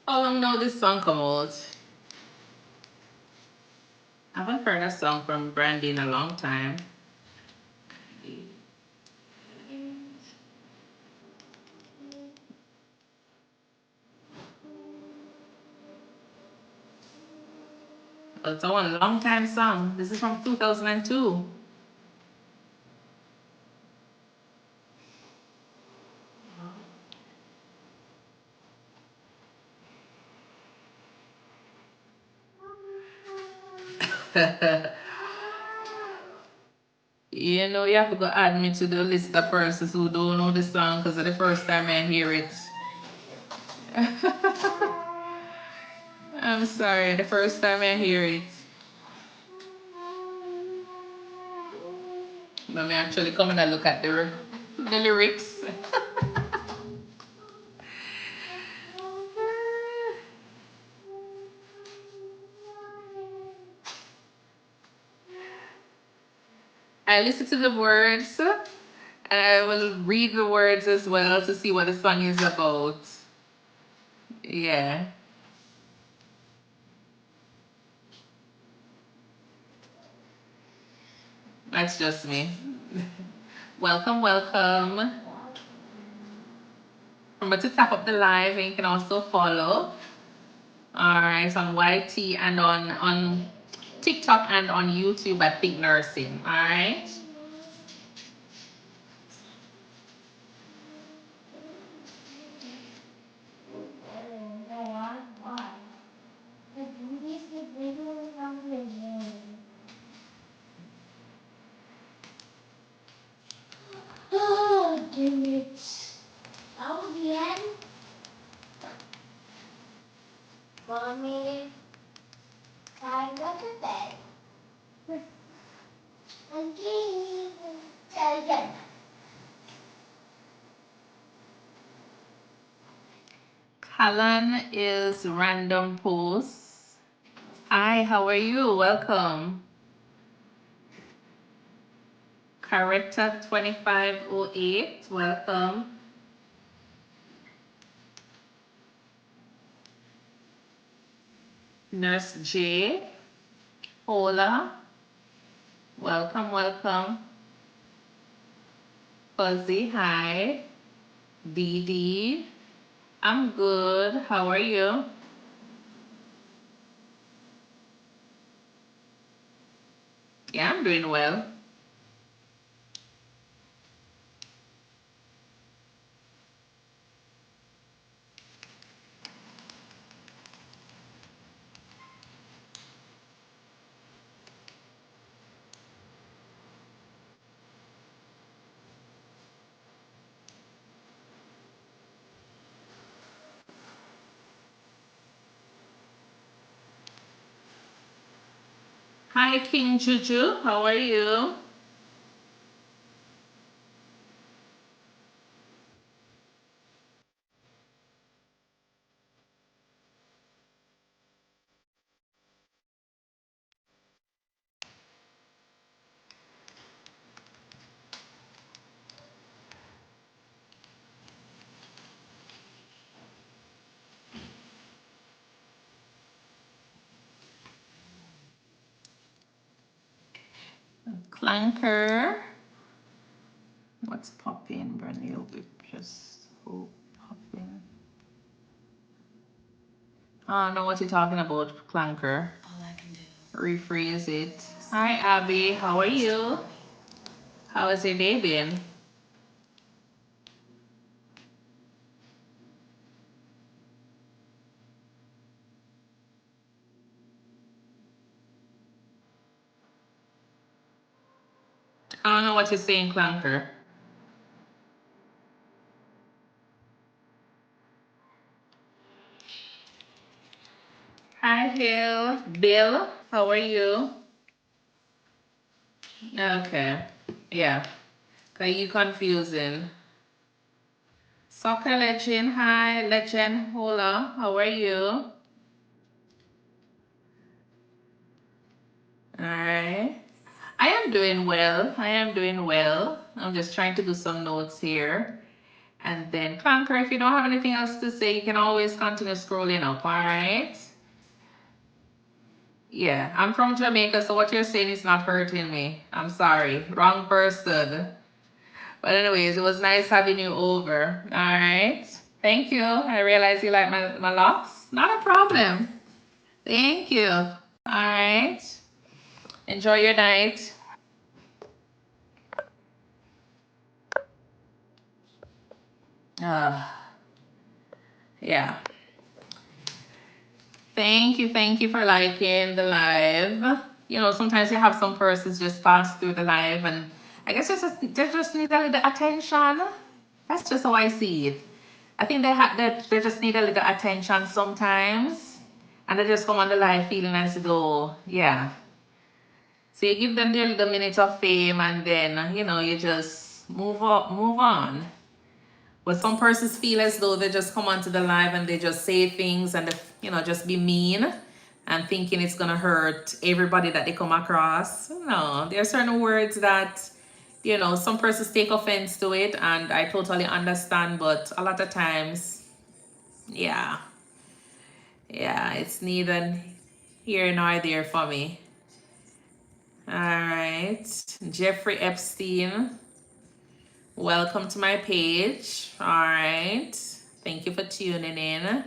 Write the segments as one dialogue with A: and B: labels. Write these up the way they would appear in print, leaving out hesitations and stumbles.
A: How long now this song come out? I haven't heard a song from Brandy in a long time. It's a one long time song. This is from 2002. You know, you have to go add me to the list of persons who don't know the song because it's the first time I hear it. I'm sorry, the first time I hear it. Let me actually come and look at the lyrics. I listen to the words and I will read the words as well to see what the song is about. Yeah, that's just me. Welcome, welcome. Remember to tap up the live and you can also follow. Alright, on YT and on TikTok and on YouTube at ThinkNursing. Alright. Oh, damn it. Oh, yeah. Mommy, can I go to bed? Okay. Callan is random post. Hi, how are you? Welcome. Character 2508, welcome. Nurse J, hola, welcome, welcome. Fuzzy, hi. Dee Dee, I'm good. How are you? Yeah, I'm doing well. Hi, King Juju. How are you? Clanker. What's popping? Bernil just popping. I don't know what you're talking about, Clanker. All I can do. Rephrase it. Hi, Abby. How are you? How has your day been? I don't know what you're saying, Clanker. Hi, Hill. Bill, how are you? Okay. Yeah. Are you confusing? Soccer Legend, hi. Legend, hola. How are you? Alright. I am doing well. I am doing well. I'm just trying to do some notes here. And then Conquer, if you don't have anything else to say, you can always continue scrolling up, all right? Yeah, I'm from Jamaica, so what you're saying is not hurting me. I'm sorry. Wrong person. But anyways, it was nice having you over. All right. Thank you. I realize you like my locks. Not a problem. Thank you. All right. Enjoy your night. Uh, yeah. Thank you for liking the live. You know, sometimes you have some persons just pass through the live, and I guess they just need a little attention. That's just how I see it. I think they just need a little attention sometimes, and they just come on the live feeling as though, yeah. So you give them their little minute of fame, and then you know you just move on. But some persons feel as though they just come onto the live and they just say things and they, you know, just be mean and thinking it's gonna hurt everybody that they come across. No, there are certain words that, you know, some persons take offense to it, and I totally understand, but a lot of times, yeah, it's neither here nor there for me. All right, Jeffrey Epstein, welcome to my page. All right, thank you for tuning in.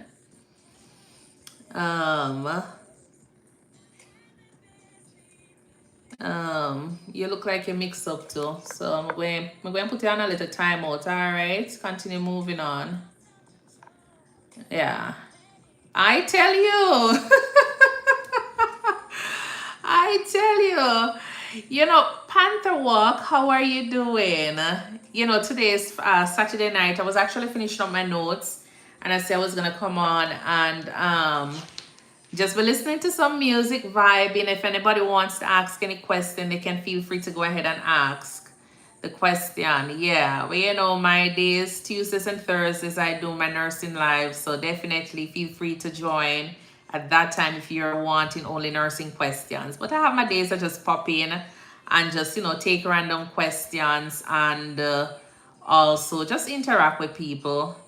A: You look like you're mixed up too. So I'm going to put you on a little timeout, all right? Continue moving on. Yeah. I tell you. I tell you. You know, Panther Walk, how are you doing? You know, today is Saturday night. I was actually finishing up my notes, and I said I was going to come on and just be listening to some music, vibing. If anybody wants to ask any question, they can feel free to go ahead and ask the question. Yeah, well, you know, my days, Tuesdays and Thursdays, I do my nursing live. So definitely feel free to join at that time if you're wanting only nursing questions. But I have my days that just pop in and just, you know, take random questions and also just interact with people.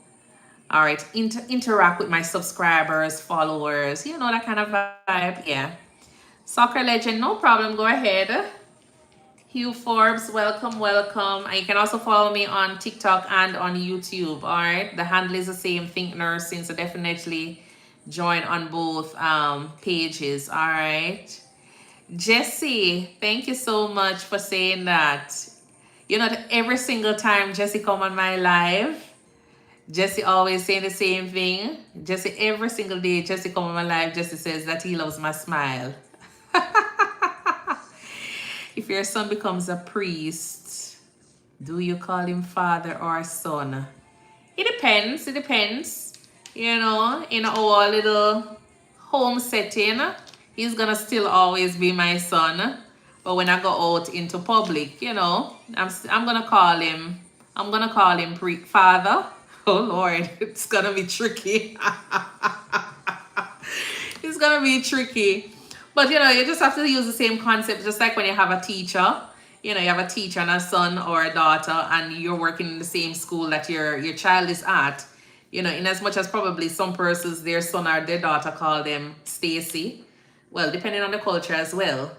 A: All right, interact with my subscribers, followers, you know, that kind of vibe. Yeah. Soccer legend, no problem. Go ahead. Hugh Forbes, welcome. And you can also follow me on TikTok and on YouTube. All right. The handle is the same, Think Nursing. So definitely join on both pages. All right. Jesse, thank you so much for saying that. You know, every single time Jesse come on my live, Jesse always saying the same thing. Jesse, every single day, Jesse come on my live, Jesse says that he loves my smile. If your son becomes a priest, do you call him father or son? It depends. It depends. You know, in our little home setting, he's gonna still always be my son. But when I go out into public, you know, I'm gonna call him. I'm gonna call him father. Oh Lord, it's gonna be tricky. It's gonna be tricky. But you know, you just have to use the same concept, just like when you have a teacher. You know, you have a teacher and a son or a daughter, and you're working in the same school that your child is at. You know, in as much as probably some persons, their son or their daughter call them Stacy. Well, depending on the culture as well.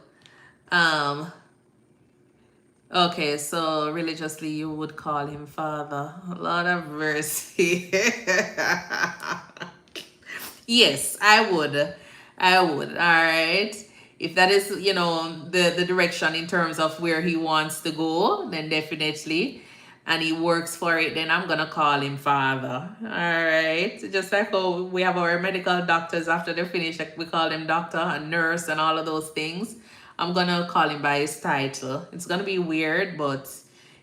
A: Okay, so religiously you would call him father. Lord of mercy. Yes, I would. I would. All right. If that is, you know, the direction in terms of where he wants to go, then definitely. And he works for it, then I'm gonna call him father. All right. Just like how we have our medical doctors after they finish, like we call them doctor and nurse and all of those things. I'm gonna call him by his title. It's gonna be weird, but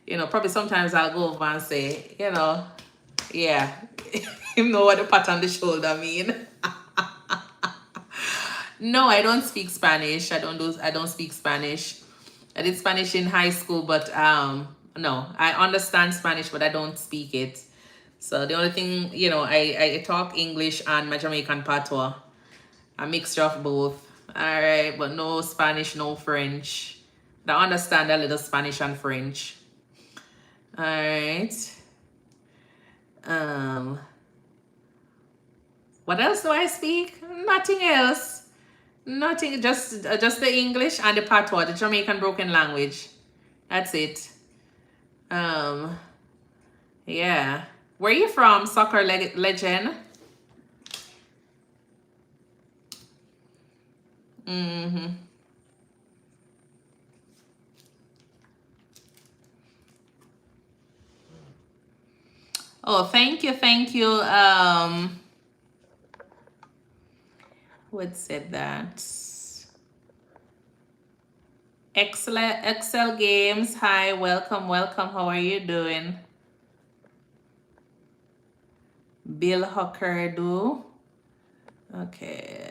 A: you know, probably sometimes I'll go over and say, you know, yeah, you know what the pat on the shoulder mean. No, I don't speak Spanish. I don't speak Spanish. I did Spanish in high school, but no, I understand Spanish, but I don't speak it. So the only thing, you know, I talk English and my Jamaican patois. A mixture of both. All right, but no Spanish, no French. I understand a little Spanish and French. All right. What else do I speak? Nothing else. Nothing. Just the English and the patois, the Jamaican broken language. That's it. Um, yeah. Where you from, soccer legend? Mm-hmm. Oh, thank you, thank you. Who had said that? Excellent, Excel Games. Hi, welcome, welcome. How are you doing? Bill Hooker do. Okay.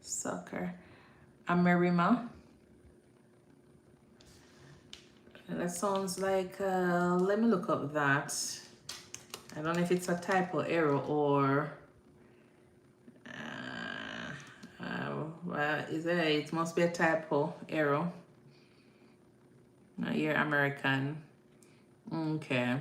A: Soccer. Amerima. That sounds like, let me look up that. I don't know if it's a typo error or, well, it must be a typo error. You're American. Okay.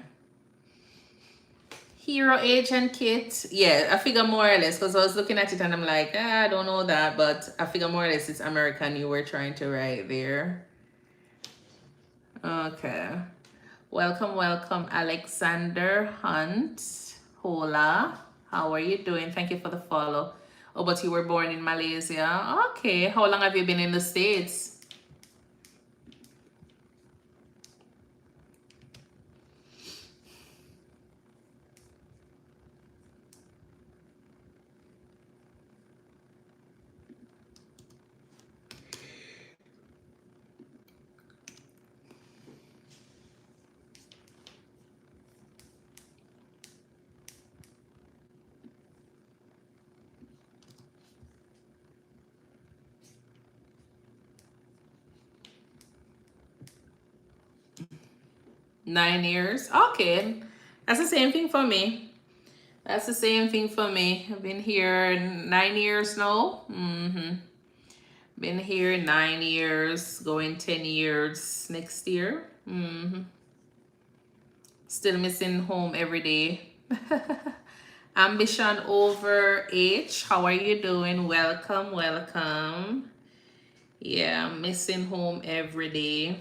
A: Hero Agent Kit. Yeah, I figure more or less because I was looking at it and I'm like, I don't know that, but I figure more or less it's American you were trying to write there. Okay. Welcome, welcome, Alexander Hunt. Hola. How are you doing? Thank you for the follow. Oh, but you were born in Malaysia. Okay. How long have you been in the States? Nine years. Okay. That's the same thing for me. That's the same thing for me. I've been here 9 years now. Been here 9 years, going 10 years next year. Still missing home every day. Ambition over H. How are you doing? Welcome, welcome. Yeah, missing home every day.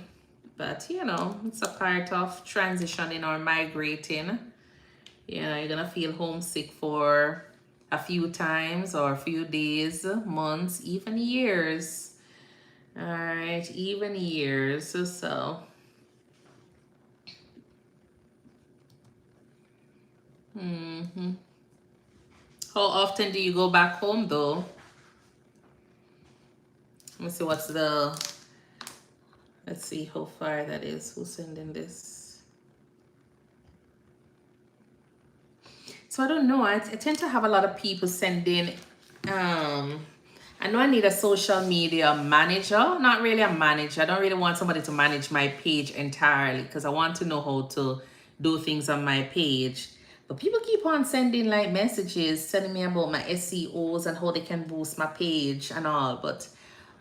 A: But you know, it's a part of transitioning or migrating. You know, you're gonna feel homesick for a few times or a few days, months, even years. All right, even years. So, how often do you go back home though? Let me see what's the, let's see how far that is. Who's sending this? So I don't know. I tend to have a lot of people sending, I know I need a social media manager. Not really a manager. I don't really want somebody to manage my page entirely because I want to know how to do things on my page. But people keep on sending like messages telling me about my SEOs and how they can boost my page and all. But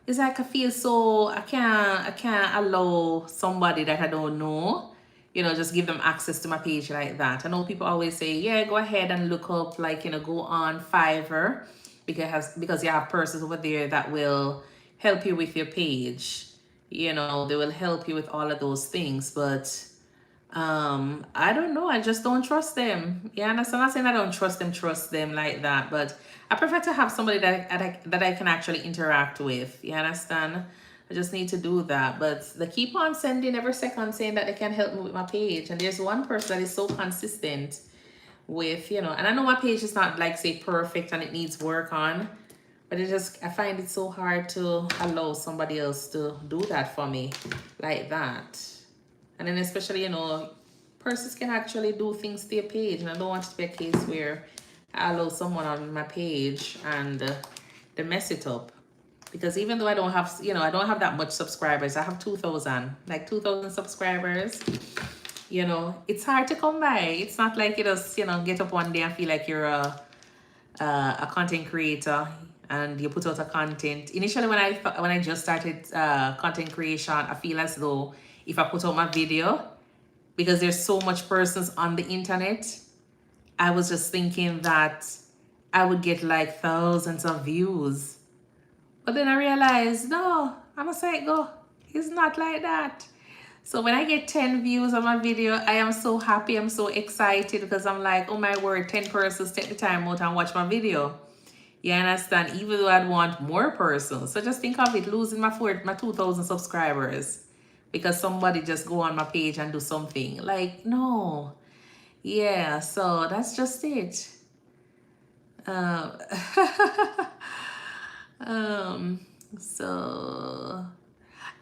A: it's like I feel so I can't allow somebody that I don't know, you know, just give them access to my page like that. I know people always say, yeah, go ahead and look up, like, you know, go on Fiverr because you have persons over there that will help you with your page. You know, they will help you with all of those things. But I don't know, I just don't trust them. Yeah, and I'm not saying I don't trust them like that, but I prefer to have somebody that I can actually interact with. You understand? I just need to do that. But they keep on sending every second saying that they can help me with my page, and there's one person that is so consistent with, you know, and I know my page is not like say perfect and it needs work on, but it just, I find it so hard to allow somebody else to do that for me like that. And then especially, you know, persons can actually do things to your page. And I don't want it to be a case where I allow someone on my page and they mess it up. Because even though I don't have, you know, I don't have that much subscribers. I have 2,000, like 2,000 subscribers. You know, it's hard to come by. It's not like you just, you know, get up one day and feel like you're a content creator and you put out a content. Initially, when I just started content creation, I feel as though if I put out my video, because there's so much persons on the internet. I was just thinking that I would get like thousands of views. But then I realized, no, I'm gonna say it go. It's not like that. So when I get 10 views on my video, I am so happy. I'm so excited because I'm like, oh my word, 10 persons take the time out and watch my video. You understand? Even though I'd want more persons. So just think of it, losing my 2,000 subscribers because somebody just go on my page and do something. Like, no. Yeah, so that's just it. Um, um, so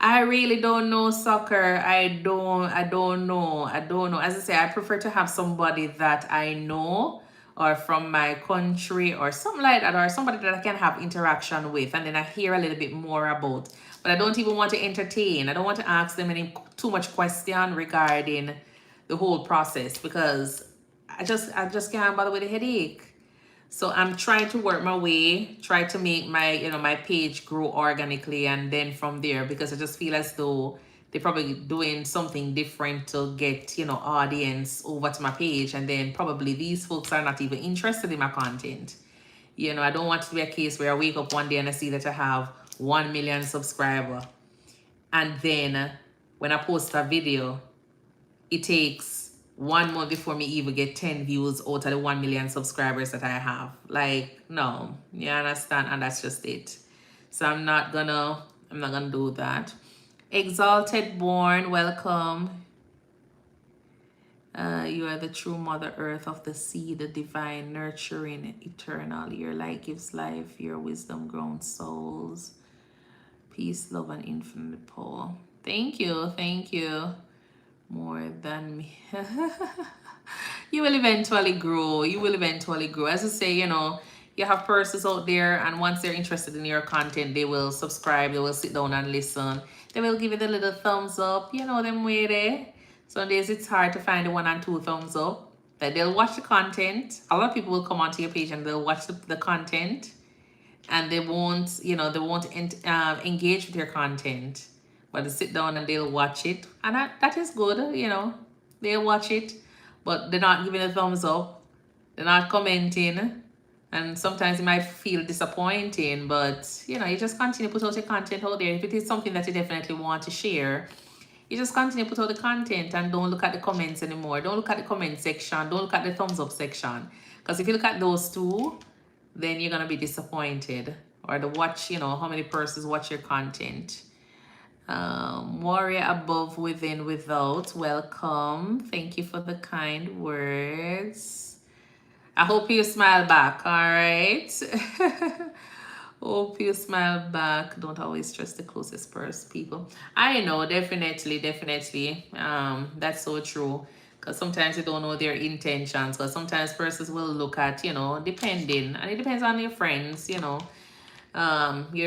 A: I really don't know soccer. I don't know. As I say, I prefer to have somebody that I know or from my country or something like that, or somebody that I can have interaction with, and then I hear a little bit more about. But I don't even want to entertain. I don't want to ask them any too much question regarding the whole process because I just can't bother with the headache. So I'm trying to work my way, try to make my page grow organically, and then from there, because I just feel as though they're probably doing something different to get, audience over to my page, and then probably these folks are not even interested in my content. I don't want it to be a case where I wake up one day and I see that I have 1 million subscribers, and then when I post a video, it takes 1 month before me even get 10 views out of the 1 million subscribers that I have. Like, no, you understand? And that's just it. So I'm not gonna do that. Exalted Born, welcome. You are the true Mother Earth of the sea, the divine, nurturing, eternal. Your light gives life, your wisdom grounds souls. Peace, love, and infinite power. Thank you, thank you. More than me. You will eventually grow. You will eventually grow. As I say, you have persons out there, and once they're interested in your content, they will subscribe, they will sit down and listen. They will give it a little thumbs up, them way there. Some days it's hard to find the 1 and 2 thumbs up. That they'll watch the content. A lot of people will come onto your page and they'll watch the content, and they won't engage with your content, but they sit down and they'll watch it, and that is good. They'll watch it, but they're not giving a thumbs up, they're not commenting, and sometimes it might feel disappointing, but you just continue to put out your content out there. If it is something that you definitely want to share, you just continue to put out the content and don't look at the comments anymore. Don't look at the comment section, don't look at the thumbs up section, because if you look at those two, then you're gonna be disappointed. Or the watch, how many persons watch your content. Warrior above, within, without, welcome. Thank you for the kind words. I hope you smile back, all right? Hope you smile back. Don't always trust the closest people. I know, definitely. That's so true. Because sometimes you don't know their intentions. Because sometimes persons will look at, depending. And it depends on your friends, you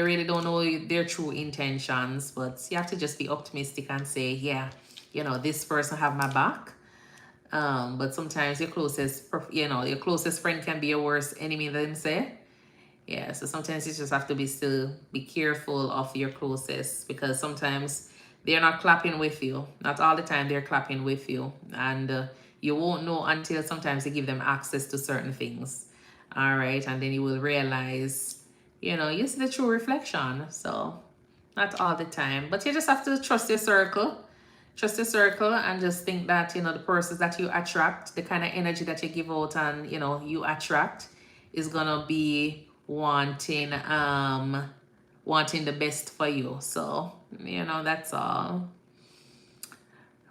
A: really don't know their true intentions. But you have to just be optimistic and say, yeah, this person have my back. But sometimes your closest friend can be your worst enemy, than say. Yeah, so sometimes you just have to be careful of your closest, because sometimes they're not clapping with you. Not all the time they're clapping with you. And you won't know until sometimes you give them access to certain things. All right, and then you will realize, you see the true reflection. So not all the time, but you just have to trust your circle. Trust your circle and just think that, the persons that you attract, the kind of energy that you give out and, you attract is gonna be wanting the best for you. So, that's all.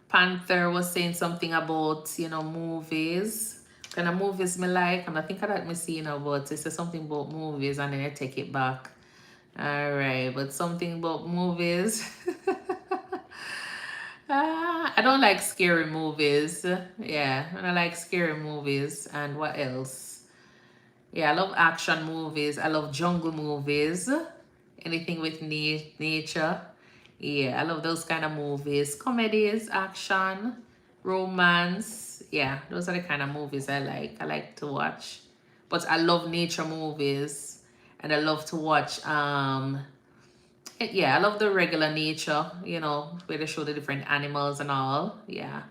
A: Panther was saying something about, movies. Kind of movies me like. And I think that me see but it says something about movies and then I take it back. All right, but something about movies. I don't like scary movies. Yeah, I don't like scary movies. And what else? Yeah, I love action movies. I love jungle movies. Anything with nature. Yeah, I love those kind of movies. Comedies, action, romance. Yeah, those are the kind of movies I like. I like to watch. But I love nature movies. And I love to watch yeah, I love the regular nature, where they show the different animals and all. Yeah.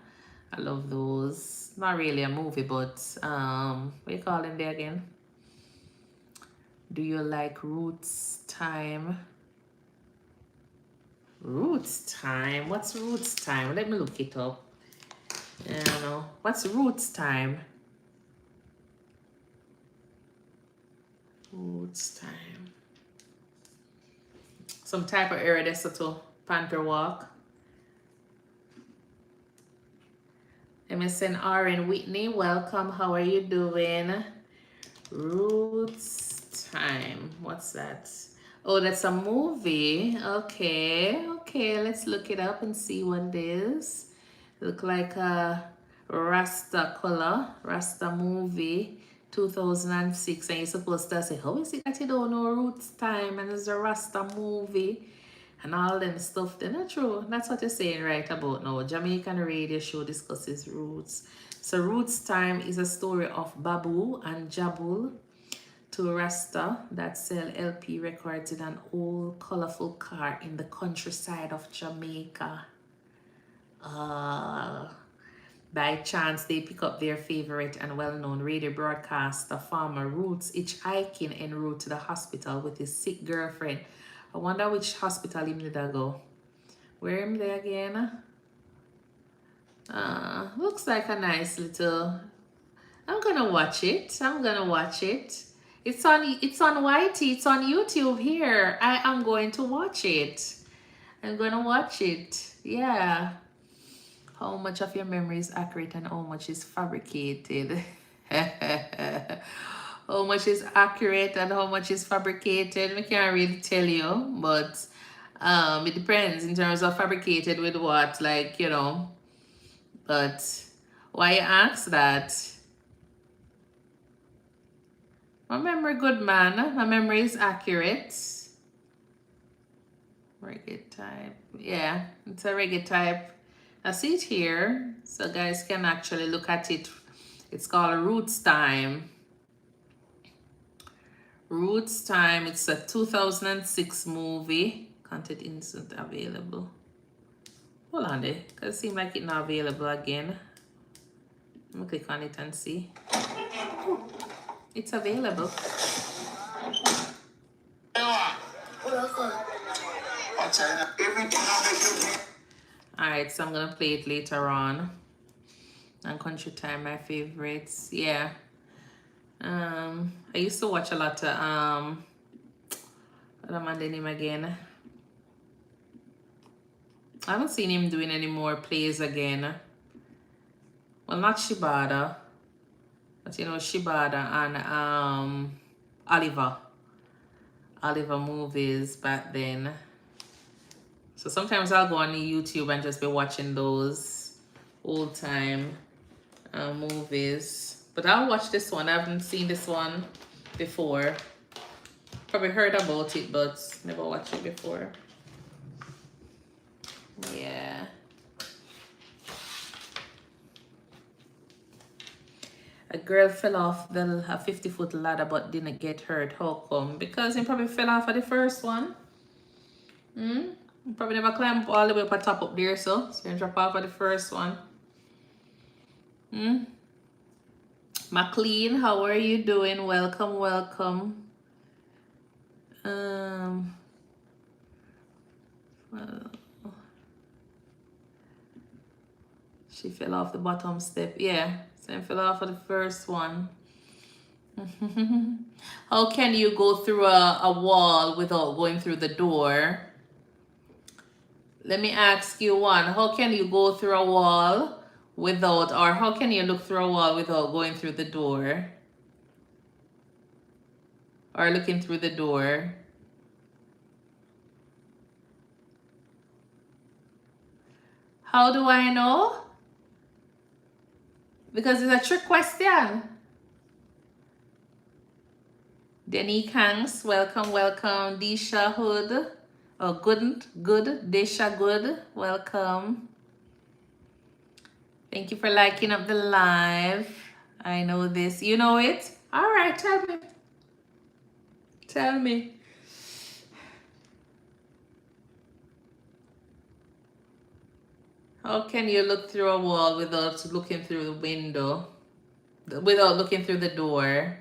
A: I love those. Not really a movie, but what you call them there again? Do you like Roots Time? Roots Time? What's Roots Time? Let me look it up. I don't know. What's Roots Time? Roots Time. Some type of area that's to Panther Walk. MSN RN Whitney, welcome. How are you doing? Roots Time. What's that? Oh, that's a movie. Okay, let's look it up and see what it is. Look like a Rasta color, Rasta movie, 2006. And you're supposed to say, how is it that you don't know Roots Time and it's a Rasta movie and all them stuff? They're not true. That's what you're saying right about now. Jamaican radio show discusses roots. So Roots Time is a story of Babu and Jabul, two Rasta that sell LP records in an old colorful car in the countryside of Jamaica. By chance, they pick up their favorite and well-known radio broadcaster, Farmer Roots, hitchhiking en route to the hospital with his sick girlfriend. I wonder which hospital him did I go. Where am they again? Looks like a nice little... I'm gonna watch it. It's on YT. It's on YouTube here. I am going to watch it. Yeah. How much of your memory is accurate and how much is fabricated? How much is accurate and how much is fabricated? I can't really tell you, but it depends in terms of fabricated with what, like, you know. But why you ask that? My memory good, man. My memory is accurate. Reggae type. Yeah, it's a reggae type. I see it here, so guys can actually look at it. It's called Roots Time. Roots Time. It's a 2006 movie. Content instant available. Hold on there, because it seems like it's not available again. Let me click on it and see. It's available. Alright, so I'm gonna play it later on. And Country Time, my favorites. Yeah. I used to watch a lot of what am I name again? I haven't seen him doing any more plays again. Well, not Shibata, but you know, Shibata and Oliver movies back then. So sometimes I'll go on YouTube and just be watching those old time movies. But I'll watch this one. I haven't seen this one before. Probably heard about it, but never watched it before. Yeah. A girl fell off a 50-foot ladder but didn't get hurt. How come? Because he probably fell off at the first one. He probably never climbed all the way up at top up there, so he drop off at the first one. McLean, how are you doing? Welcome. She fell off the bottom step. Yeah, so I fell off at the first one. How can you go through a wall without going through the door? Let me ask you one. How can you go through a wall without, or how can you look through a wall without going through the door? Or looking through the door? How do I know? Because it's a trick question. Denny Kangs, welcome. Disha Hood. Oh, good. Desha Good, welcome. Thank you for liking up the live. I know this. You know it? All right, tell me. How can you look through a wall without looking through the window? Without looking through the door?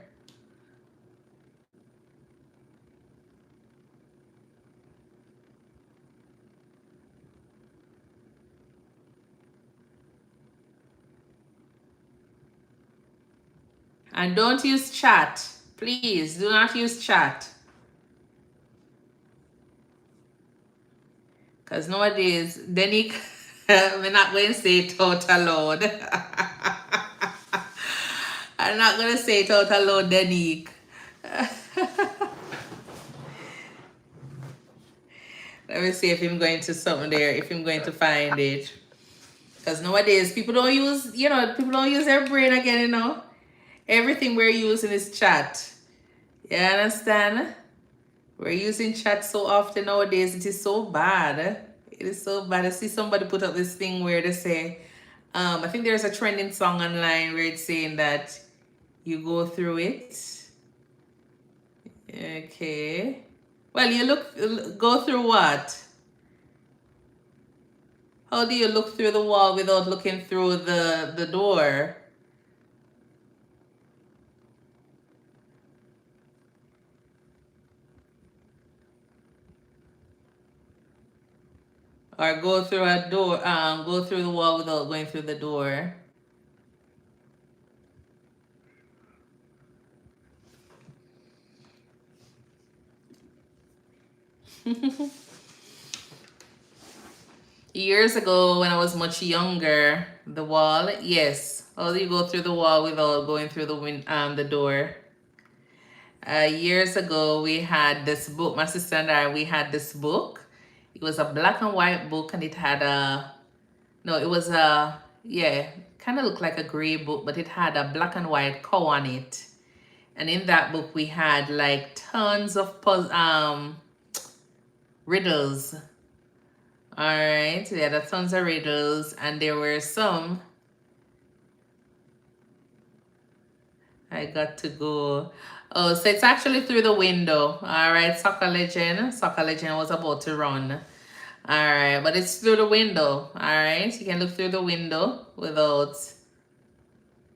A: And don't use chat. Please, do not use chat. Because nowadays, Denick, we're not going to say it out aloud. I'm not going to say it out aloud, Denick. Let me see if I'm going to something there, if I'm going to find it. Because nowadays, people don't use, people don't use their brain again, Everything we're using is chat. You understand? We're using chat so often nowadays. It is so bad. It is so bad. I see somebody put up this thing where they say, I think there's a trending song online where it's saying that you go through it. Okay. Well, go through what? How do you look through the wall without looking through the door? Or go through a door, go through the wall without going through the door. Years ago, when I was much younger, the wall, yes. How do you go through the wall without going through the door? Years ago, we had this book. My sister and I, we had this book. It was a black and white book, and it had kind of looked like a gray book, but it had a black and white cow on it. And in that book, we had like tons of riddles. All right, we had tons of riddles, and there were some. I got to go. Oh, so it's actually through the window. All right, Soccer Legend. Soccer Legend was about to run. All right, but it's through the window. All right, you can look through the window without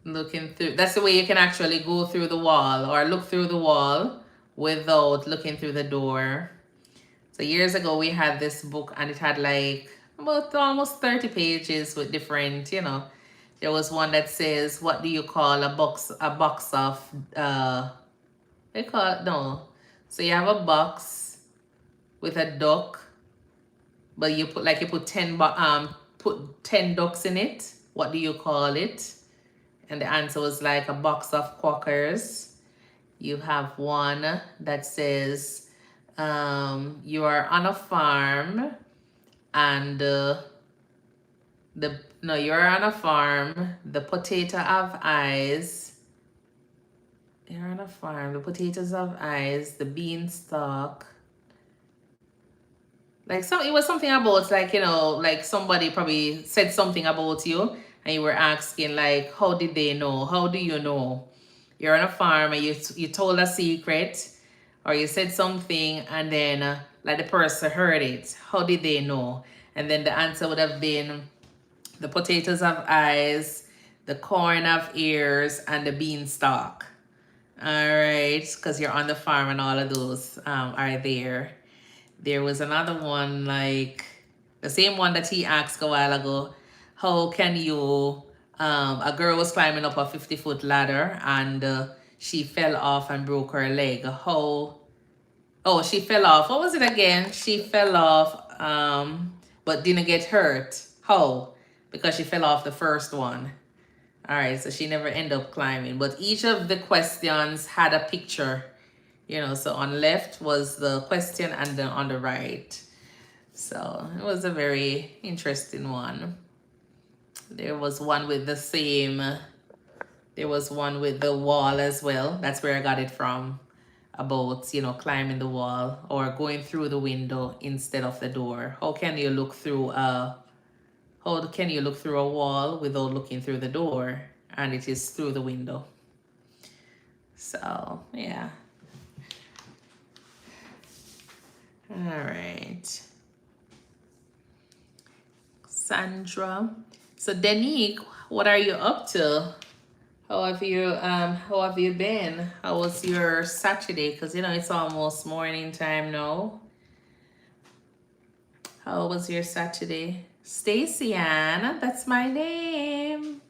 A: looking through. That's the way you can actually go through the wall or look through the wall without looking through the door. So years ago, we had this book, and it had like about almost 30 pages with different, There was one that says, what do you call a box of, they call it, no. So you have a box with a duck, but you put 10 ducks in it. What do you call it? And the answer was like a box of quackers. You have one that says, you are on a farm, and you're on a farm, the potato have eyes. You're on a farm, the potatoes have eyes, the beanstalk. It was something about like somebody probably said something about you, and you were asking like, how did they know? How do you know? You're on a farm, and you told a secret, or you said something, and then like the person heard it. How did they know? And then the answer would have been, the potatoes have eyes, the corn have ears, and the beanstalk. All right, because you're on the farm, and all of those are there. There was another one, like the same one that he asked a while ago. How can you, a girl was climbing up a 50-foot ladder, and she fell off and broke her leg. She fell off. What was it again? She fell off, but didn't get hurt. How? Because she fell off the first one. All right, so she never ended up climbing. But each of the questions had a picture. So on the left was the question, and then on the right. So it was a very interesting one. There was one with the wall as well. That's where I got it from, about, climbing the wall or going through the window instead of the door. How can you look through a wall without looking through the door? And it is through the window. So, yeah. All right. Sandra. So Danique, what are you up to? How have you been? How was your Saturday? Because you know it's almost morning time now. How was your Saturday? Stacy Ann, that's my name.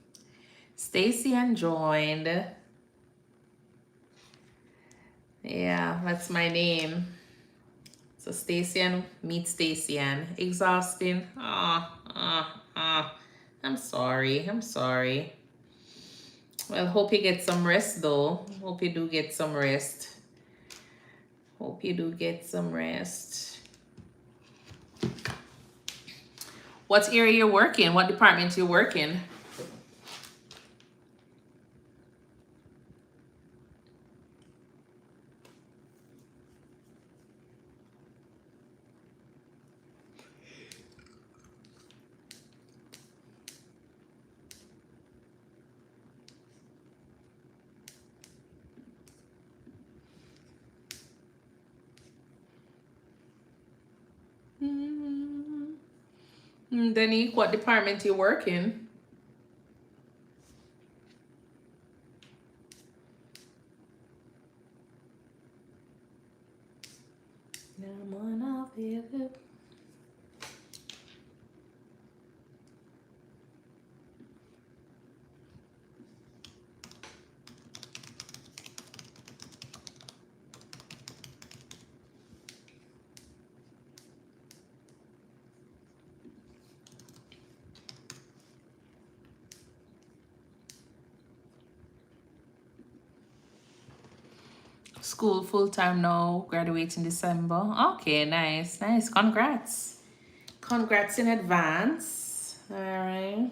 A: Stacy Ann joined. Yeah, that's my name. So Stacy Ann meet Stacy Ann. Exhausting. I'm sorry. I'm sorry. Well, hope you get some rest though. Hope you do get some rest. Hope you do get some rest. What area you're working? What department you're working? Danique, what department you working? School full time now, graduating December. Okay, nice, nice. Congrats. Congrats in advance. All right.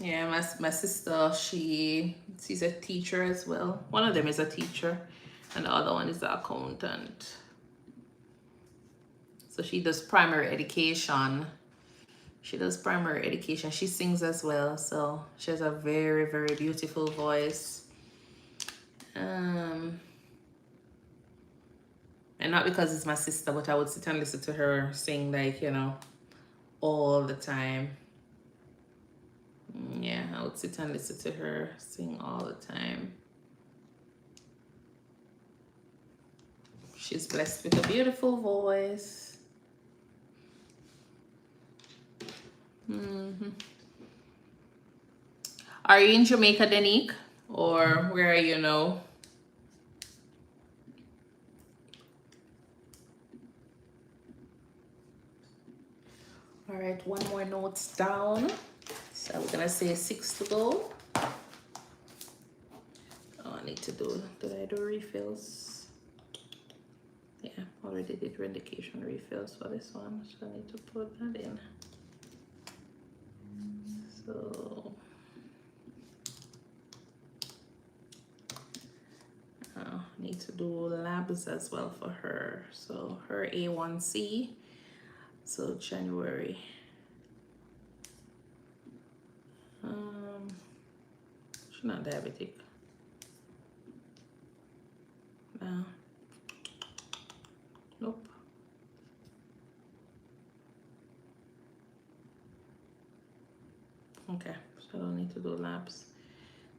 A: Yeah, my sister, she's a teacher as well. One of them is a teacher and the other one is the accountant. So she does primary education. She does primary education. She sings as well. So she has a very, very beautiful voice. And not because it's my sister, but I would sit and listen to her sing, like, you know, all the time. Yeah, I would sit and listen to her sing all the time. She's blessed with a beautiful voice. Are you in Jamaica, Danique? Or where are you now? All right, one more notes down. So we're gonna say 6 to go. Oh, I need to do, did I do refills? Yeah, already did indication refills for this one, so I need to put that in. So, I need to do labs as well for her. So her A1C, so January. She's not diabetic. No. Nope. Okay, so I don't need to do labs.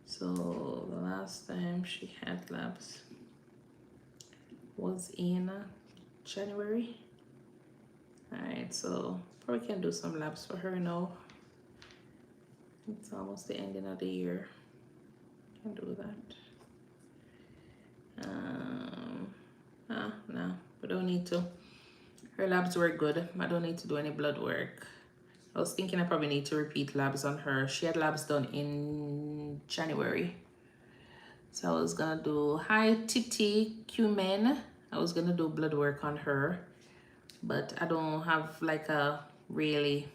A: So the last time she had labs was in January. All right, so probably can do some labs for her now. It's almost the ending of the year. Can do that. No, we don't need to. Her labs were good. I don't need to do any blood work. I was thinking I probably need to repeat labs on her. She had labs done in January. So I was gonna do high TT cumin. I was gonna do blood work on her, but I don't have like a really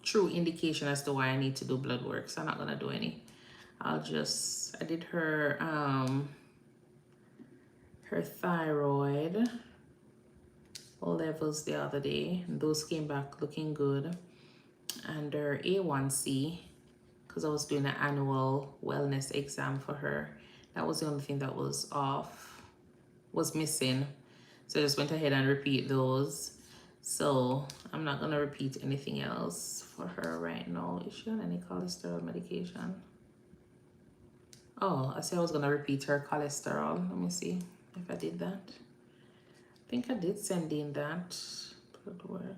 A: true indication as to why I need to do blood work, so I'm not gonna do any. I did her her thyroid levels the other day, and those came back looking good, and her A1C because I was doing an annual wellness exam for her. That was the only thing that was off, was missing. So I just went ahead and repeat those. So I'm not gonna repeat anything else for her right now. Is she on any cholesterol medication? Oh, I said I was gonna repeat her cholesterol. Let me see if I did that. I think I did send in that blood work.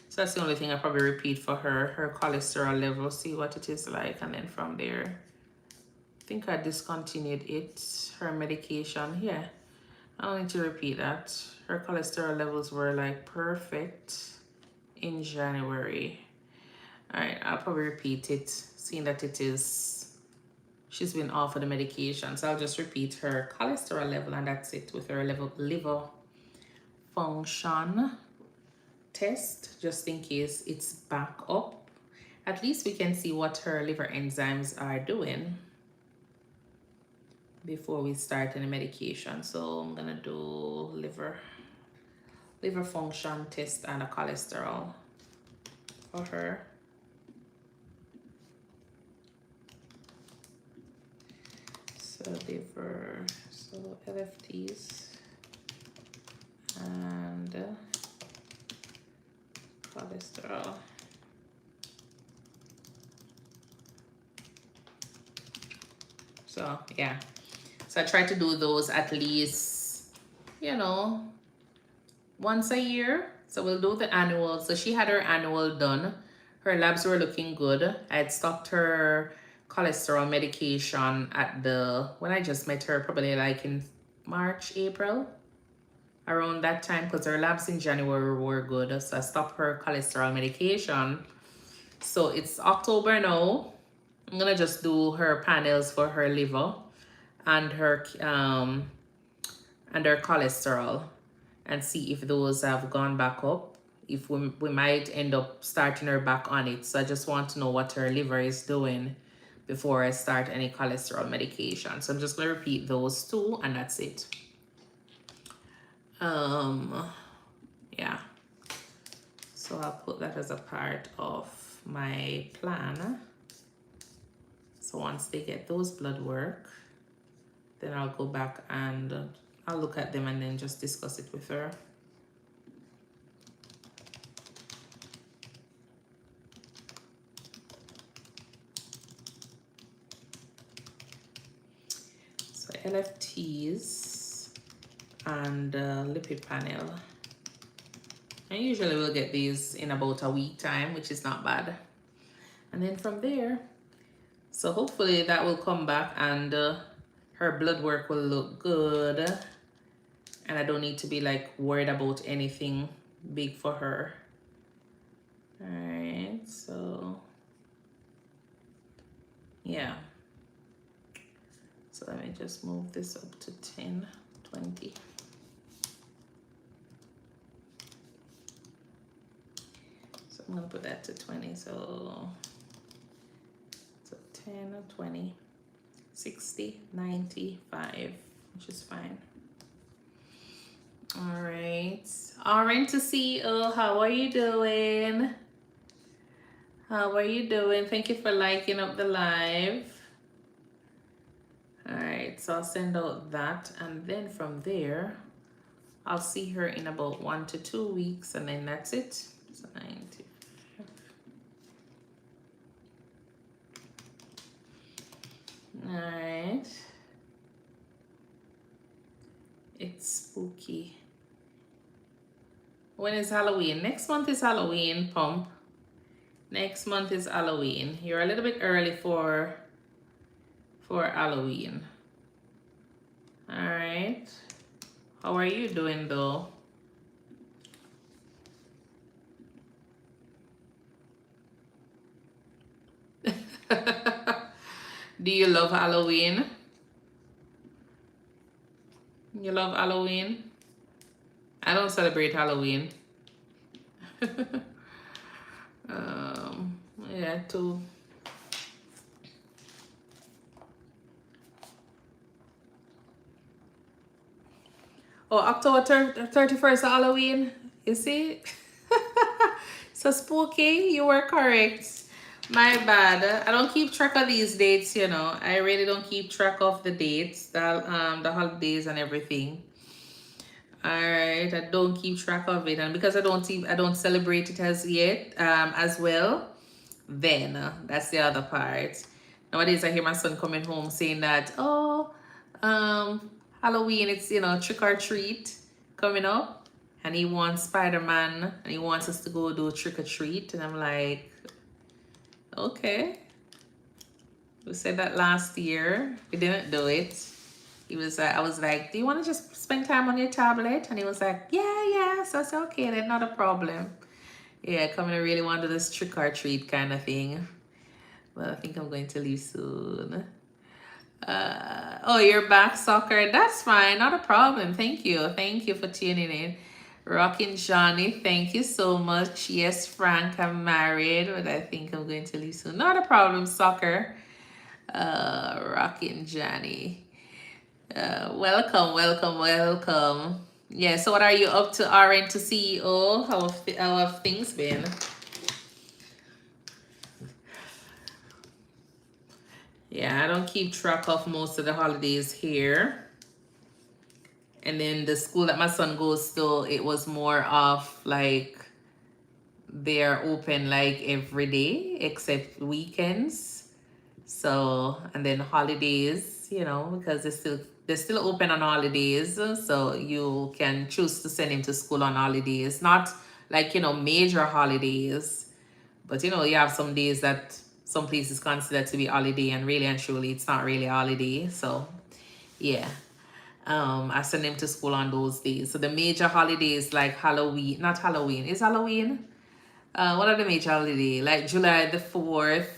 A: So that's the only thing I probably repeat for her cholesterol level, see what it is like, and then from there, I think I discontinued it, her medication. Yeah, I don't need to repeat that. Her cholesterol levels were like perfect in January. All right, I'll probably repeat it, seeing that it is, she's been off of the medication. So I'll just repeat her cholesterol level, and that's it, with her liver function test, just in case it's back up. At least we can see what her liver enzymes are doing before we start any medication. So I'm gonna do liver function test and a cholesterol for her. So liver, so LFTs and cholesterol. So yeah, so I try to do those at least, you know, once a year. So we'll do the annual. So she had her annual done. Her labs were looking good. I had stopped her cholesterol medication at when I just met her, probably like in March, April, around that time, because her labs in January were good. So I stopped her cholesterol medication. So it's October now. I'm gonna just do her panels for her liver and her cholesterol, and see if those have gone back up. If we might end up starting her back on it. So I just want to know what her liver is doing before I start any cholesterol medication. So I'm just gonna repeat those two, and that's it. Yeah. So I'll put that as a part of my plan. So once they get those blood work, then I'll go back and I'll look at them and then just discuss it with her. So LFTs and lipid panel. And usually we'll get these in about a week time, which is not bad. And then from there, so hopefully that will come back and her blood work will look good. And I don't need to be like worried about anything big for her. All right, so yeah. So let me just move this up to 10, 20. So I'm gonna put that to 20, so 10, 20, 60, 95, which is fine. All right, Orange to CEO, how are you doing? How are you doing? Thank you for liking up the live. All right, so I'll send out that, and then from there, I'll see her in about 1 to 2 weeks, and then that's it. So 90. All right. It's spooky. When is Halloween? Next month is Halloween, Pump. Next month is Halloween. You're a little bit early for Halloween. All right. How are you doing though? Do you love Halloween? You love Halloween? I don't celebrate Halloween. Yeah, too. Oh, October 31st, Halloween. You see? So Spooky, you were correct. My bad. I don't keep track of these dates, you know. I really don't keep track of the dates, the holidays and everything. All right, I don't keep track of it, and because I don't celebrate it as yet, as well. Then that's the other part. Nowadays, I hear my son coming home saying that, oh, Halloween, it's trick or treat coming up, and he wants Spider-Man, and he wants us to go do trick or treat, and I'm like, okay. We said that last year. We didn't do it. I was like, do you want to just spend time on your tablet? And he was like, yeah. So I said, okay, then not a problem. Yeah, coming, I really want to do this trick or treat kind of thing. But I think I'm going to leave soon. Oh, you're back, soccer. That's fine, not a problem. Thank you. Thank you for tuning in. Rockin' Johnny, thank you so much. Yes, Frank, I'm married, but I think I'm going to leave soon. Not a problem, soccer. Rockin' Johnny. Welcome. Yeah, so what are you up to, RN to CEO? How have things been? Yeah, I don't keep track of most of the holidays here. And then the school that my son goes to, it was more of like they're open like every day except weekends. So, and then holidays, because they're still open on holidays. So you can choose to send him to school on holidays, not like, major holidays. But you have some days that some places consider to be holiday, and really and truly it's not really a holiday. So yeah. I send him to school on those days. So the major holidays like Halloween, not Halloween. Is Halloween? What are the major holidays? Like July the 4th,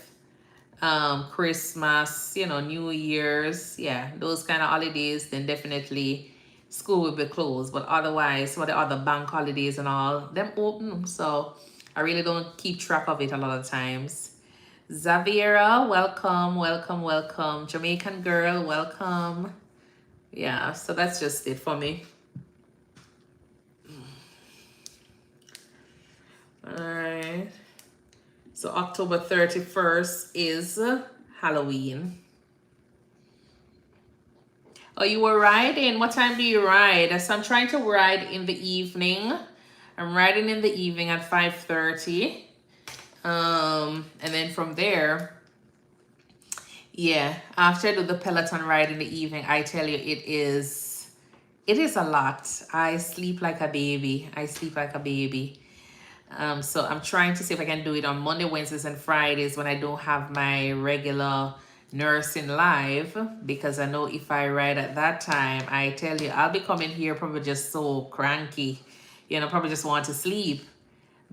A: Christmas, New Year's, yeah, those kind of holidays, then definitely school will be closed. But otherwise, for the other bank holidays and all, them open. So I really don't keep track of it a lot of times. Zaviera, welcome. Jamaican girl, welcome. Yeah, so that's just it for me. All right. So October 31st is Halloween. Oh, you were riding? What time do you ride? So I'm trying to ride in the evening. I'm riding in the evening at 5:30. And then from there, yeah, after I do the Peloton ride in the evening, I tell you, it is a lot. I sleep like a baby. So I'm trying to see if I can do it on Monday, Wednesdays, and Fridays when I don't have my regular nursing live, because I know if I ride at that time, I tell you, I'll be coming here probably just so cranky, probably just want to sleep,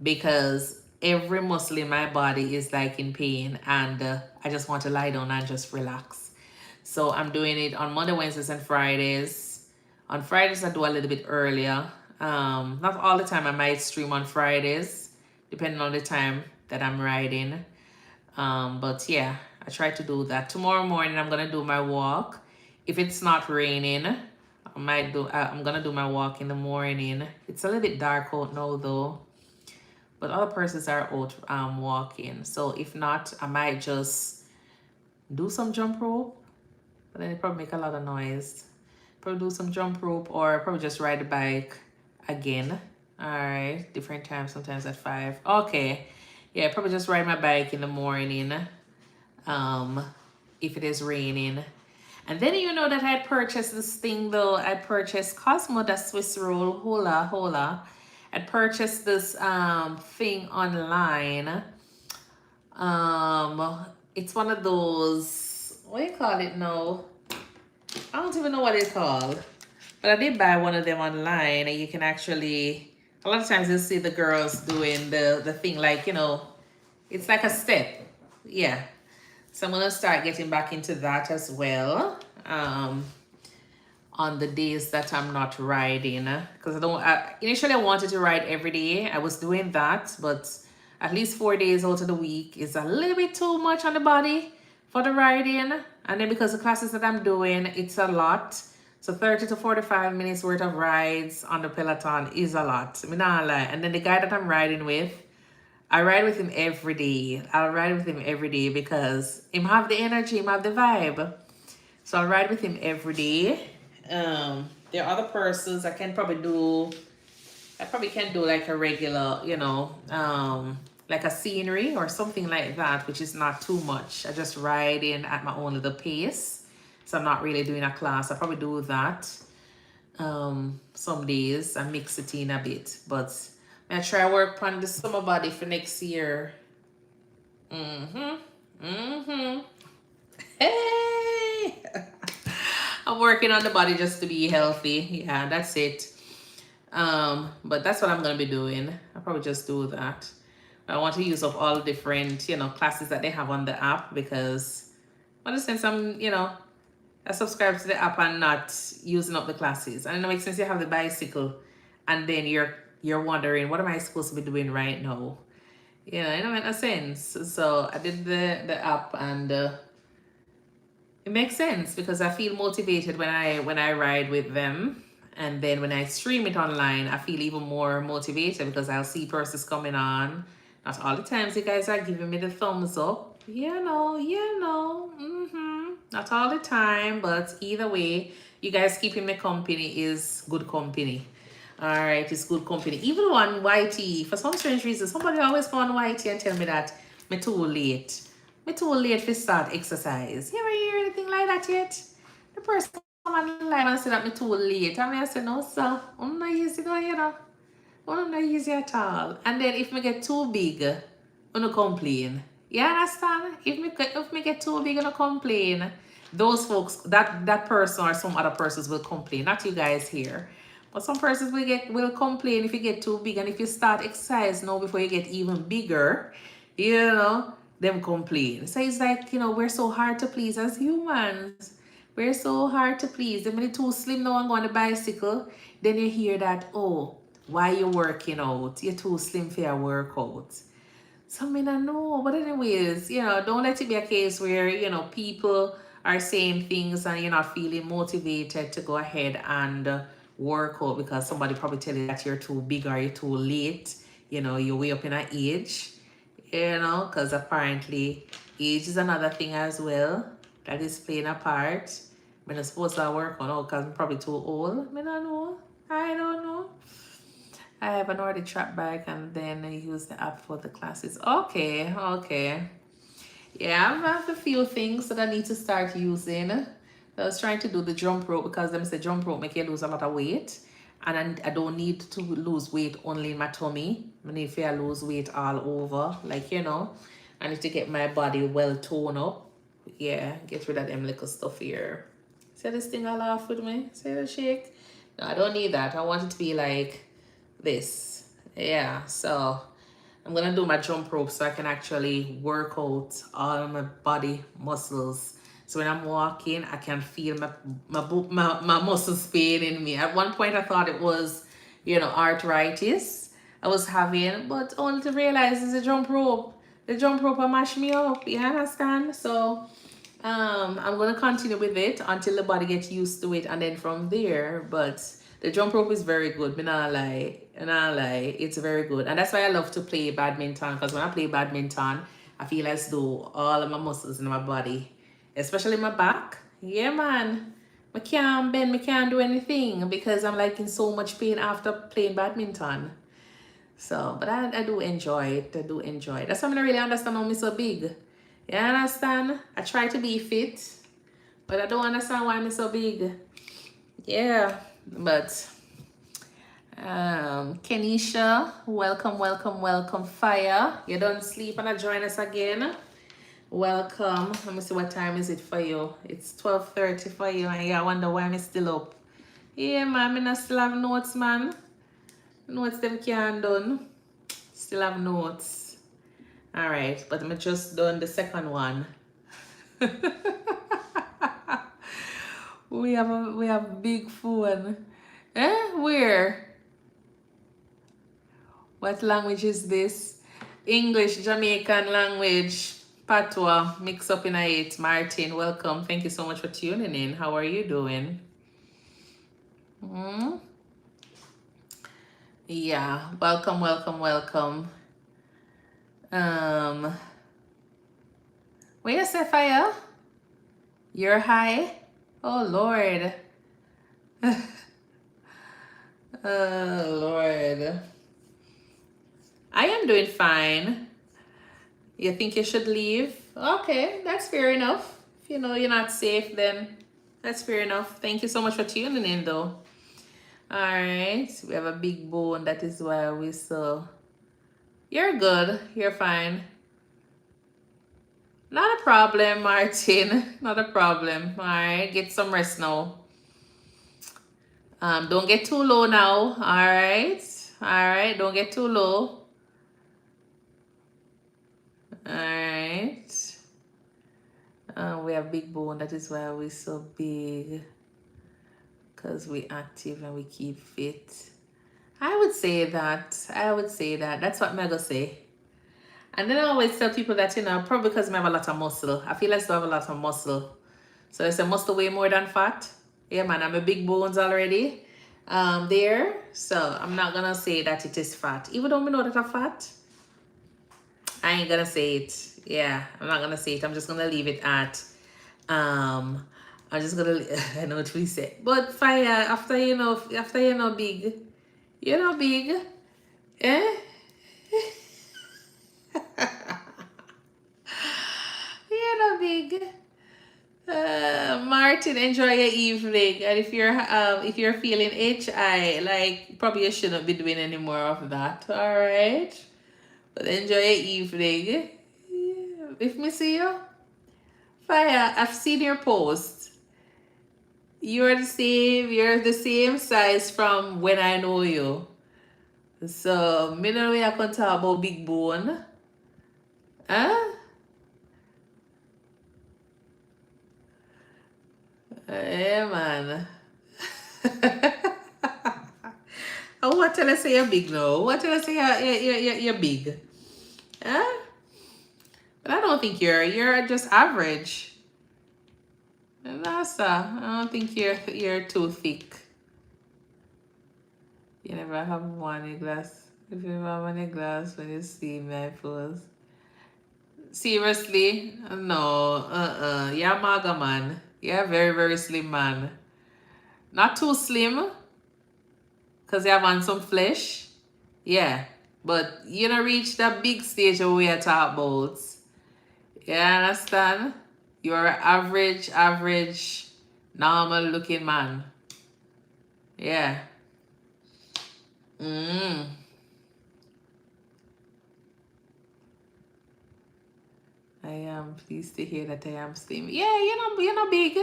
A: because every muscle in my body is like in pain, and I just want to lie down and just relax. So I'm doing it on Monday, Wednesdays, and Fridays. On Fridays, I do a little bit earlier. Not all the time. I might stream on Fridays, depending on the time that I'm riding. But yeah, I try to do that. Tomorrow morning, I'm gonna do my walk. If it's not raining, I'm gonna do my walk in the morning. It's a little bit dark out now though, but other persons are out walking. So if not, I might just do some jump rope, but then it probably make a lot of noise. Probably do some jump rope, or probably just ride the bike again. All right, different times, sometimes at 5. Okay, yeah, probably just ride my bike in the morning, if it is raining. And then that I purchased this thing though. I purchased Cosmo, the Swiss roll. Hola. I purchased this thing online. It's one of those, what do you call it now? I don't even know what it's called. But I did buy one of them online, and you can actually, a lot of times you'll see the girls doing the thing like, it's like a step. Yeah. So I'm going to start getting back into that as well. On the days that I'm not riding. Because initially I wanted to ride every day. I was doing that, but at least 4 days out of the week is a little bit too much on the body for the riding. And then because the classes that I'm doing, it's a lot. So 30 to 45 minutes worth of rides on the Peloton is a lot. I'm not lie. And then the guy that I'm riding with, I ride with him every day. I'll ride with him every day because him have the energy, him have the vibe. So I'll ride with him every day. There are other persons I probably can do like a regular, like a scenery or something like that, which is not too much. I just ride in at my own little pace. So I'm not really doing a class. I probably do that some days and mix it in a bit. But I try work on the summer body for next year. Hey! I'm working on the body just to be healthy. Yeah, that's it. But that's what I'm gonna be doing. I'll probably just do that. I want to use up all the different, classes that they have on the app because, well, since I subscribe to the app and not using up the classes. And it makes sense you have the bicycle and then you're wondering, what am I supposed to be doing right now? It don't make no sense. So I did the app and it makes sense because I feel motivated when I ride with them. And then when I stream it online, I feel even more motivated because I'll see persons coming on. Not all the times you guys are giving me the thumbs up. Not all the time, but either way, you guys keeping me company is good company. All right, it's good company. Even on YT, for some strange reason, somebody always go on YT and tell me that me too late. Me too late to start exercise. You ever hear anything like that yet? The person come on live and say that me too late. And I say, no, sir. I'm not easy, I'm not easy at all. And then if me get too big, I'm not complain. You understand? If me get too big, I'm not complain. Those folks, that person or some other persons will complain. Not you guys here. But some persons will complain if you get too big. And if you start exercise now before you get even bigger, them complain. So it's like, we're so hard to please as humans. We're so hard to please. Then when you're too slim now and go on the bicycle, then you hear that, oh, why you working out? You're too slim for your workout. So I mean, I know. But anyways, don't let it be a case where, people are saying things and you're not feeling motivated to go ahead and work out because somebody probably tell you that you're too big or you're too late. You're way up in an age. Because apparently age is another thing as well that is playing a part. I'm not supposed to work on because I'm probably too old. I don't know. I have an already trap bag and then I use the app for the classes. Okay. Yeah, I have a few things that I need to start using. I was trying to do the jump rope because them say jump rope make you lose a lot of weight. And I don't need to lose weight only in my tummy. I need to lose weight all over. I need to get my body well toned up. Yeah, get rid of them little stuff here. See this thing I laugh with me? See the shake? No, I don't need that. I want it to be like this. Yeah, so I'm going to do my jump rope so I can actually work out all my body muscles. So when I'm walking, I can feel my muscles paining me. At one point, I thought it was, arthritis I was having, but only to realize it's a jump rope. The jump rope will mash me up. You understand? So I'm going to continue with it until the body gets used to it. And then from there, but the jump rope is very good. Me not lie. It's very good. And that's why I love to play badminton. Because when I play badminton, I feel as though all of my muscles in my body, especially my back, yeah, man, I can't bend, I can't do anything because I'm like in so much pain after playing badminton. So, but I do enjoy it. I do enjoy it. That's why I don't really understand how I'm so big. You understand? I try to be fit, but I don't understand why I'm so big. Yeah, but Kenisha, welcome. Fire, you don't sleep and I join us again. Welcome. Let me see what time is it for you. It's 12:30 for you, and I wonder why I'm still up. Yeah, man, I still have notes, man. Notes them can't done. Still have notes. All right, but I'm just done the second one. we have big phone. Where? What language is this? English, Jamaican language, Patois, mix up in it. Martin, welcome. Thank you so much for tuning in. How are you doing? Yeah, welcome. Where you say fire? You're high? Oh Lord. Oh Lord. I am doing fine. You think you should leave? Okay, that's fair enough. If you know you're not safe, then that's fair enough. Thank you so much for tuning in though. Alright, we have a big bone. That is why we so. You're good. You're fine. Not a problem, Martin. Not a problem. Alright, get some rest now. Don't get too low now. Alright. Alright, don't get too low. Alright. We have big bone. That is why we're so big. Because we active and we keep fit. I would say that. That's what I'm going to say. And then I always tell people that, probably because I have a lot of muscle. I feel like I have a lot of muscle. So I say muscle weigh more than fat. Yeah, man, I'm a big bones already. There. So I'm not going to say that it is fat. Even though I know that I'm fat, I ain't going to say it. Yeah, I'm not going to say it. I'm just going to leave it at, I'm just going to, I know what we say. But fire, after you know big, big, eh? Big. Martin, enjoy your evening. And if you're feeling HI, like probably you shouldn't be doing any more of that. All right, but enjoy your evening. Yeah. If me see you, fire. I've seen your post. You're the same. You're the same size from when I know you. So me know we I can talk about big bone. Huh? Yeah, man. Oh, what tell us say you're big now? What tell us say you're big? Huh? But I don't think you're just average. Nasa, I don't think you're too thick. You never have one glass. If you have one glass when you see my pose. Seriously? No. You're a maga man. You're a very, very slim man. Not too slim. Because you have on some flesh. Yeah. But you don't reach that big stage where we are talking about. You understand? You're an average, normal looking man. Yeah. I am pleased to hear that I am slim. Yeah, you're not big.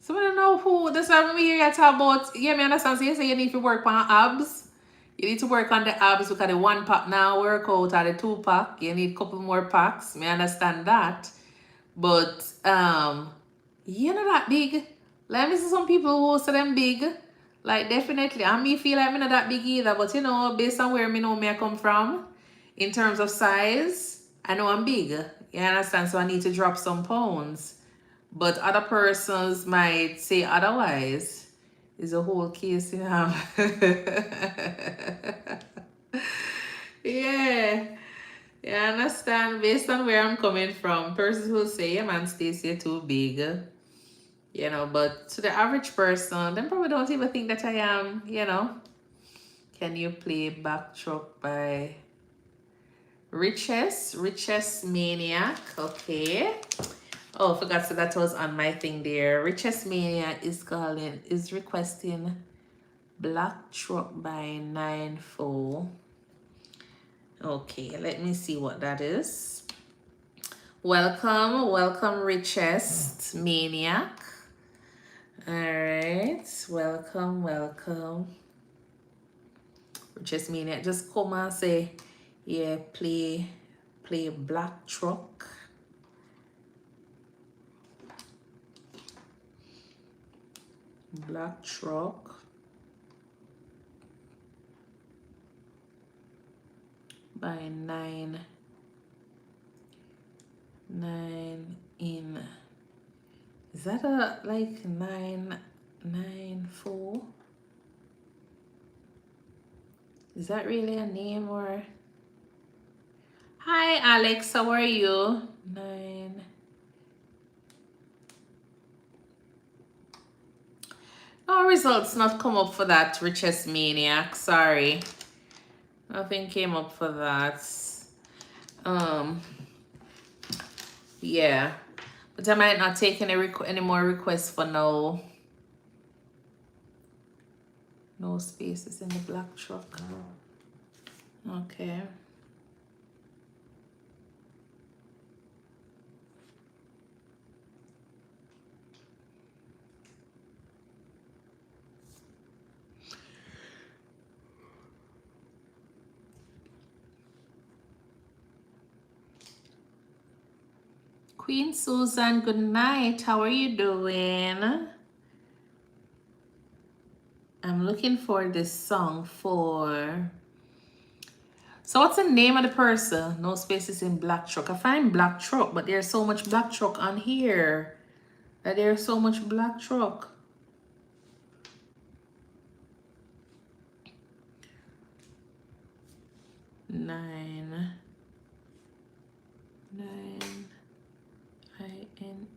A: So I don't know who. That's why when we hear you talk about, yeah, me understand. So you say you need to work on abs. You need to work on the abs because the 1 pack now work out or the 2 pack. You need a couple more packs. Me understand that. But you're not that big. Let me see some people who say them big. Like definitely. And me feel like I'm not that big either. But based on where me I come from, in terms of size, I know I'm big. You understand? So I need to drop some pounds. But other persons might say otherwise. Is a whole case, Yeah. Yeah, I understand. Based on where I'm coming from, persons will say, yeah, man, Stacey, you're too big. But to the average person, they probably don't even think that I am, Can you play Backtrack by Richest Maniac? Okay. Oh, I forgot, so that was on my thing there. Richest Maniac is requesting Black Truck by 9-4. Okay, let me see what that is. Welcome, Richest Maniac. All right, welcome. Richest Maniac, just come and say, yeah, play Black Truck. Black Truck by 9 in. Is that a like 9-4? Is that really a name or Hi, Alex. How are you? 9. No results not come up for that Richest Maniac. Sorry. Nothing came up for that. Um, yeah. But I might not take any more requests for now. No spaces in the black truck. Okay. Queen Susan, good night. How are you doing? I'm looking for this song for... So what's the name of the person? No spaces in black truck. I find black truck, but there's so much black truck on here. There's so much black truck. Nine.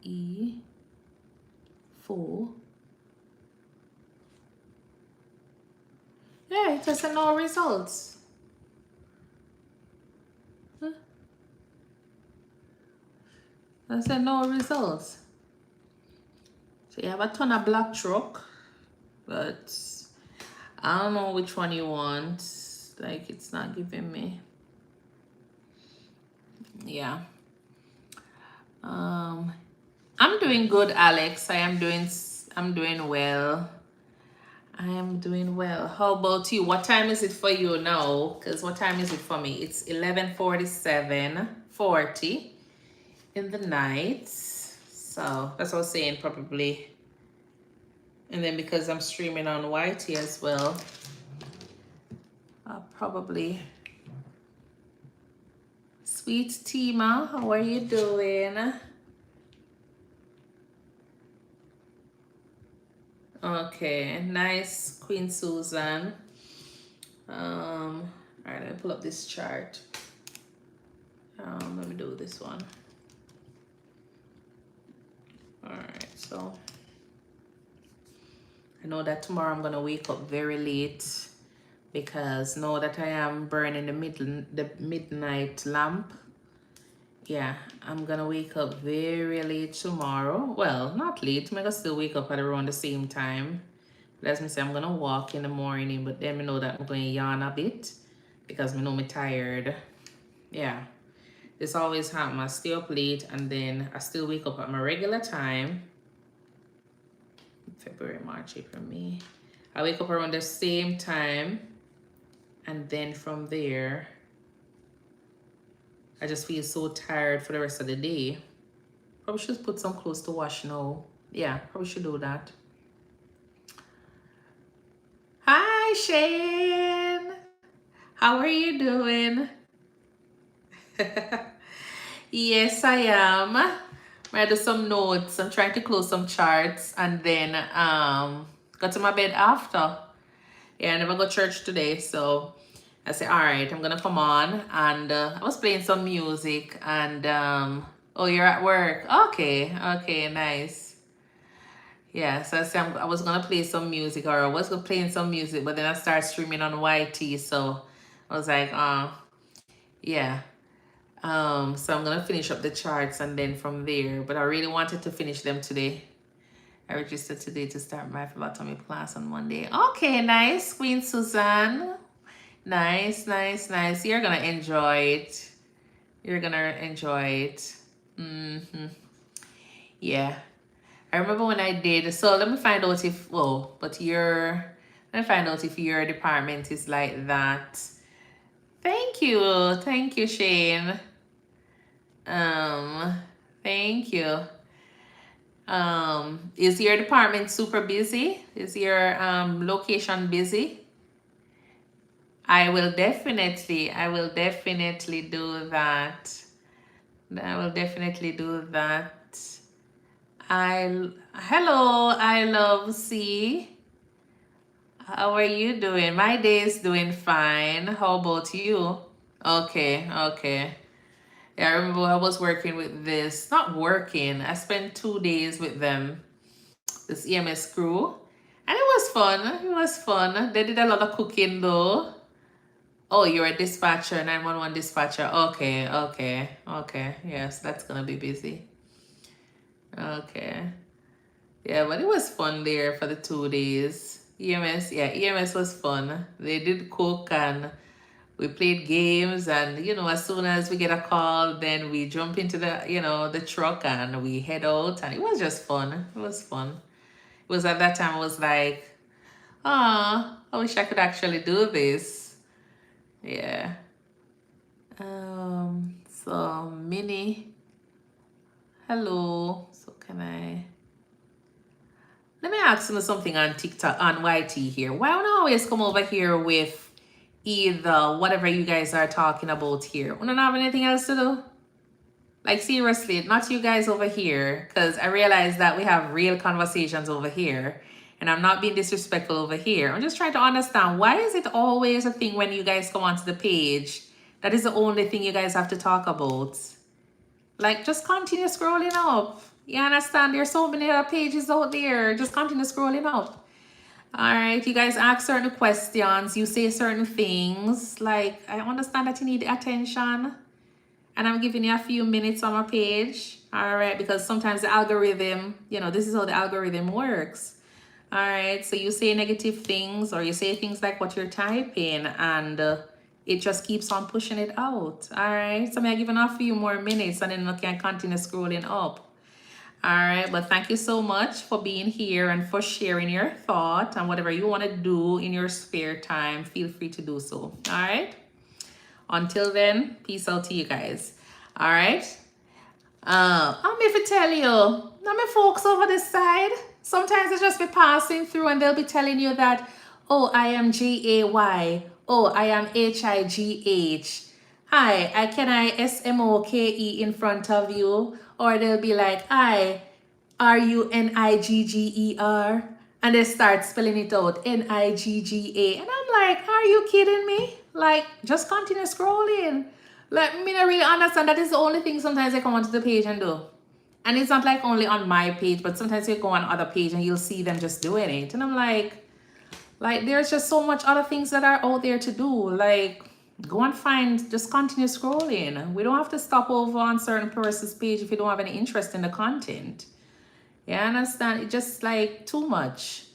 A: INE 4. Yeah, it doesn't know results. Huh? Doesn't know results. So you have a ton of black truck, but I don't know which one you want. Like, it's not giving me. Yeah. I'm doing good, Alex. I'm doing well. I am doing well. How about you? What time is it for you now? Because what time is it for me? It's 11:47:40 in the night. So that's what I was saying, probably. And then because I'm streaming on YT as well, I'll probably... Sweet Tima, how are you doing? Okay, nice, Queen Susan. All right, let me pull up this chart. Let me do this one. All right, so I know that tomorrow I'm gonna wake up very late because know that I am burning the midnight lamp. Yeah, I'm gonna wake up very late tomorrow. Well, not late. I'm gonna still wake up at around the same time. Let me say I'm gonna walk in the morning, but then I know that I'm going to yawn a bit because I know I'm tired. Yeah, this always happens. I stay up late and then I still wake up at my regular time. February, March, April, May. I wake up around the same time, and then from there, I just feel so tired for the rest of the day. Probably should put some clothes to wash now. Yeah, probably should do that. Hi, Shane. How are you doing? Yes, I am. I do some notes. I'm trying to close some charts and then go to my bed after. Yeah, I never go to church today, so I said, all right, I'm gonna come on. And I was playing some music and oh, you're at work. Okay, nice. Yeah, so I said I was gonna play some music, or I was gonna play some music, but then I started streaming on YT, so I was like, yeah. So I'm gonna finish up the charts and then from there, but I really wanted to finish them today. I registered today to start my phlebotomy class on Monday. Okay, nice, Queen Suzanne. Nice. You're gonna enjoy it. You're gonna enjoy it. Yeah. I remember when I did, so let me find out if, well, but let me find out if your department is like that. Thank you, Shane. Thank you. Is your department super busy? Is your location busy? I will definitely do that. I will definitely do that. Hello, I love C. How are you doing? My day is doing fine. How about you? Okay. Yeah, I remember I was working with this, not working, I spent 2 days with them, this EMS crew. And it was fun. It was fun. They did a lot of cooking though. Oh, you're a dispatcher, 911 dispatcher. Okay, okay, okay. Yes, that's gonna be busy. Okay. Yeah, but it was fun there for the 2 days. EMS, yeah, EMS was fun. They did cook and we played games, and as soon as we get a call, then we jump into the truck and we head out, and it was just fun. It was fun. It was at that time I was like, ah, I wish I could actually do this. Yeah. So Minnie, hello. So let me ask you something on TikTok, on YT here. Why don't I always come over here with either whatever you guys are talking about here? We don't have anything else to do? Like seriously, not you guys over here, because I realize that we have real conversations over here, and I'm not being disrespectful over here. I'm just trying to understand, why is it always a thing when you guys come onto the page that is the only thing you guys have to talk about? Like, just continue scrolling up. You understand? There's so many other pages out there. Just continue scrolling up. All right, you guys ask certain questions, you say certain things. Like, I understand that you need attention, and I'm giving you a few minutes on my page. All right, because sometimes the algorithm, this is how the algorithm works. All right, so you say negative things, or you say things like what you're typing, and it just keeps on pushing it out. All right, so I'm giving a few more minutes, and then I can continue scrolling up. All right, but thank you so much for being here and for sharing your thought, and whatever you want to do in your spare time, feel free to do so. All right, until then, peace out to you guys. All right, I'm here to tell you, now my folks over this side, sometimes they just be passing through and they'll be telling you that, oh, I am GAY, oh, I am HIGH. Hi, can I SMOKE in front of you? Or they'll be like, I, RUNIGGER. And they start spelling it out, NIGGA. And I'm like, are you kidding me? Like, just continue scrolling. Like, me not really understand. That is the only thing sometimes I come onto the page and do. And it's not like only on my page, but sometimes you go on other page and you'll see them just doing it. And I'm like there's just so much other things that are out there to do. Like, go and find, just continue scrolling. We don't have to stop over on certain person's page if you don't have any interest in the content. Yeah, I understand. It's just like too much.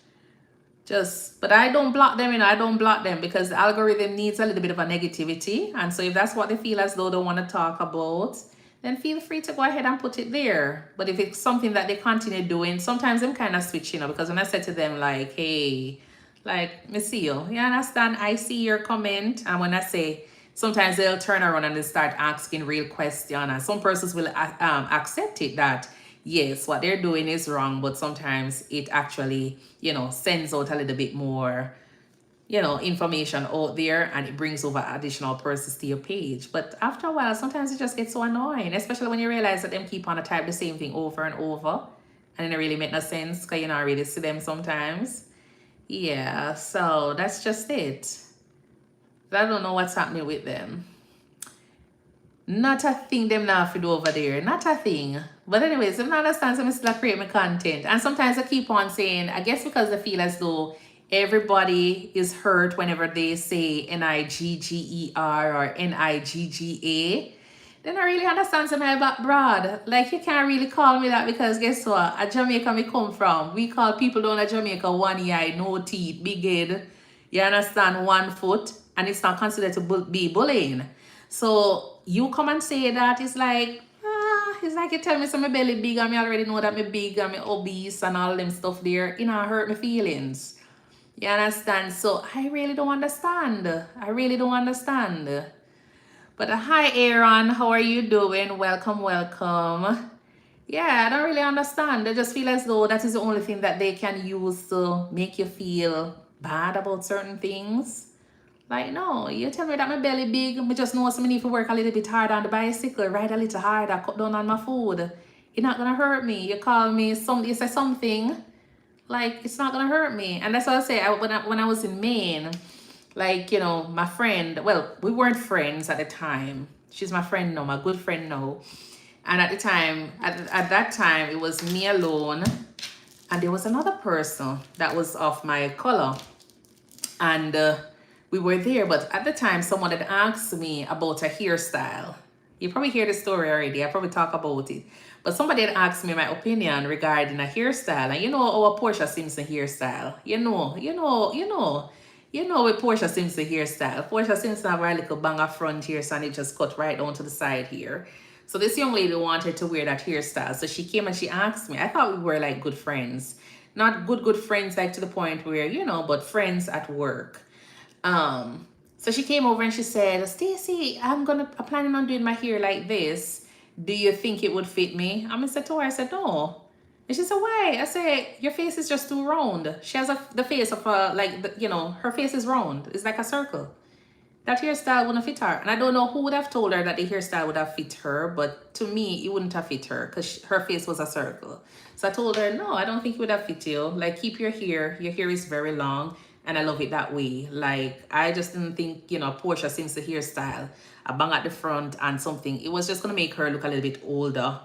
A: But I don't block them, I don't block them because the algorithm needs a little bit of a negativity. And so if that's what they feel as though they want to talk about, then feel free to go ahead and put it there. But if it's something that they continue doing, sometimes I'm kind of switching up, because when I said to them, like, hey, like, me see you. You understand? I see your comment. And when I say, sometimes they'll turn around and they start asking real questions. And some persons will accept it that, yes, what they're doing is wrong. But sometimes it actually, sends out a little bit more, information out there, and it brings over additional persons to your page. But after a while, sometimes it just gets so annoying, especially when you realize that them keep on to type the same thing over and over. And it don't really make no sense because you not really see them sometimes. Yeah, so that's just it. I don't know what's happening with them. Not a thing them now have to do over there. Not a thing. But anyways, I'm not understand, so I'm still create my content. And sometimes I keep on saying, I guess because they feel as though everybody is hurt whenever they say NIGGER or NIGGA. Then I really understand some about broad. Like, you can't really call me that, because guess what? At Jamaica me come from, we call people down at Jamaica one eye, no teeth, big head. You understand? 1 foot. And it's not considered to be bullying. So you come and say that, it's like you tell me some my belly big and me already know that me big and me obese and all them stuff there. Hurt my feelings. You understand? So I really don't understand. I really don't understand. But hi Aaron, how are you doing? Welcome, welcome. Yeah, I don't really understand. They just feel as though that is the only thing that they can use to make you feel bad about certain things. Like, no, you tell me that my belly big, me just know I need to work a little bit harder on the bicycle, ride a little harder, cut down on my food. It's not gonna hurt me. You call me you say something, like, it's not gonna hurt me. And that's what I say. When I was in Maine, like, my friend, well, we weren't friends at the time, She's my friend now, my good friend now. And at the time, at that time, it was me alone, and there was another person that was of my color, and we were there. But at the time, someone had asked me about a hairstyle. You probably hear the story already. I probably talk about it. But somebody had asked me my opinion regarding a hairstyle, and you know our Portia Simpson hairstyle. You know with Portia Simpson hairstyle. Portia Simpson have a little banger front here, so and it just cut right down to the side here. So this young lady wanted to wear that hairstyle. So she came and she asked me. I thought we were like good friends. Not good friends like to the point where, but friends at work. So she came over and she said, Stacy, I'm planning on doing my hair like this. Do you think it would fit me? I said to her, I said, no. And she said, why? I said, your face is just too round. She has the face of her face is round. It's like a circle. That hairstyle wouldn't fit her. And I don't know who would have told her that the hairstyle would have fit her, but to me, it wouldn't have fit her because her face was a circle. So I told her, no, I don't think it would have fit you. Like, keep your hair. Your hair is very long, and I love it that way. Like, I just didn't think, Portia seems the hairstyle, a bang at the front and something. It was just going to make her look a little bit older.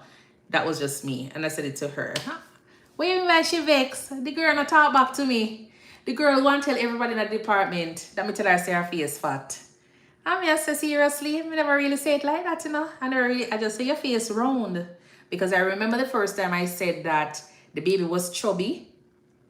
A: That was just me. And I said it to her. Huh? Wait a minute, she vexed. The girl not talk back to me. The girl want to tell everybody in the department that me tell her say her face fat. I say seriously, I never really say it like that, I just say your face round. Because I remember the first time I said that the baby was chubby.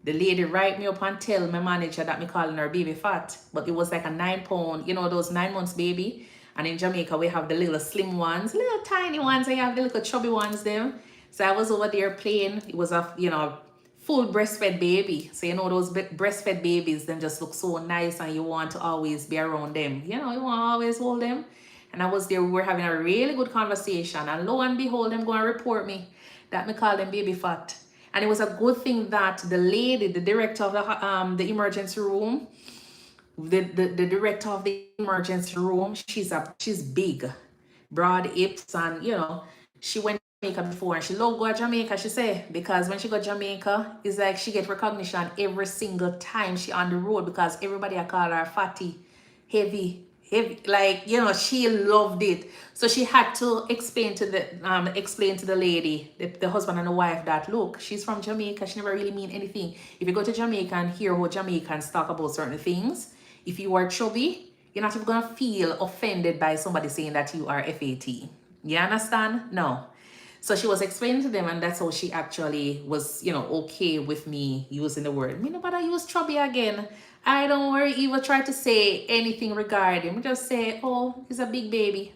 A: The lady write me up and tell my manager that me calling her baby fat. But it was like a 9 pound, those 9 months baby. And in Jamaica, we have the little slim ones, little tiny ones, and you have the little chubby ones there. So I was over there playing. It was a, full breastfed baby. So those breastfed babies, them just look so nice and you want to always be around them. You want to always hold them. And I was there, we were having a really good conversation. And lo and behold, them go and report me that me call them baby fat. And it was a good thing that the lady, the director of the emergency room, the director of the emergency room, she's big, broad hips, and she went to Jamaica before and she loved go to Jamaica, she say, because when she go to Jamaica, it's like she get recognition every single time she on the road because everybody I call her fatty, heavy, like she loved it. So she had to explain to the lady, the husband and the wife, that look, she's from Jamaica, she never really mean anything. If you go to Jamaica and hear how Jamaicans talk about certain things, if you are chubby, you're not even gonna feel offended by somebody saying that you are FAT. You understand? No. So she was explaining to them, and that's how she actually was, okay with me using the word. Me no bother use chubby again. I don't worry even try to say anything regarding. Just say, oh, he's a big baby,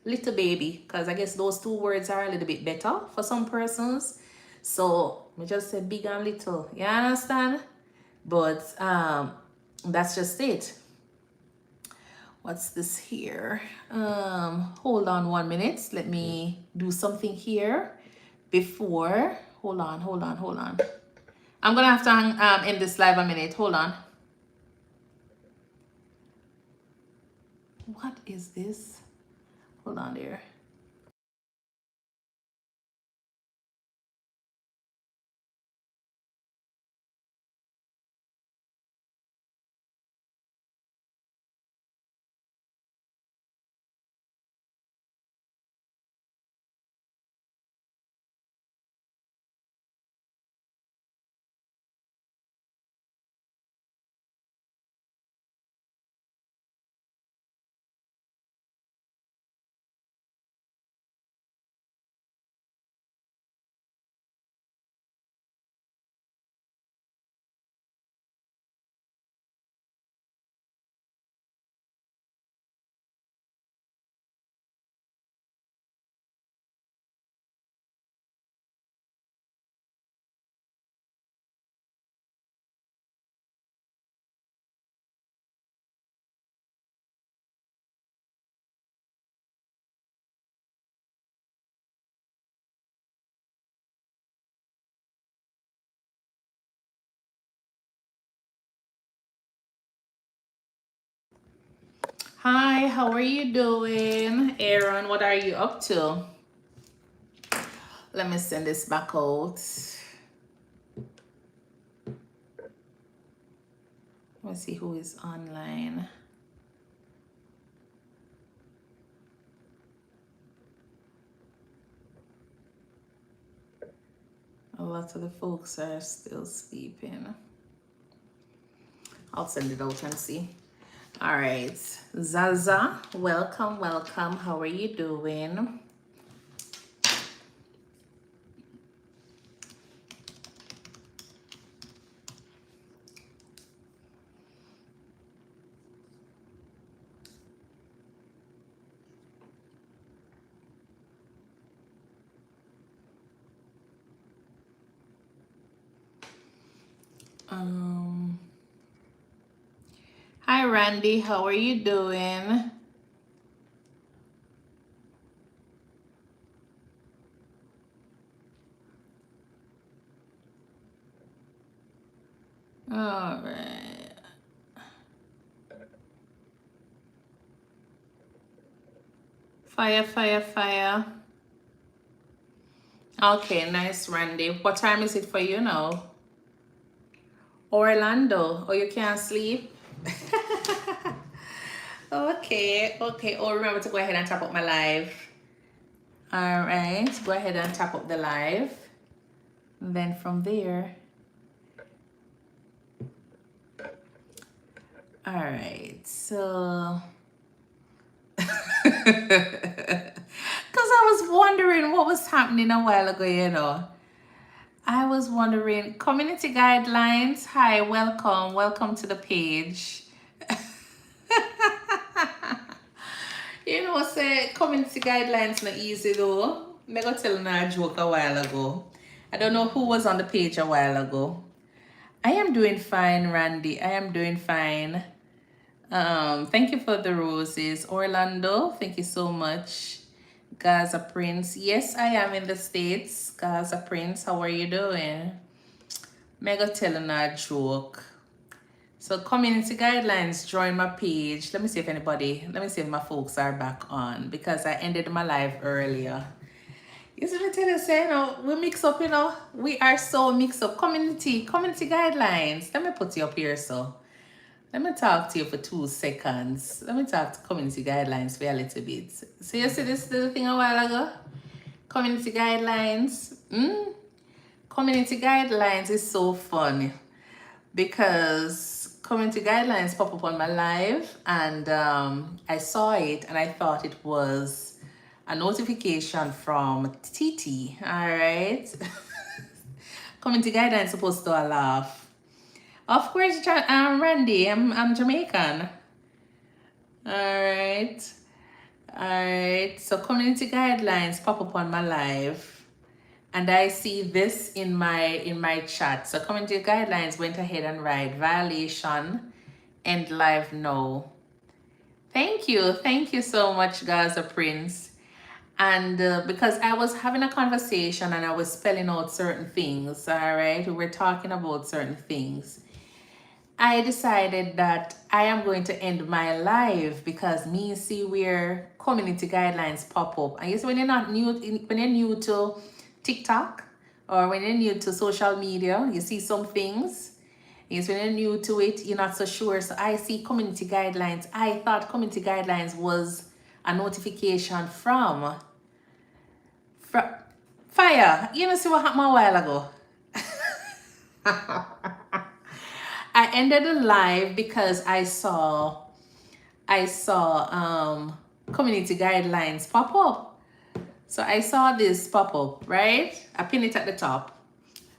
A: little baby, because I guess those two words are a little bit better for some persons. So we just say big and little. You understand? But that's just it. What's this here? Hold on 1 minute. Let me do something here before. Hold on. I'm gonna have to end this live a minute. Hold on. What is this? Hold on there. Hi, how are you doing? Aaron, what are you up to? Let me send this back out. Let me see who is online. lot of the folks are still sleeping. I'll send it out and see. All right, Zaza, welcome, welcome. How are you doing? Hi, Randy. How are you doing? All right. Fire, fire, fire. Okay, nice, Randy. What time is it for you now? Orlando. Oh, you can't sleep? Okay, okay. Oh, remember to go ahead and tap up my live. All right, go ahead and tap up the live. And then from there. All right, so. Because I was wondering what was happening a while ago, you know. I was wondering, community guidelines. Hi, welcome. Welcome to the page. You know, say community guidelines not easy though. I go tell you a joke a while ago. I don't know who was on the page a while ago. I am doing fine, Randy. I am doing fine. Thank you for the roses. Orlando, thank you so much. Gaza Prince. Yes, I am in the States. Gaza Prince, how are you doing? Mega telling a joke. So community guidelines, join my page. Let me see if my folks are back on because I ended my live earlier. You see me tell you, say, you know, we mix up, you know, we are so mixed up. Community guidelines. Let me put you up here, so. Let me talk to you for 2 seconds. Let me talk to community guidelines for a little bit. So you see this little thing a while ago? Community guidelines. Community guidelines is so fun because community guidelines pop up on my live and I saw it and I thought it was a notification from TT. All right. Community guidelines supposed to laugh. Of course, Randy, I'm Jamaican. All right. So community guidelines pop up on my live, and I see this in my chat. So community guidelines went ahead and write violation, end live now. Thank you so much, Gaza Prince. And because I was having a conversation and I was spelling out certain things, all right, we were talking about certain things. I decided that I am going to end my live because me see where community guidelines pop up. And you see when you're new to TikTok or when you're new to social media, you see some things. Yes, when you're new to it, you're not so sure. So I see community guidelines. I thought community guidelines was a notification from Fire. You know, see what happened a while ago. I ended the live because I saw community guidelines pop up. So I saw this pop up, right? I pinned it at the top.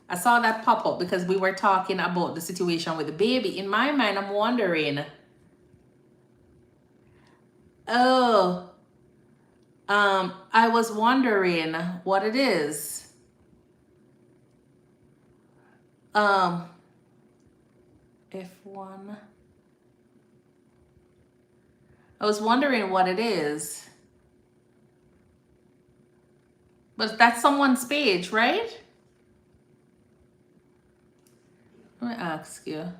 A: I saw that pop up because we were talking about the situation with the baby. In my mind, I'm wondering, I was wondering what it is. F1. I was wondering what it is. But that's someone's page, right? Let me ask you.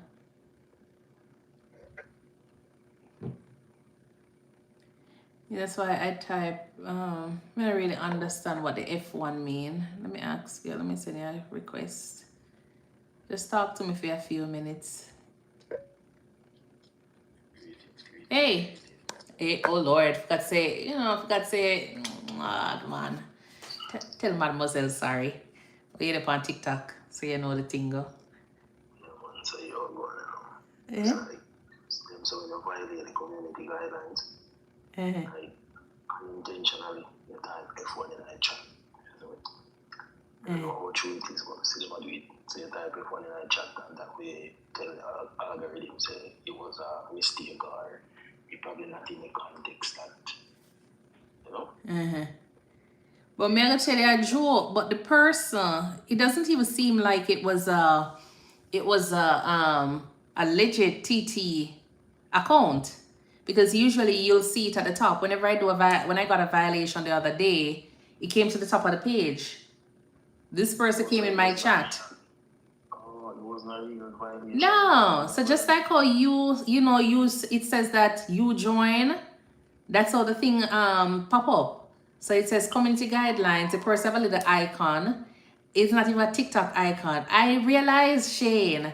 A: That's why I type, I don't really understand what the F1 mean. Let me ask you, let me send you a request. Just talk to me for a few minutes. Hey, oh Lord, forgot to say, oh man. Tell Mademoiselle sorry. We're upon TikTok. So you know the thing go.
B: Yeah, man, so you're going now.
A: Eh?
B: So you violate the community guidelines. Like, unintentionally, you type F1 in a chat. You know how true it is, but see them do it. So you type F1 in a chat, and that way tell the algorithm say it was a mistake or it probably not in the context that, you know?
A: But me, I'm gonna tell you a joke. But the person, it doesn't even seem like it was a legit TT account, because usually you'll see it at the top. Whenever I do when I got a violation the other day, it came to the top of the page. This person came in my chat.
B: Oh, it was not even violation.
A: No, so just like how it says that you join, that's how the thing pop up. So it says community guidelines. The person have a little icon. It's not even a TikTok icon. I realized, Shane,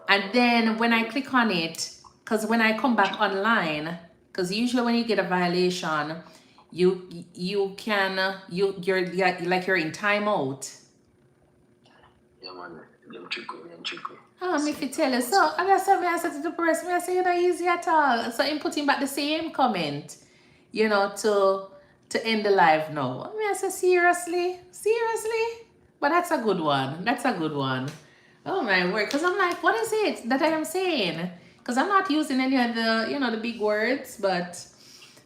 A: and then when I click on it, because when I come back online, because usually when you get a violation, you're you're in timeout.
B: Yeah, man, them tricky.
A: If you tell us so, and that's what I said to the person, I say, not easy at all. So I'm putting back the same comment, to end the live now. I say, seriously? But that's a good one. Oh my word. Because I'm like, what is it that I am saying? Because I'm not using any of the big words, but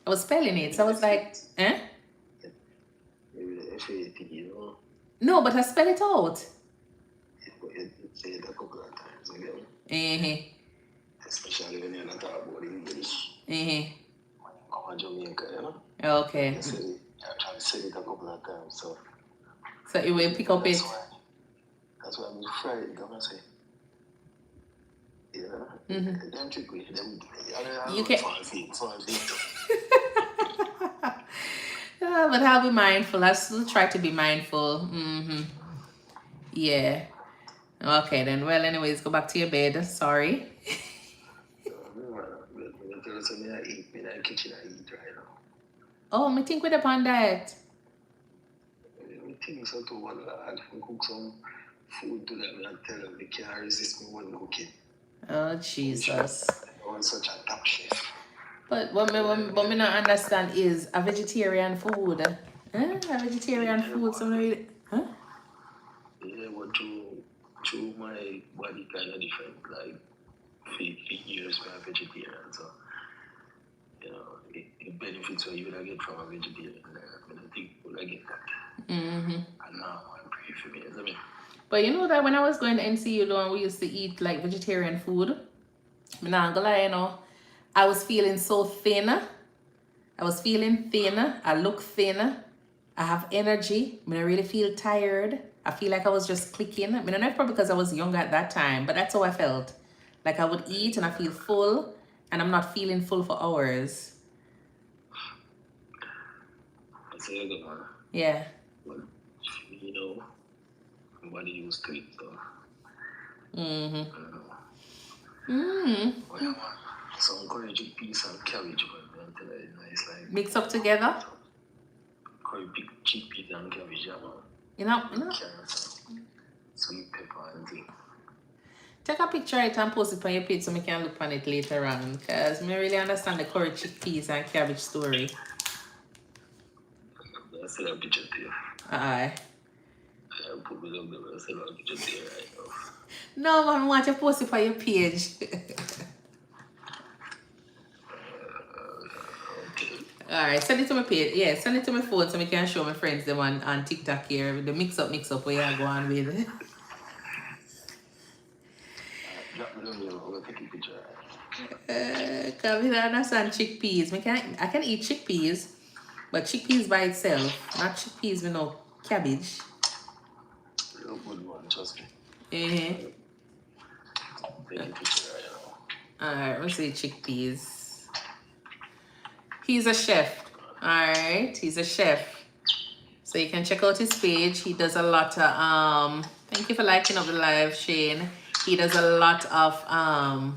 A: I was spelling it. So I was like, eh? No, but I spell it out.
B: Say it a couple of times again. Especially when you're not talking about English. Come on, Jamaica, you know?
A: Okay.
B: You actually said it a couple of times, so
A: it will pick up it.
B: That's why I'm afraid. I'm gonna say, them tricky. You can.
A: But I'll be mindful. I'll still try to be mindful. Yeah. Okay then. Well, anyways, go back to your bed. Sorry. Oh, me think with upon that.
B: Me think so too. I'll cook some food to them and tell them they can't resist me when cooking.
A: Oh Jesus.
B: I want such a top chef.
A: But what me not understand is a vegetarian food. A vegetarian food. So really, huh?
B: Yeah, but through my body kind of different. Like 50 years for a vegetarian, so it benefits what you would get from a vegetarian. I don't think would get that. And now I'm pretty familiar, isn't it?
A: But you know that when I was going to NCU, we used to eat like vegetarian food. I'm not gonna lie, I was feeling so thin. I look thin. I have energy. I really feel tired. I feel like I was just clicking. I don't know if probably because I was younger at that time, but that's how I felt. Like I would eat and I feel full, and I'm not feeling full for hours.
B: That's a good one.
A: Yeah.
B: But, nobody used to it, so. Well, some curry chickpeas and cabbage, nice, like.
A: Mix up together?
B: Curry chickpeas and cabbage, carrots, sweet pepper and things.
A: Take a picture of it and post it on your page so we can look on it later on. Because I really understand the curry chickpeas and cabbage story.
B: I'll send a picture to you.
A: Aye.
B: I'll put it up there, I'll send a picture to you right now.
A: No, man, I want you to post it on your page.
B: Okay.
A: Alright, send it to my page. Yeah, send it to my phone so we can show my friends them on TikTok here. The mix up where you go on with.
B: Drop me down here, I'll take a picture.
A: Because we don't understand chickpeas. I can eat chickpeas, but chickpeas by itself, not chickpeas with no cabbage.
B: Real good one, trust me.
A: Take
B: a picture right now.
A: Alright, let's see chickpeas. He's a chef. Alright, he's a chef. So you can check out his page. He does a lot of thank you for liking up the live, Shane. He does a lot of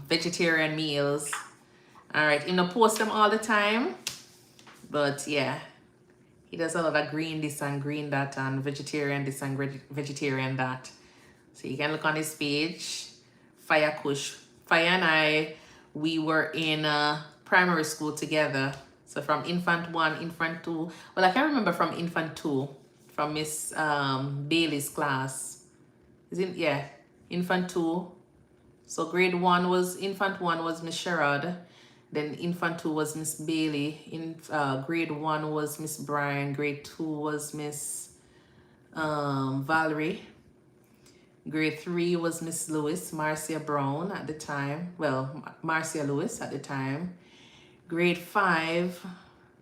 A: vegetarian meals. Alright, he don't post them all the time. But yeah. He does a lot of green this and green that and vegetarian this and vegetarian that. So you can look on his page, Fire Kush. Fire and I, we were in primary school together. So from infant 1, infant 2. Well, I can't remember from infant 2, from Miss Bailey's class. Isn't, yeah, infant 2. So grade 1 was, infant 1 was Miss Sherrod. Then infant 2 was Miss Bailey. In grade 1 was Miss Bryan. Grade 2 was Miss Valerie. Grade 3 was Miss Lewis, Marcia Brown at the time. Well, Marcia Lewis at the time. Grade 5,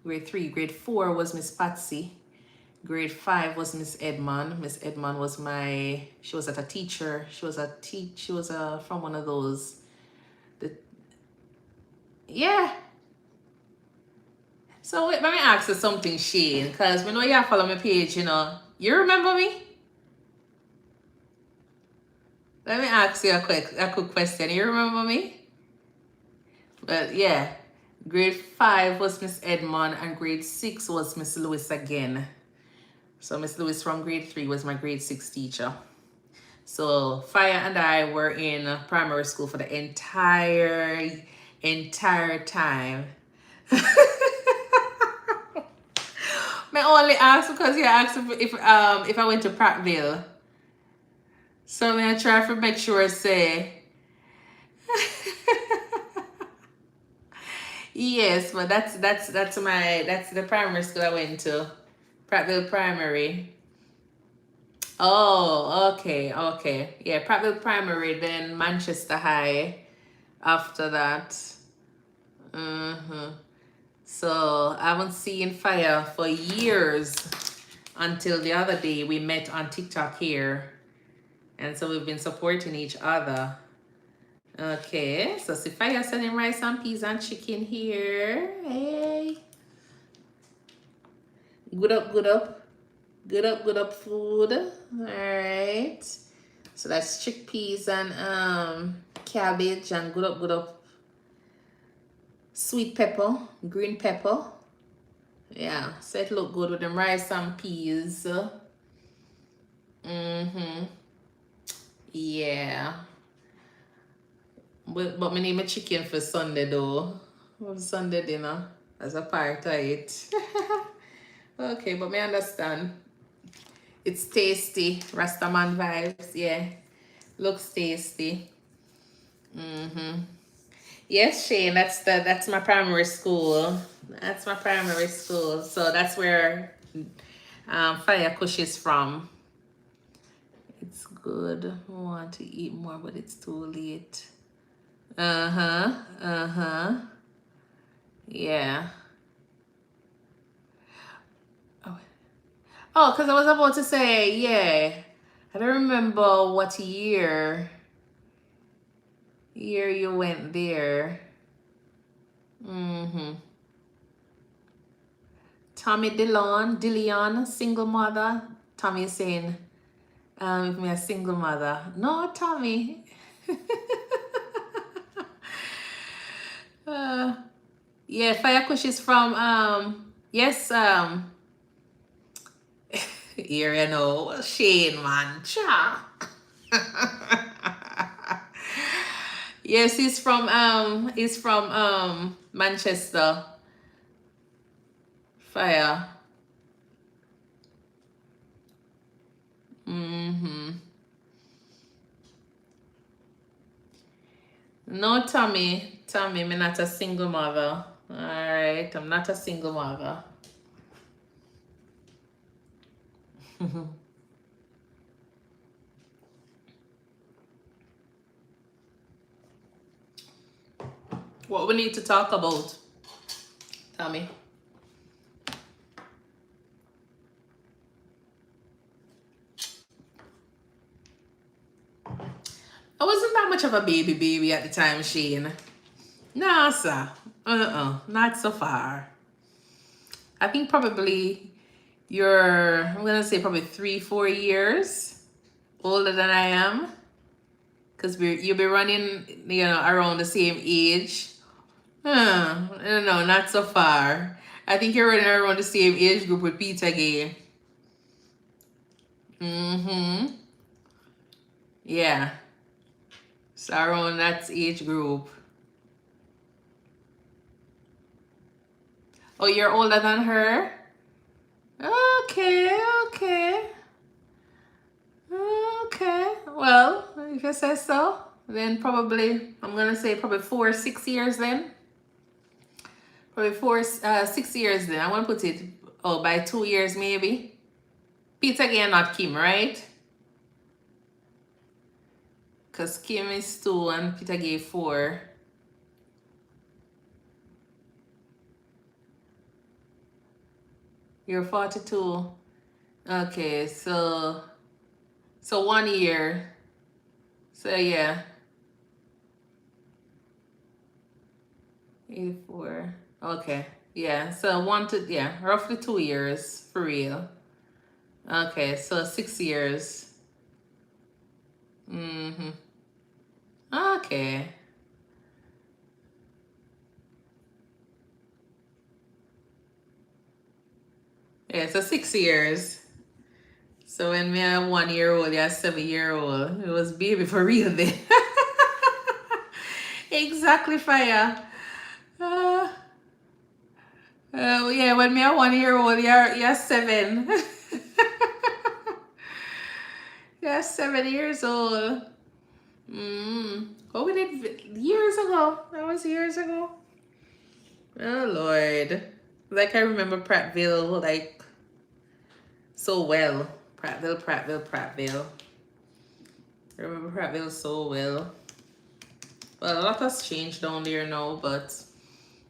A: grade 3, grade 4 was Miss Patsy. Grade 5 was Miss Edmond. Miss Edmond was she was at a teacher. She was from one of those. Yeah. So wait, let me ask you something, Shane, because we know you follow my page, you know. You remember me? Let me ask you a quick question. You remember me? Well, yeah. Grade 5 was Miss Edmond and grade 6 was Miss Lewis again. So Miss Lewis from grade 3 was my grade 6 teacher. So Fire and I were in primary school for the entire time. I only asked because you asked if I went to Prattville. So I'm gonna try to make sure say yes, but that's the primary school I went to. Prattville Primary. Oh, okay. Yeah, Prattville Primary, then Manchester High after that. So I haven't seen Fire for years until the other day we met on TikTok here. And so we've been supporting each other. Okay, so see Fire sending rice and peas and chicken here. Hey. Good up food. Alright. So that's chickpeas and cabbage and good up sweet pepper, green pepper. Yeah, so it look good with them rice and peas. Yeah. But me need my chicken for Sunday though. For Sunday dinner as a part of it. Okay, but me understand. It's tasty. Rastaman vibes, yeah. Looks tasty. Yes, Shane, that's my primary school. That's my primary school. So that's where Fire Kush is from. It's good. I want to eat more, but it's too late. Yeah. Oh, because I was about to say, yeah. I don't remember what year you went there. Tommy Dillon, single mother. Tommy is saying, if me a single mother. No, Tommy. Yeah, Fire Kush is from, yes, here you know, Shane, man. Cha. Yes, he's from Manchester. Fire. No, Tommy, me not a single mother. All right, I'm not a single mother. What we need to talk about, Tommy? I wasn't that much of a baby at the time, Shane. No, sir. Not so far. I think probably I'm gonna say probably 3-4 years older than I am. Because you'll be running, around the same age. No, not so far. I think you're running around the same age group with Peter Gay. Yeah. So around that age group. Oh, you're older than her? Okay, okay. Okay. Well, if you say so, then probably, I'm going to say probably 4, 6 years then. Probably 6 years then. I want to put it, oh, by 2 years maybe. Peter again, not Kim, right? Because Kim is 2 and Peter gave 4. You're 42. Okay, so 1 year. So yeah, 84. Okay, yeah. So roughly 2 years for real. Okay, so 6 years. Mm-hmm. Okay. Yeah, so 6 years. So when me a 1 year old, yeah, 7 year old, it was baby for real then. Exactly, fire. Uh, yeah, when me a 1 year old, you're 7. You're 7 years old. Oh, we did years ago. That was years ago. Oh Lord. Like I remember Prattville like so well. Prattville. I remember Prattville so well. Well, a lot has changed down there now, but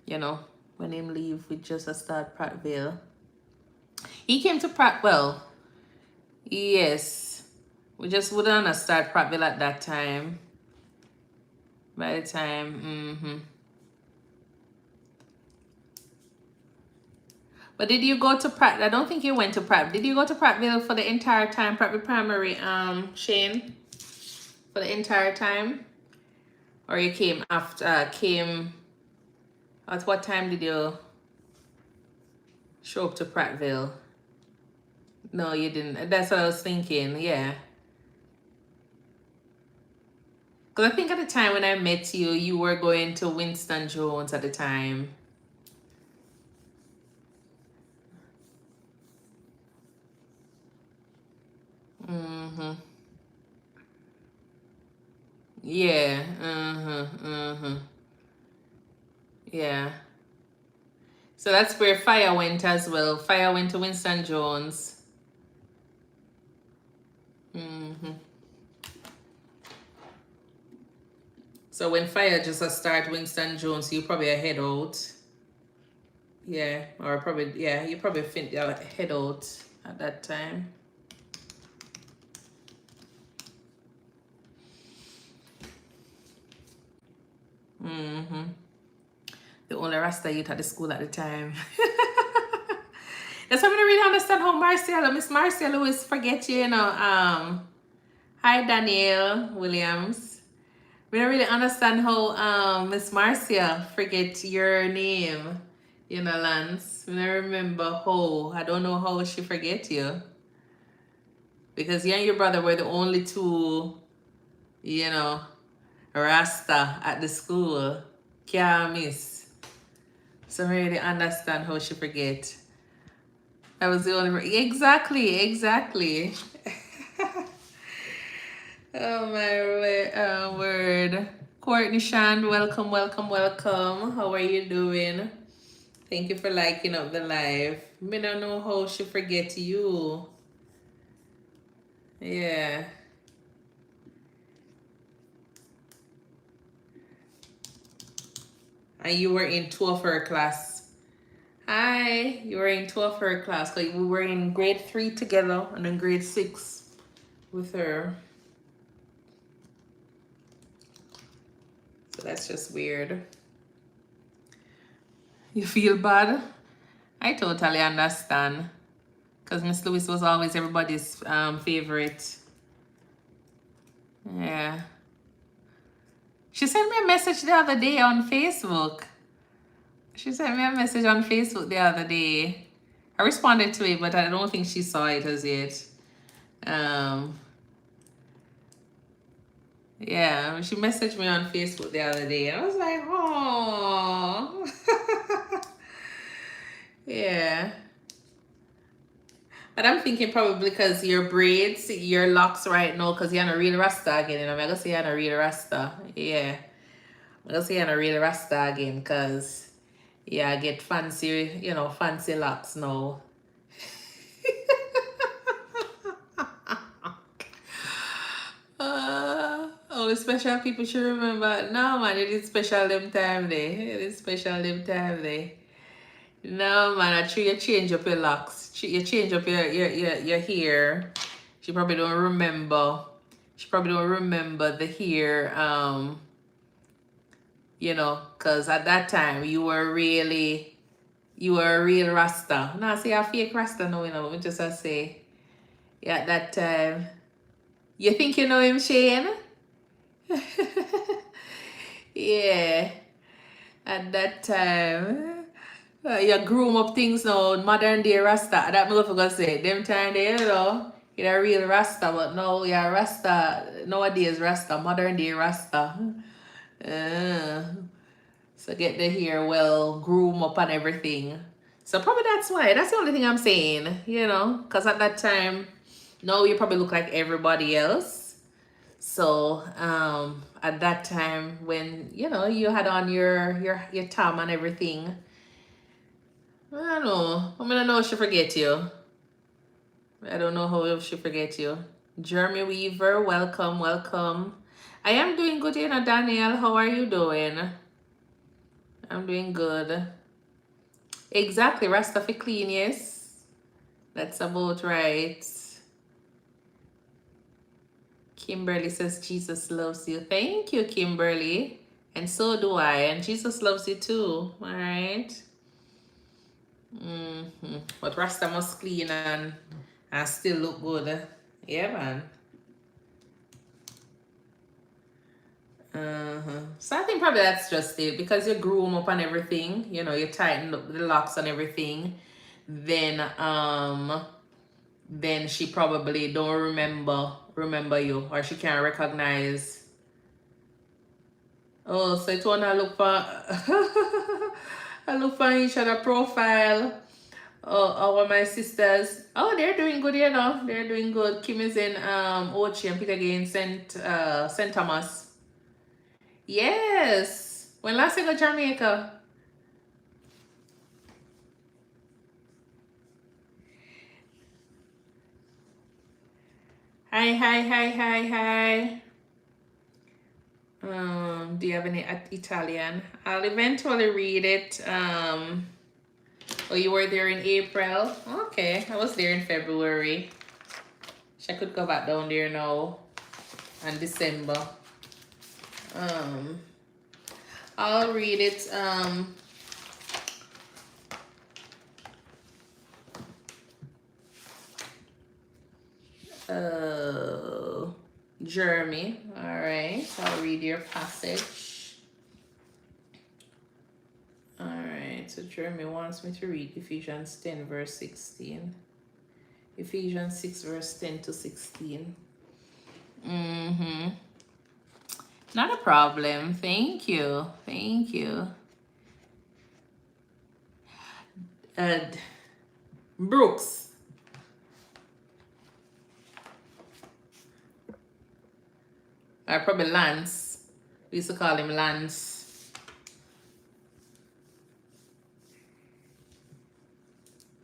A: you know, when him leave, we just start Prattville. He came to Prattville. Yes. We just wouldn't start Prattville at that time. By the time, But did you go to Pratt? I don't think you went to Pratt. Did you go to Prattville for the entire time, Prattville Primary, Shane? For the entire time? Or you came after, at what time did you show up to Prattville? No, you didn't. That's what I was thinking, yeah. Because I think at the time when I met you, you were going to Winston Jones at the time. Mm-hmm. Yeah. Mm-hmm. Mm-hmm. Yeah. So that's where Fire went as well. Fire went to Winston Jones. Mm-hmm. So when Fire just start Winston Jones, you probably head out. Yeah. Or probably, yeah, you probably head out at that time. Mm-hmm. The only Rasta youth at the school at the time. That's why I don't really understand how Miss Marcia always forget you, you know. Hi Danielle Williams. We don't really understand how Miss Marcia forget your name, you know, Lance. We don't remember how. I don't know how she forget you. Because you and your brother were the only two, you know, Rasta at the school. Can't miss. So I really understand how she forget. That was the only exactly. Oh my word. Courtney Shand, welcome. How are you doing? Thank you for liking up the live. Me don't know how she forget you. Yeah. And you were in 2 of her class. Hi, you were in 2 of her class. Like we were in grade 3 together and then grade 6 with her. So that's just weird. You feel bad? I totally understand. Because Miss Lewis was always everybody's favorite. Yeah. She sent me a message the other day on Facebook. She sent me a message on Facebook the other day. I responded to it, but I don't think she saw it as yet. Yeah, she messaged me on Facebook the other day, and I was like, oh. Yeah. But I'm thinking probably because your braids, your locks right now, because you're not real Rasta again. And I'm going to say you're not real Rasta. Yeah. I'm going to say you're not real Rasta again, because, yeah, I get fancy, fancy locks now. Only special people should remember. No, man, it is special them time day. It is special them time day. No, man, I you change up your locks. You change up your hair. She probably don't remember. She probably don't remember the hair, because at that time you were a real Rasta. No, I say a fake Rasta no, but just I say, yeah, at that time. You think you know him, Shane? Yeah, at that time. You groom up things now, modern day Rasta. That me forgot say. Them time they, you're a real Rasta, but now you're Rasta. Nowadays Rasta, modern day Rasta. Uh, so get the hair well, groom up and everything. So probably that's why. That's the only thing I'm saying, because at that time, now you probably look like everybody else. So at that time when you had on your tam and everything, I don't know. I mean, I know she forget you. I don't know how she forget you. Jeremy Weaver, welcome, welcome. I am doing good, Daniel. How are you doing? I'm doing good. Exactly, Rastafi clean, yes. That's about right. Kimberly says Jesus loves you. Thank you, Kimberly. And so do I. And Jesus loves you too. All right. But Rasta must clean and still look good. Yeah, man. So I think probably that's just it, because you grew them up and everything, you tightened up the locks and everything, then she probably don't remember you, or she can't recognize. Oh, so it wanna look for I look for each other profile. Oh, our my sisters. Oh, they're doing good, They're doing good. Kim is in Ochi and Peter again St. Thomas. Yes. When last I go Jamaica? Hi, hi, hi, hi, hi. Do you have any Italian? I'll eventually read it. Oh, you were there in April? Okay, I was there in February. I could go back down there now. And December. I'll read it. Jeremy. All right, I'll read your passage. All right, so Jeremy wants me to read Ephesians 10 verse 16. Ephesians 6 verse 10 to 16. Not a problem. Thank you. Thank you. Brooks. Or probably Lance. We used to call him Lance.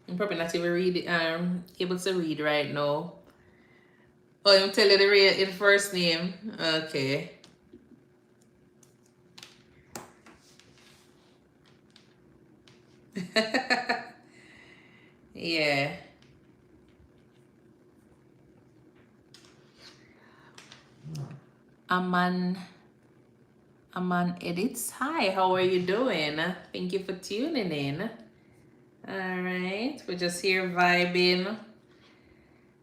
A: I'm probably not even able to read right now. Oh, I'm telling you the first name. Okay. Yeah. Aman Edits. Hi, how are you doing? Thank you for tuning in. All right, we're just here vibing,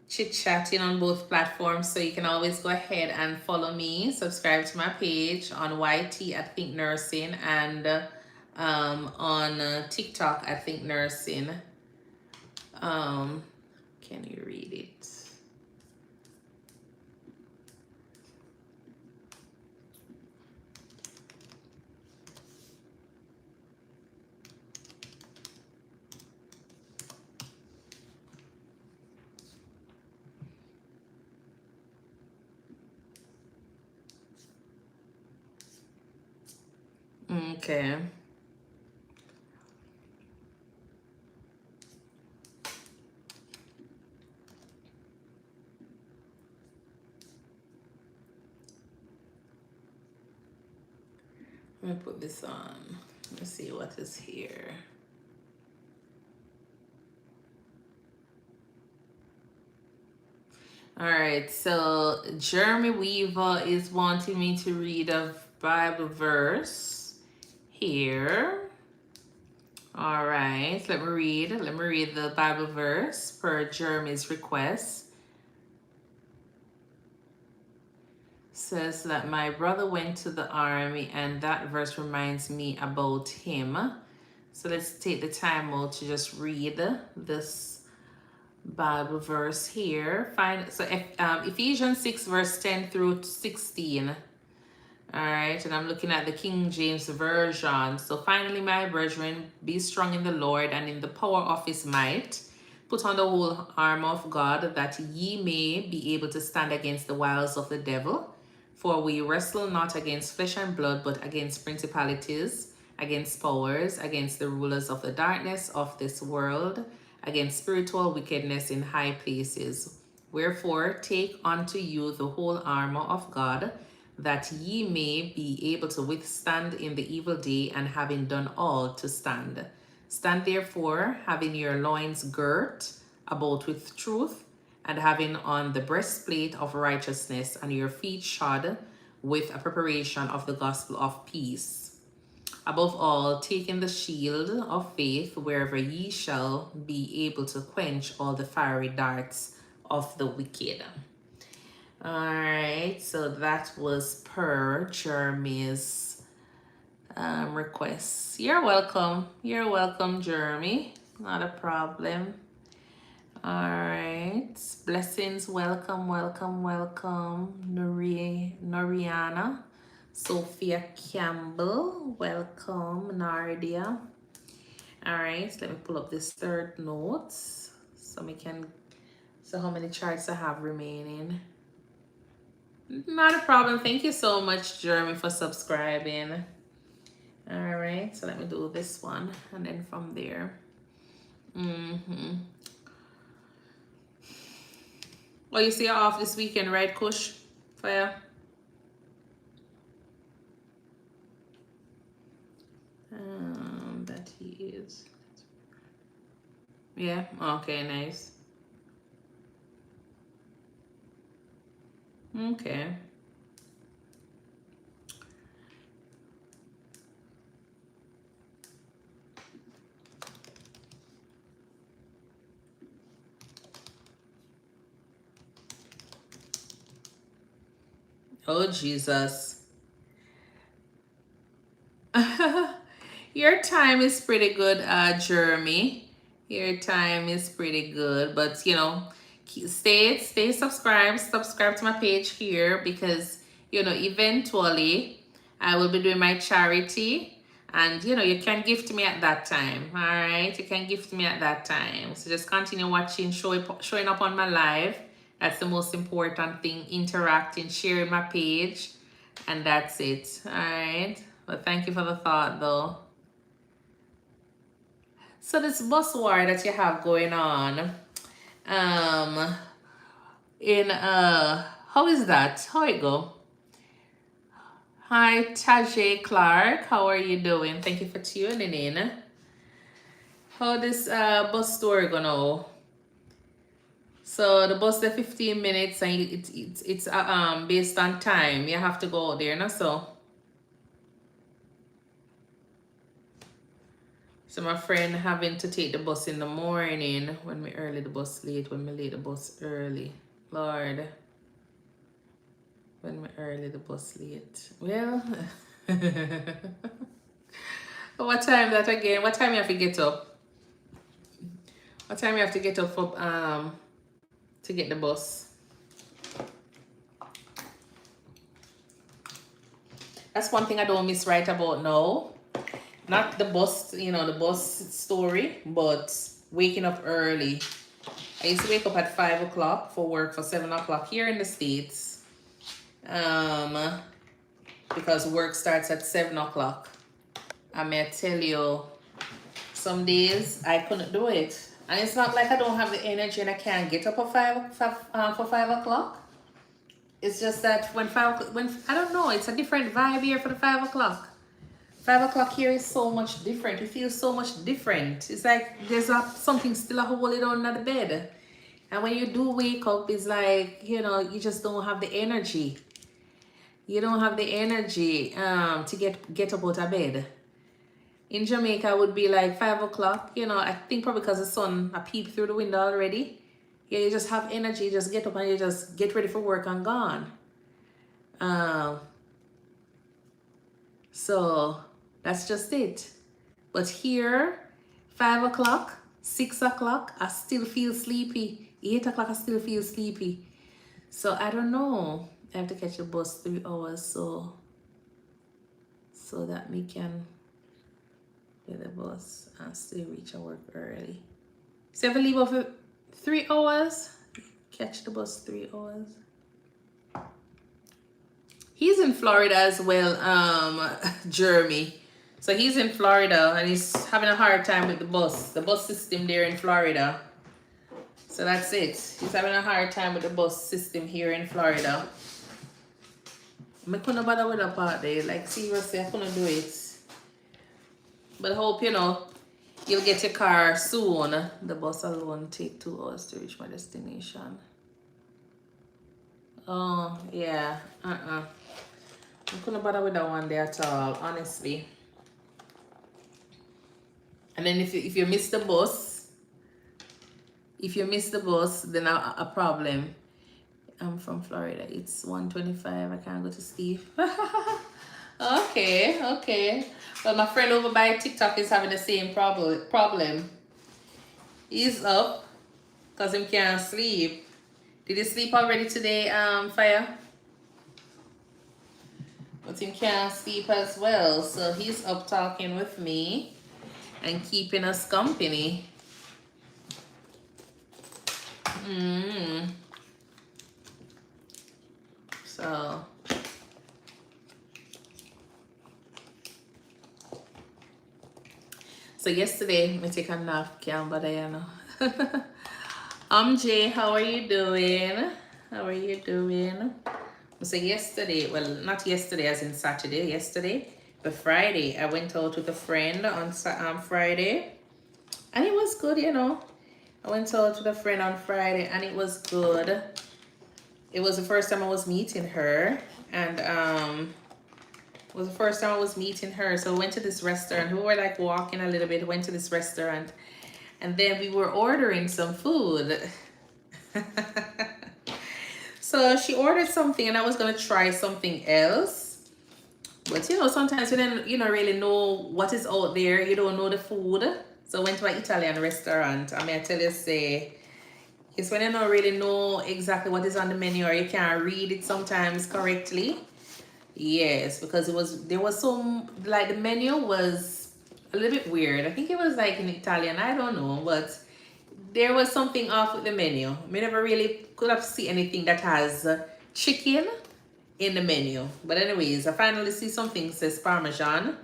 A: chit-chatting on both platforms, so you can always go ahead and follow me, subscribe to my page on YT at ThinkNursing, and on TikTok at ThinkNursing. Can you read it? Okay. Let me put this on. Let's see what is here. All right, so Jeremy Weaver is wanting me to read a Bible verse here. All right, let me read. Let me read the Bible verse per Jeremy's request. Says that my brother went to the army, and that verse reminds me about him. So let's take the time out to just read this Bible verse here. Ephesians 6 verse 10 through 16. All right, and I'm looking at the King James Version. So finally, my brethren, be strong in the Lord and in the power of his might. Put on the whole armor of God, that ye may be able to stand against the wiles of the devil. For we wrestle not against flesh and blood, but against principalities, against powers, against the rulers of the darkness of this world, against spiritual wickedness in high places. Wherefore, take unto you the whole armor of God, that ye may be able to withstand in the evil day, and having done all, to stand. Stand therefore, having your loins girt about with truth, and having on the breastplate of righteousness, and your feet shod with a preparation of the gospel of peace. Above all, taking the shield of faith, wherever ye shall be able to quench all the fiery darts of the wicked. All right, so that was per Jeremy's request. You're welcome. You're welcome, Jeremy. Not a problem. All right. Blessings. Welcome, welcome, welcome. Noriana. Sophia Campbell. Welcome, Nardia. All right. Let me pull up this third notes so we can. So how many charts I have remaining? Not a problem. Thank you so much, Jeremy, for subscribing. All right, so let me do this one, and then from there. Well, you see you're off this weekend, right, Kush? Fire. That he is. Yeah. Okay. Nice. Okay. Oh Jesus. Your time is pretty good, Jeremy. Your time is pretty good, but you know, stay subscribe to my page here, because you know eventually I will be doing my charity, and you know you can gift me at that time. All right, you can gift me at that time. So just continue watching, showing up on my live. That's the most important thing. Interacting, sharing my page, and that's it. All right. But thank you for the thought, though. So this bus war that you have going on, um, how is that? How it go? Hi, Tajay Clark. How are you doing? Thank you for tuning in. How this bus tour gonna? So the bus the 15 minutes, and it's based on time. You have to go out there, no? So my friend having to take the bus in the morning, when me early the bus late, when me late the bus early. Lord. When me early the bus late. Well, what time that again? What time you have to get up? What time you have to get up for to get the bus? That's one thing I don't miss right about now. Not the bus, you know, the bus story, but waking up early. I used to wake up at 5 o'clock for work for 7 o'clock here in the States. Because work starts at 7 o'clock. I may tell you, some days I couldn't do it. And it's not like I don't have the energy and I can't get up at for 5 o'clock. It's just that when I don't know, it's a different vibe here for the 5 o'clock. 5 o'clock here is so much different. It feels so much different. It's like there's something still a holding on at the bed. And when you do wake up, it's like, you just don't have the energy. You don't have the energy to get up out of bed. In Jamaica, it would be like 5 o'clock. I think probably because the sun I peep through the window already. Yeah, you just have energy. You just get up and you just get ready for work and gone. So that's just it. But here, 5 o'clock, 6 o'clock, I still feel sleepy. 8 o'clock, I still feel sleepy. So I don't know. I have to catch a bus 3 hours so that we can get the bus and still reach our work early. So if I leave off 3 hours, catch the bus 3 hours. He's in Florida as well, Jeremy. So he's in Florida and he's having a hard time with the bus system there in Florida. So that's it. He's having a hard time with the bus system here in Florida. I couldn't bother with that part there. Like, seriously, I couldn't do it. But I hope, you'll get your car soon. The bus alone take 2 hours to reach my destination. Oh, yeah. I couldn't bother with that one day at all, honestly. And then if you miss the bus, then a problem. I'm from Florida. It's 1:25. I can't go to sleep. Okay. But my friend over by TikTok is having the same problem. He's up because he can't sleep. Did he sleep already today, Fire? But he can't sleep as well. So he's up talking with me and keeping us company. So yesterday, I take a nap, but Jay, how are you doing? So yesterday, well, not yesterday as in Saturday, yesterday, but Friday, I went out with a friend on Friday. And it was good, I went out with a friend on Friday and it was good. It was the first time I was meeting her. And it was the first time I was meeting her. So we went to this restaurant. We were like walking a little bit, went to this restaurant. And then we were ordering some food. So she ordered something and I was going to try something else. But sometimes you don't really know what is out there. You don't know the food. So I went to an Italian restaurant. I tell you, it's when you don't really know exactly what is on the menu or you can't read it sometimes correctly. Yes, because there was some, like the menu was a little bit weird. I think it was like in Italian, I don't know, but there was something off with the menu. I never really could have seen anything that has chicken in the menu. But anyways, I finally see something that says Parmesan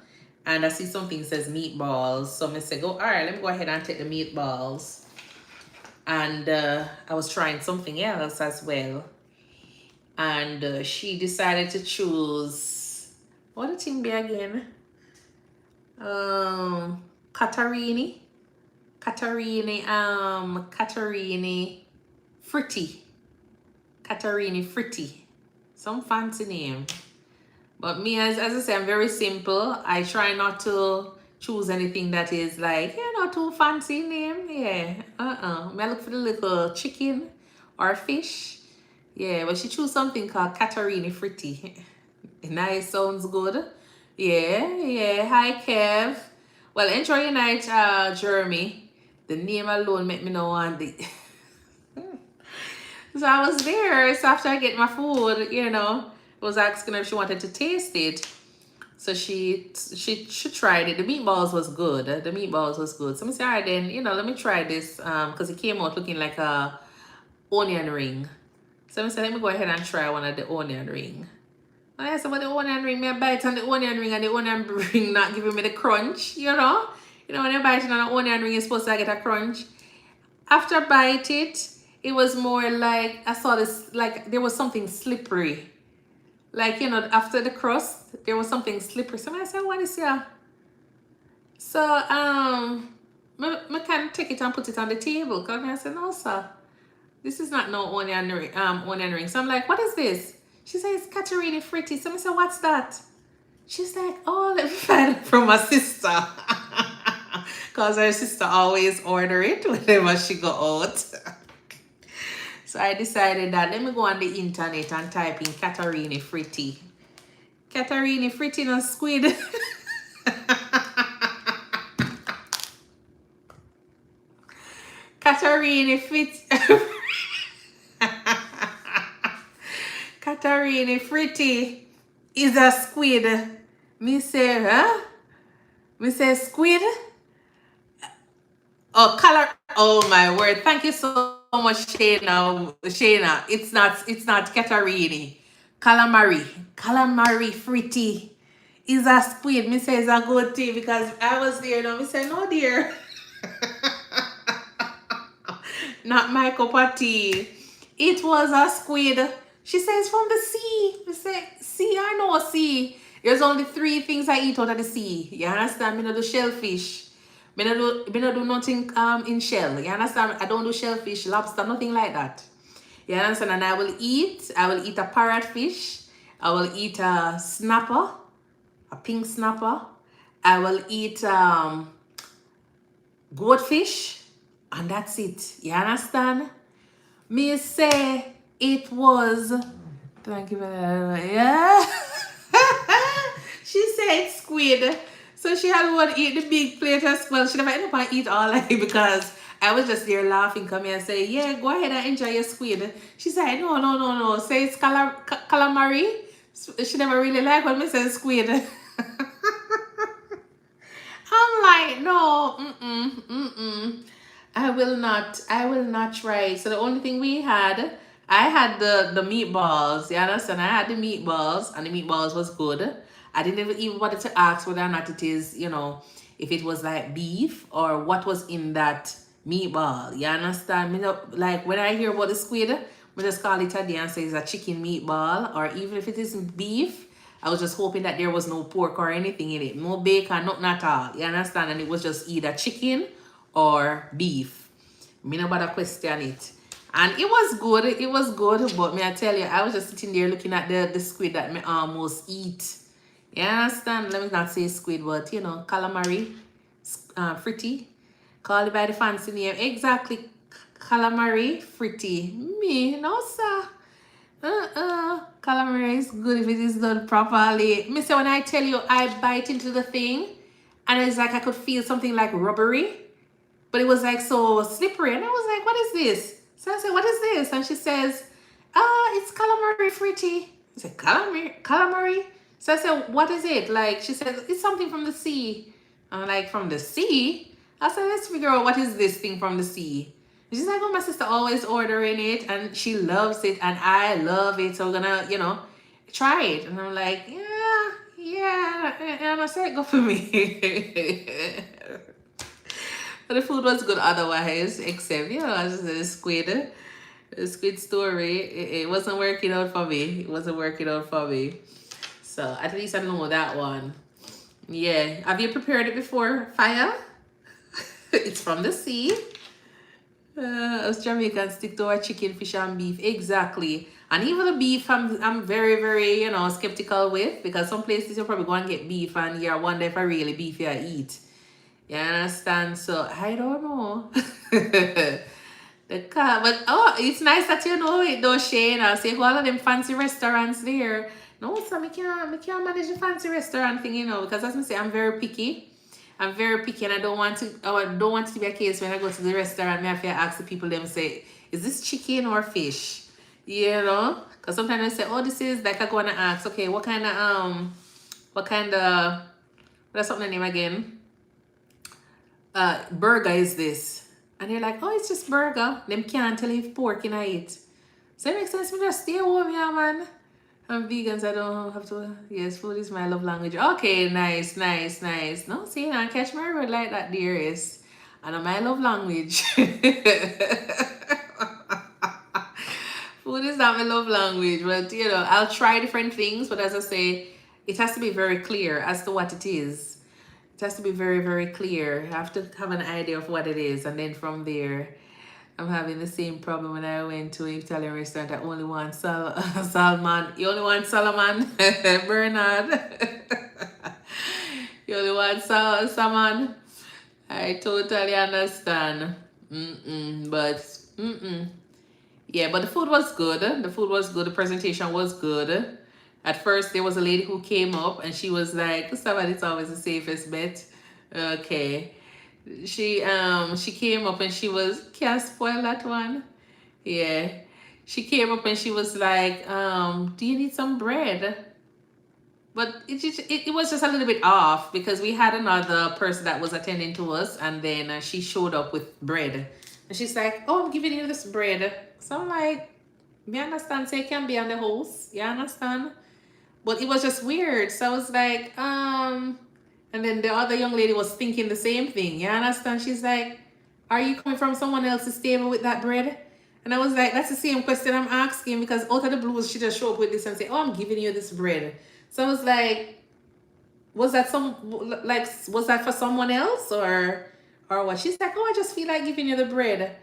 A: and I see something that says meatballs. So I say, all right, let me go ahead and take the meatballs. And I was trying something else as well. And she decided to choose, what did it be again? Catarini Fritti. Some fancy name. But me, as I say, I'm very simple. I try not to choose anything that is like, not too fancy name. Yeah. I look for the little chicken or fish. Yeah, but she chose something called Catarini Fritti. Nice, sounds good. Yeah. Hi, Kev. Well, enjoy your night, Jeremy. The name alone made me know want it. So I was there. So after I get my food, I was asking her if she wanted to taste it. So she tried it. The meatballs was good. So I said, all right, then, let me try this. Because it came out looking like a onion ring. So I said, let me go ahead and try one of the onion ring. And I said, but the onion ring, me I bite on the onion ring and the onion ring not giving me the crunch, you know? You know, when you're biting on an onion ring, you're supposed to get a crunch. After bite it, it was more like, I saw this, like there was something slippery. Like, you know, after the crust, there was something slippery. So I said, what is here? So, I can take it and put it on the table. Because I said, no, sir. This is not no onion ring. So I'm like, what is this? She says, Caterina Fritti. So I said, what's that? She's like, oh, let me find it from my sister. Because her sister always order it whenever she go out. So I decided that let me go on the internet and type in Caterina Fritti. Caterina Fritti no squid. Caterina Fritti. Caterina Fritti is a squid. Me say, huh? Me say squid. Oh, color. Oh my word. Thank you so much, Shayna. Shayna. It's not Caterini. Calamari. Calamari Fritti is a squid. Me say it's a good thing because I was there now. Me say, no dear. Not my cup of tea. It was a squid. She says from the sea. Me say, sea or no sea? There's only 3 things I eat out of the sea. You understand? Me no do shellfish. Me no do nothing in shell. You understand? I don't do shellfish, lobster, nothing like that. You understand? And I will eat a parrotfish. I will eat a snapper, a pink snapper. I will eat goldfish, and that's it. You understand? Me say it was. Thank you. Yeah. She said squid. So she had one eat the big plate as well. She never ended up eat all of it because I was just there laughing, come here and say, yeah, go ahead and enjoy your squid. She said, no. Say it's calamari. She never really liked when me say squid. I'm like, no, I will not try it. So the only thing I had the meatballs. You understand? I had the meatballs, and the meatballs was good. I didn't even wanted to ask whether or not it is, you know, if it was like beef or what was in that meatball. You understand? Me know, like when I hear about the squid, we just call it a day and say it's a chicken meatball, or even if it isn't beef. I was just hoping that there was no pork or anything in it. No bacon, nothing at all. You understand? And it was just either chicken or beef. Me no bother question it. And it was good. It was good. But me I tell you, I was just sitting there looking at the squid that me almost eat. You understand? Let me not say squid, but you know, calamari, fritti. Call it by the fancy name. Exactly. Calamari, fritti. Me, no sir. Calamari is good if it is done properly. Mister, when I tell you I bite into the thing and it's like I could feel something like rubbery, but it was like so slippery. And I was like, what is this? So I said, what is this? And she says, it's calamari fritti. I said, calamari? So I said, what is it? Like, she said, it's something from the sea. I'm like, from the sea? I said, let's figure out what is this thing from the sea. She's like, oh, my sister always ordering it and she loves it and I love it. So I'm gonna, you know, try it. And I'm like, yeah. And I said, go for me. But the food was good otherwise, except, you know, as the squid story, it wasn't working out for me. It wasn't working out for me. So at least I know that one. Yeah. Have you prepared it before? Fire? It's from the sea. Us Jamaicans stick to our chicken, fish, and beef. Exactly. And even the beef, I'm very, very, you know, skeptical with, because some places you probably go and get beef and you're wondering if I really beef you eat. You understand? So I don't know. The car, but oh, it's nice that you know it though, Shayna. So you go all of them fancy restaurants there. No, so I can't manage the fancy restaurant thing, you know, because as I say, I'm very picky. I'm very picky, and I don't want it to be a case when I go to the restaurant, I have to ask the people, them say, is this chicken or fish? You know? Because sometimes I say, oh, this is, like I go and ask, okay, what kind of, what's something name again? Burger is this? And they're like, oh, it's just burger. Them can't tell if pork in it. So it makes sense for me just stay home here, man. I'm vegan, so I don't have to. Yes, food is my love language. Okay, nice, nice, nice. No, see, now catch my word like that, dearest. And my love language. Food is not my love language, but I'll try different things. But as I say, it has to be very clear as to what it is. It has to be very, very clear. I have to have an idea of what it is, and then from there, I'm having the same problem when I went to an Italian restaurant. I only want salmon. You only want salmon, Bernard. You only want salmon. I totally understand. But yeah, but the food was good. The food was good. The presentation was good. At first, there was a lady who came up and she was like, "Salmon is always the safest bet." Okay, she came up and she was, can't spoil that one. Yeah, she came up and she was like, "Do you need some bread?" But it was just a little bit off because we had another person that was attending to us, and then she showed up with bread, and she's like, "Oh, I'm giving you this bread." So I'm like, "Me understand? Say, can be on the house. You understand?" But it was just weird. So I was like, and then the other young lady was thinking the same thing. You understand? She's like, "Are you coming from someone else's table with that bread?" And I was like, "That's the same question I'm asking," because out of the blues, she just showed up with this and say, "Oh, I'm giving you this bread." So I was like, was that was that for someone else or what? She's like, "Oh, I just feel like giving you the bread."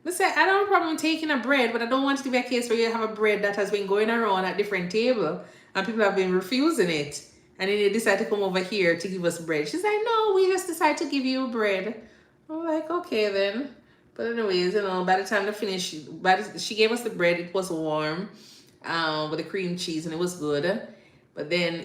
A: I said, "I don't have a problem taking a bread, but I don't want it to be a case where you have a bread that has been going around at different table and people have been refusing it. And then you decide to come over here to give us bread." She's like, "No, we just decide to give you bread." I'm like, "Okay then." But anyways, by the time they finished, she gave us the bread. It was warm, with the cream cheese, and it was good. But then,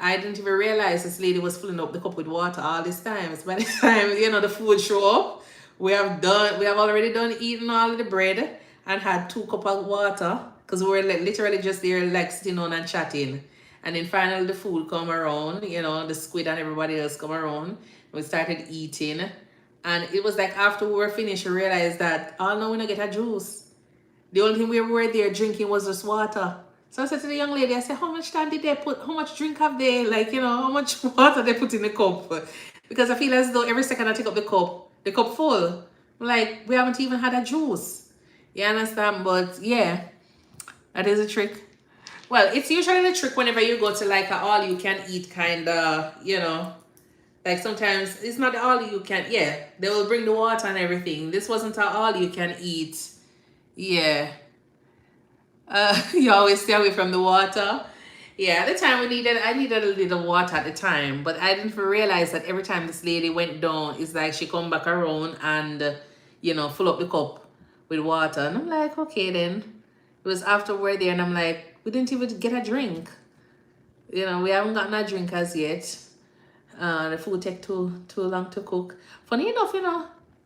A: I didn't even realize this lady was filling up the cup with water all this time. It's by the time, the food show up, we have already done eating all of the bread and had 2 cups of water because we were literally just there like sitting on and chatting. And then finally the food come around, the squid and everybody else come around. We started eating. And it was like after we were finished, we realized that, oh no, we don't get a juice. The only thing we were there drinking was just water. So I said to the young lady, I said, "How much time did they put, how much drink have they, how much water they put in the cup?" Because I feel as though every second I take up the cup full. Like, we haven't even had a juice. You understand? But yeah, that is a trick. Well, it's usually the trick whenever you go to like a all you can eat kind of, like sometimes it's not all you can, yeah, they will bring the water and everything. This wasn't a all you can eat. Yeah. You always stay away from the water. Yeah, at the time I needed a little water at the time, but I didn't realize that every time this lady went down, it's like she come back around and, fill up the cup with water. And I'm like, okay then. It was after we're there and I'm like, we didn't even get a drink. We haven't gotten a drink as yet. The food take too long to cook. Funny enough,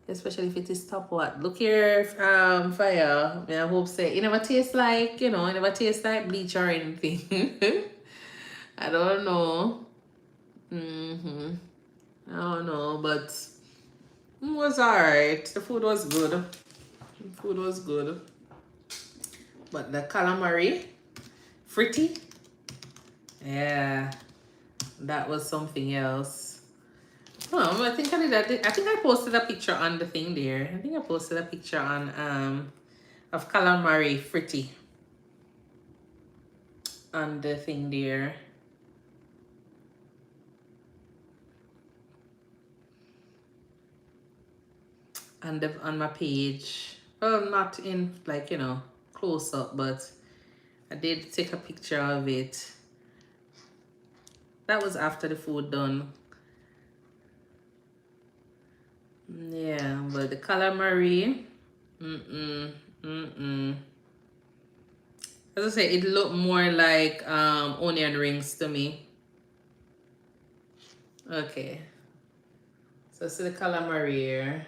A: especially if it is top what. Look here, fire. I hope say it never tastes like, it never tastes like bleach or anything. I don't know. I don't know, but it was alright. The food was good. The food was good. But the calamari, fritty, yeah, that was something else. Oh, I think I did that. I think I posted a picture on the thing there. I think I posted a picture on of calamari fritty on the thing there. On my page. Well, not in like, close up, but I did take a picture of it. That was after the food done. Yeah, but the calamari, as I say, it looked more like onion rings to me. Okay, so see the calamari here.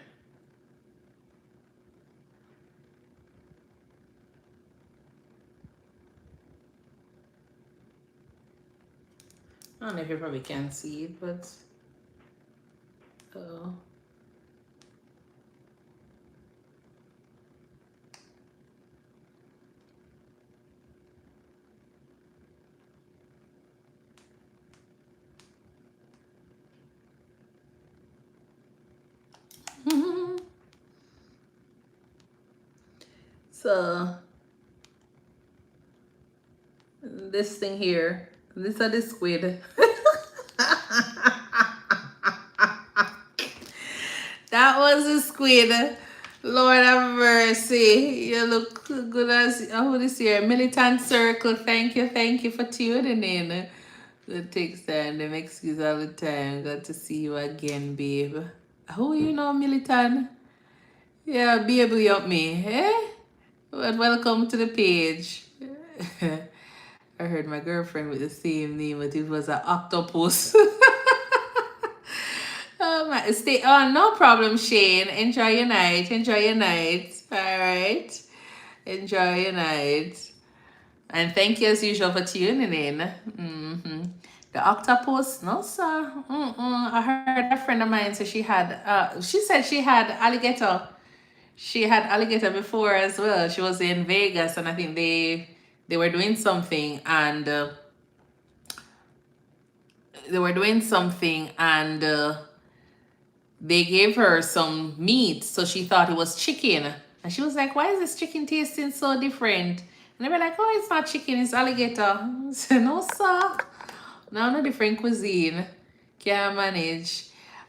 A: I don't know if you probably can't see it, but oh. So this thing here, these are the squid. That was a squid. Lord have mercy. You look good as this year. Militant Circle. Thank you for tuning in. The takes time, them excuse all the time. Got to see you again, babe. Who you know, Militant? Yeah, baby up me. Eh? Well, welcome to the page. I heard my girlfriend with the same name, but it was an octopus. Stay on, no problem, Shane. Enjoy your night. Enjoy your night. All right. Enjoy your night. And thank you as usual for tuning in. The octopus, no sir. I heard a friend of mine say she said she had alligator. She had alligator before as well. She was in Vegas, and I think they were doing something, and they gave her some meat, so she thought it was chicken. And she was like, why is this chicken tasting so different? And they were like, oh, it's not chicken, it's alligator. I said, no, sir. No different cuisine. Can't manage.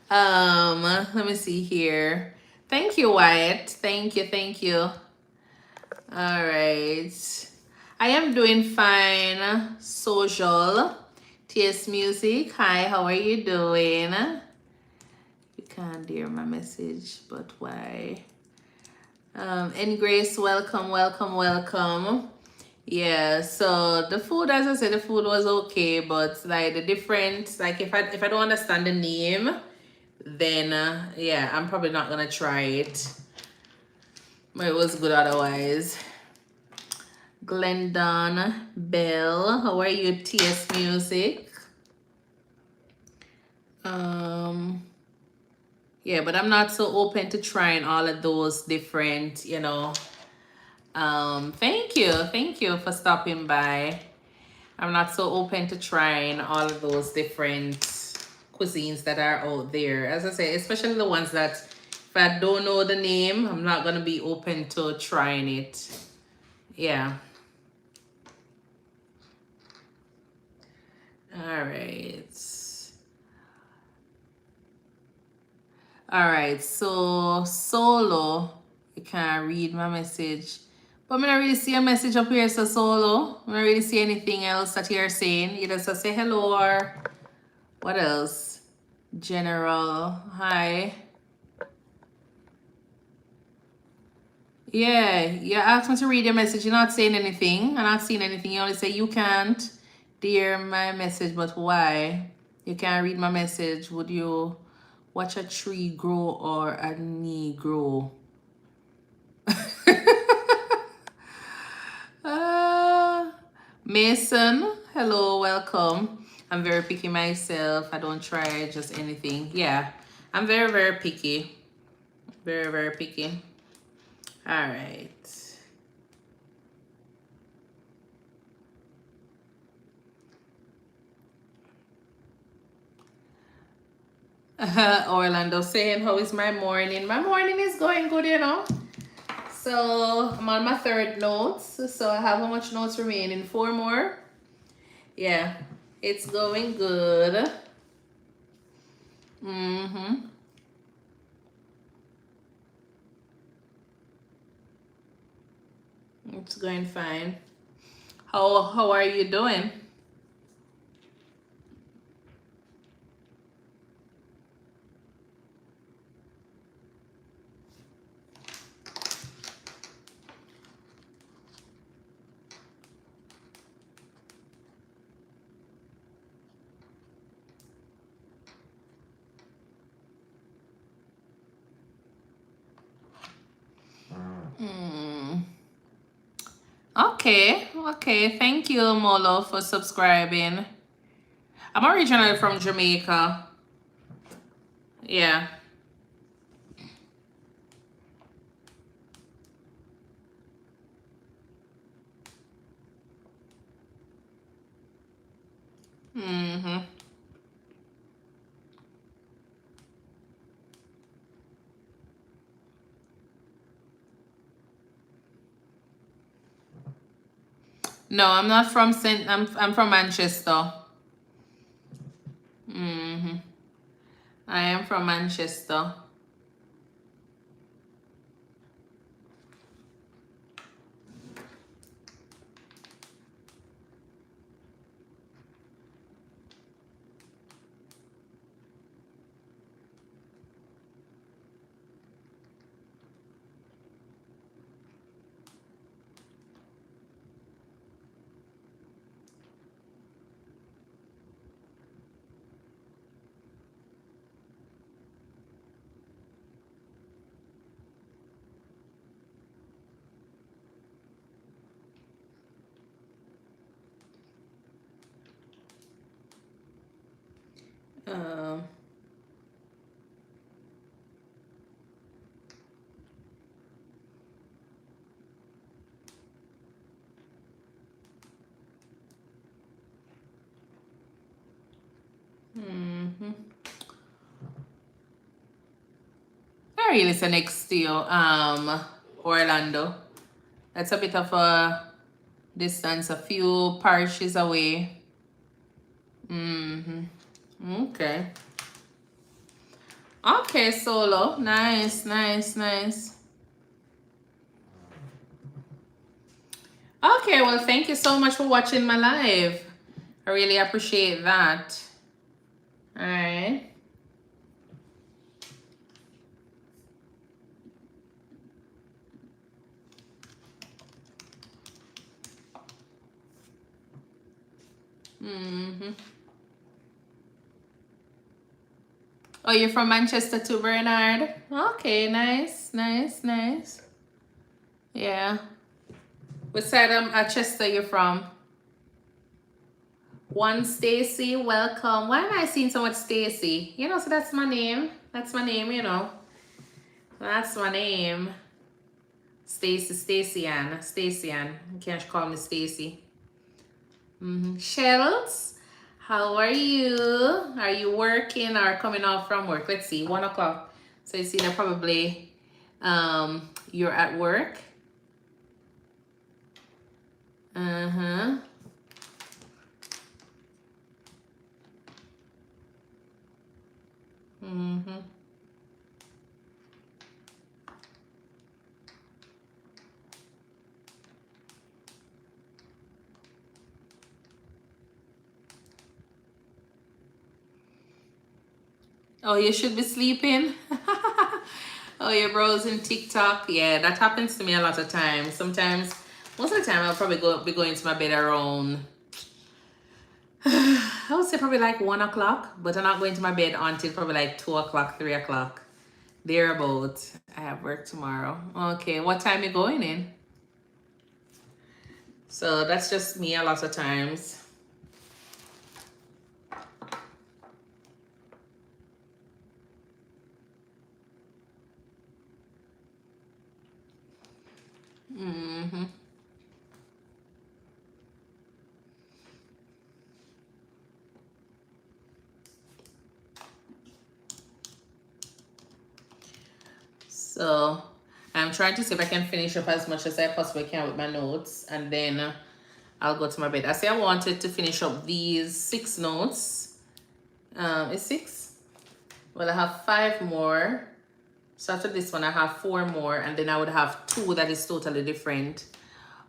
A: Let me see here. Thank you, Wyatt. Thank you. All right. I am doing fine. Social. TS Music. Hi, how are you doing? You can't hear my message, but why? And Grace, welcome. Yeah, so the food, as I said, the food was okay, but like the different, like if I don't understand the name, then yeah, I'm probably not gonna try it. But it was good otherwise. Glendon Bell, how are you? TS Music. Yeah, but I'm not so open to trying all of those different, thank you for stopping by. I'm not so open to trying all of those different cuisines that are out there. As I say, especially the ones that if I don't know the name, I'm not gonna be open to trying it. Yeah. All right, so Solo, you can't read my message. But I don't really see a message up here, so Solo. I don't really see anything else that you're saying. You just say hello or what else? General, hi. Yeah, you asked me to read your message. You're not saying anything. I'm not seeing anything. You only say you can't hear my message, but why? You can't read my message. Would you watch a tree grow or a knee grow? Mason, hello, welcome. I'm very picky myself. I don't try just anything. Yeah, I'm very, very picky. Very, very picky. All right. Orlando saying, how is my morning? My morning is going good, So I'm on my third notes. So I have how much notes remaining? 4 more. Yeah, it's going good. It's going fine. How are you doing? Okay. Thank you, Molo, for subscribing. I'm originally from Jamaica. Yeah. No, I'm not from Saint. I'm from Manchester. I am from Manchester. Um. I really say next to you, Orlando. That's a bit of a distance, a few parishes away. Okay. Okay, Solo. Nice, nice, nice. Okay, well, thank you so much for watching my live. I really appreciate that. All right. Oh, you're from Manchester too, Bernard? Okay, nice, nice, nice. Yeah. Which side of Manchester you from? One Stacy, welcome. Why am I seeing so much Stacy? You know, so that's my name. That's my name, you know. That's my name. Stacy Ann. You can't call me Stacy. Shells, how are you? Are you working or coming off from work? Let's see, 1 o'clock. So you see that probably you're at work. Uh-huh. Oh, you should be sleeping. Oh, you're browsing TikTok. Yeah, that happens to me a lot of times. Sometimes, most of the time, I'll probably be going to my bed around, I would say probably like 1 o'clock, but I'm not going to my bed until probably like 2 o'clock, 3 o'clock. Thereabout. I have work tomorrow. Okay, what time you going in? So that's just me a lot of times. So I'm trying to see if I can finish up as much as I possibly can with my notes, and then I'll go to my bed. I say I wanted to finish up these 6 notes. It's 6? Well, I have 5 more. So after this one, I have 4 more, and then I would have 2 that is totally different.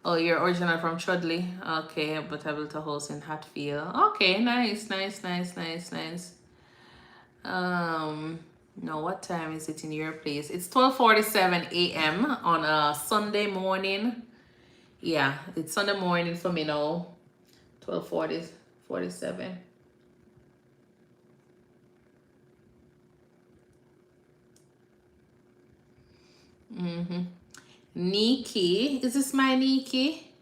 A: Oh, you're original from Chudley? Okay, but I built a house in Hatfield. Okay, nice, nice, nice, nice, nice. No, what time is it in your place? It's 12:47 a.m. on a Sunday morning. Yeah, it's Sunday morning for me now. 12:47. Nikki, is this my Nikki?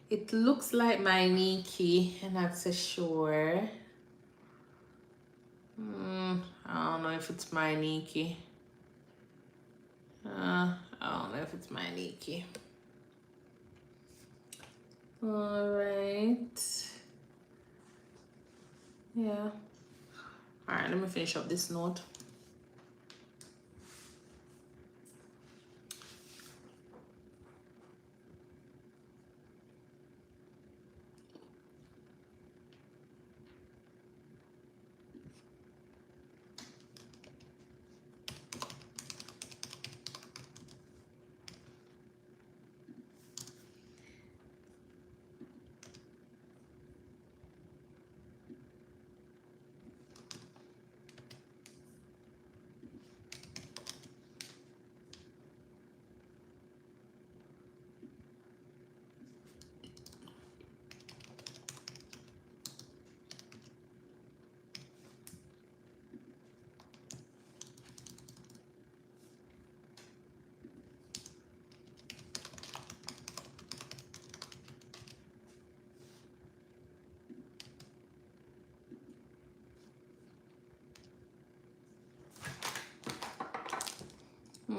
A: It looks like my Nikki, I'm not so sure. I don't know if it's my Nikki. I don't know if it's my Nikki. All right. Yeah. All right, let me finish up this note.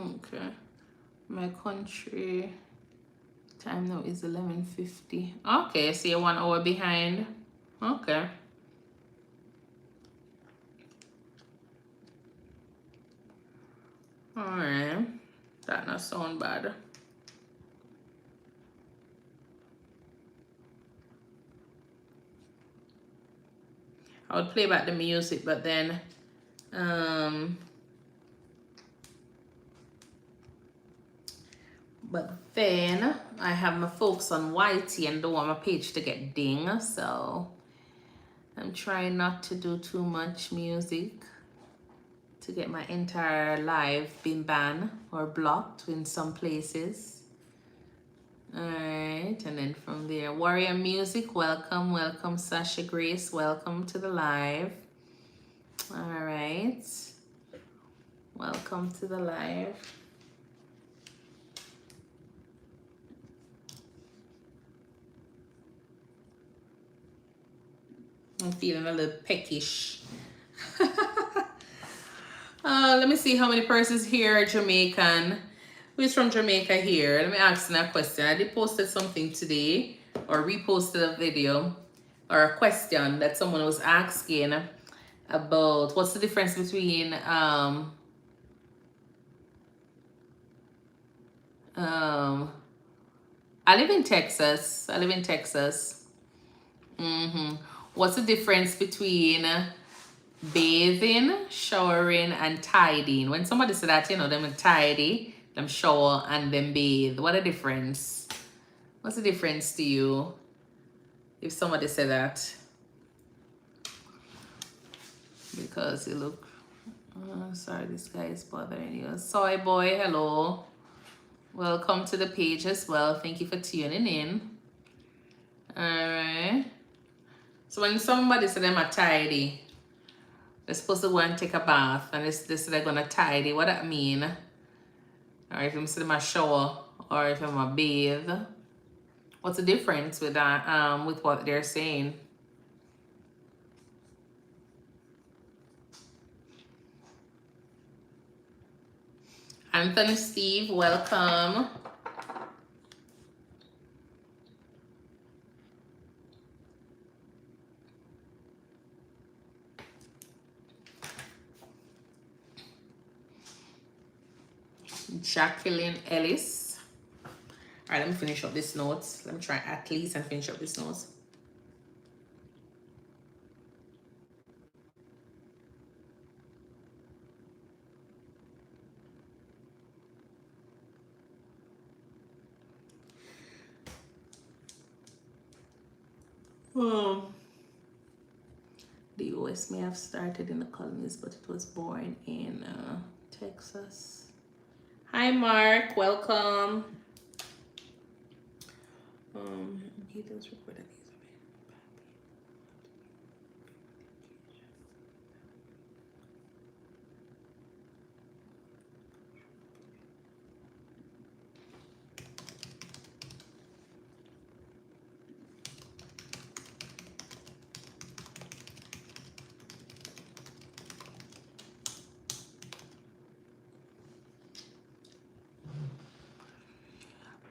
A: Okay. My country time now is 11:50. Okay, so you're 1 hour behind. Okay. Alright. That not sound bad. I would play back the music, but then I have my focus on YT and don't want my page to get ding, so I'm trying not to do too much music to get my entire live being banned or blocked in some places. Alright, and then from there, Warrior Music, welcome Sasha Grace, welcome to the live. Alright, welcome to the live. I'm feeling a little peckish. Let me see how many persons here are Jamaican. Who's from Jamaica here? Let me ask them a question. I did posted something today or reposted a video or a question that someone was asking about what's the difference between I live in Texas. What's the difference between bathing, showering, and tidying? When somebody said that, you know, them tidy, them shower, and them bathe. What a difference. What's the difference to you if somebody said that? Because you look... sorry, this guy is bothering you. Soy boy, hello. Welcome to the page as well. Thank you for tuning in. Alright. So when somebody said them are tidy, they're supposed to go and take a bath and they say they're gonna tidy. What that mean? Or if I'm sitting in my shower or if I'm a bathe. What's the difference with that, with what they're saying? Anthony Steve, welcome. Jacqueline Ellis. All right, let me finish up these notes. Let me try at least and finish up these notes. The US may have started in the colonies, but it was born in Texas. Hi, Mark. Welcome. He does report that he's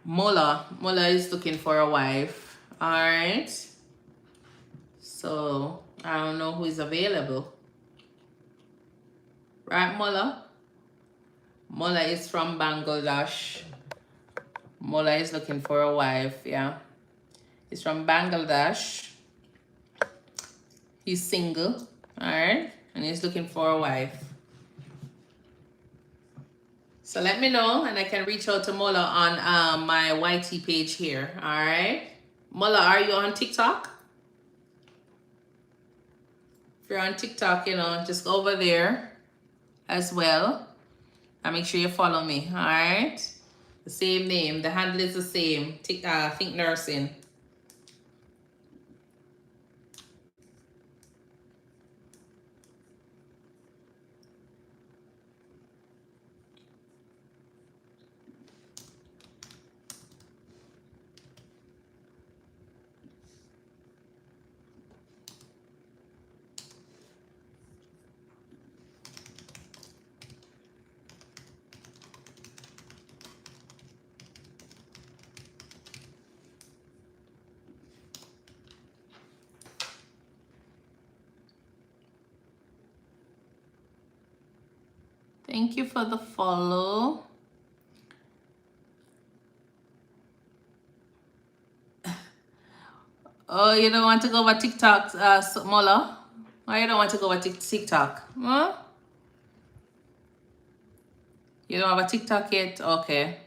A: Mola is looking for a wife. All right. So I don't know who is available. Right, Mola? Mola is from Bangladesh. Mola is looking for a wife, yeah. He's from Bangladesh. He's single, all right? And he's looking for a wife. So let me know and I can reach out to Mola on my YT page here, all right? Mola, are you on TikTok? If you're on TikTok, you know, just go over there as well. And make sure you follow me, all right? The same name, the handle is the same, ThinkNursing. Thank you for the follow. Oh, you don't want to go over TikTok, Mola? Why you don't want to go over TikTok? Huh? You don't have a TikTok yet? Okay.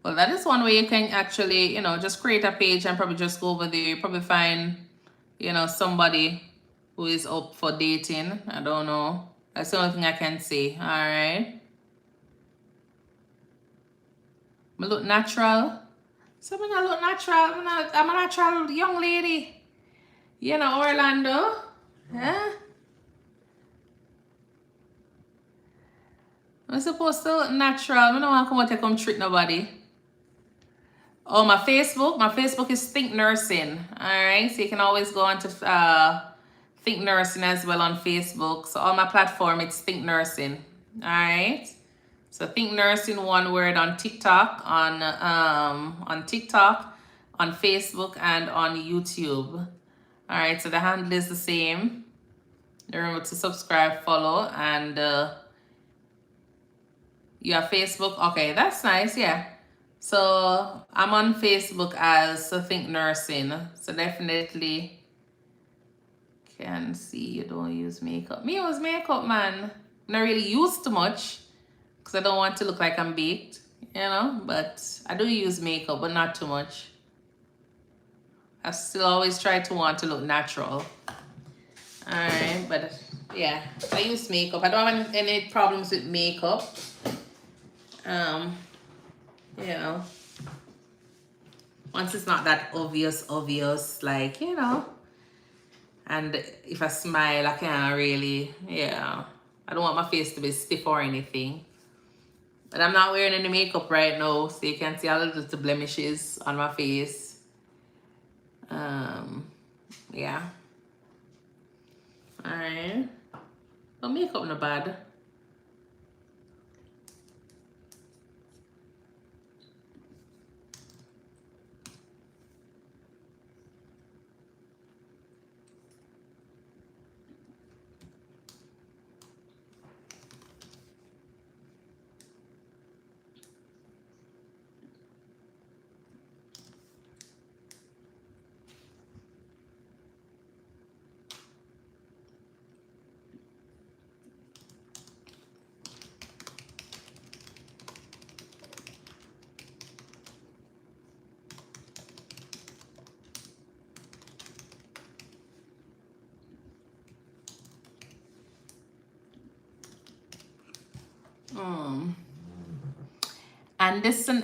A: Well, that is one way you can actually, just create a page and probably just go over there. You probably find, somebody who is up for dating. I don't know. That's the only thing I can say. All right. I look natural. So I look natural. I'm a natural young lady. Orlando. Huh? I'm supposed to look natural. I don't want to come out and come treat nobody. Oh, my Facebook is ThinkNursing. All right, so you can always go on to ThinkNursing as well on Facebook. So on my platform, it's ThinkNursing. All right. So ThinkNursing, one word, on TikTok, on TikTok, on Facebook, and on YouTube. All right. So the handle is the same. Remember to subscribe, follow, and you have Facebook. Okay, that's nice. Yeah. So I'm on Facebook as ThinkNursing. So definitely can see you don't use makeup. Me use makeup, man. Not really used too much because I don't want to look like I'm baked, but I do use makeup, but not too much. I still always try to want to look natural. All right, but yeah, I use makeup. I don't have any problems with makeup. Once it's not that obvious, like, and if I smile, I can't really, I don't want my face to be stiff or anything. But I'm not wearing any makeup right now, so you can see all of the blemishes on my face. Yeah. All right. But makeup not bad.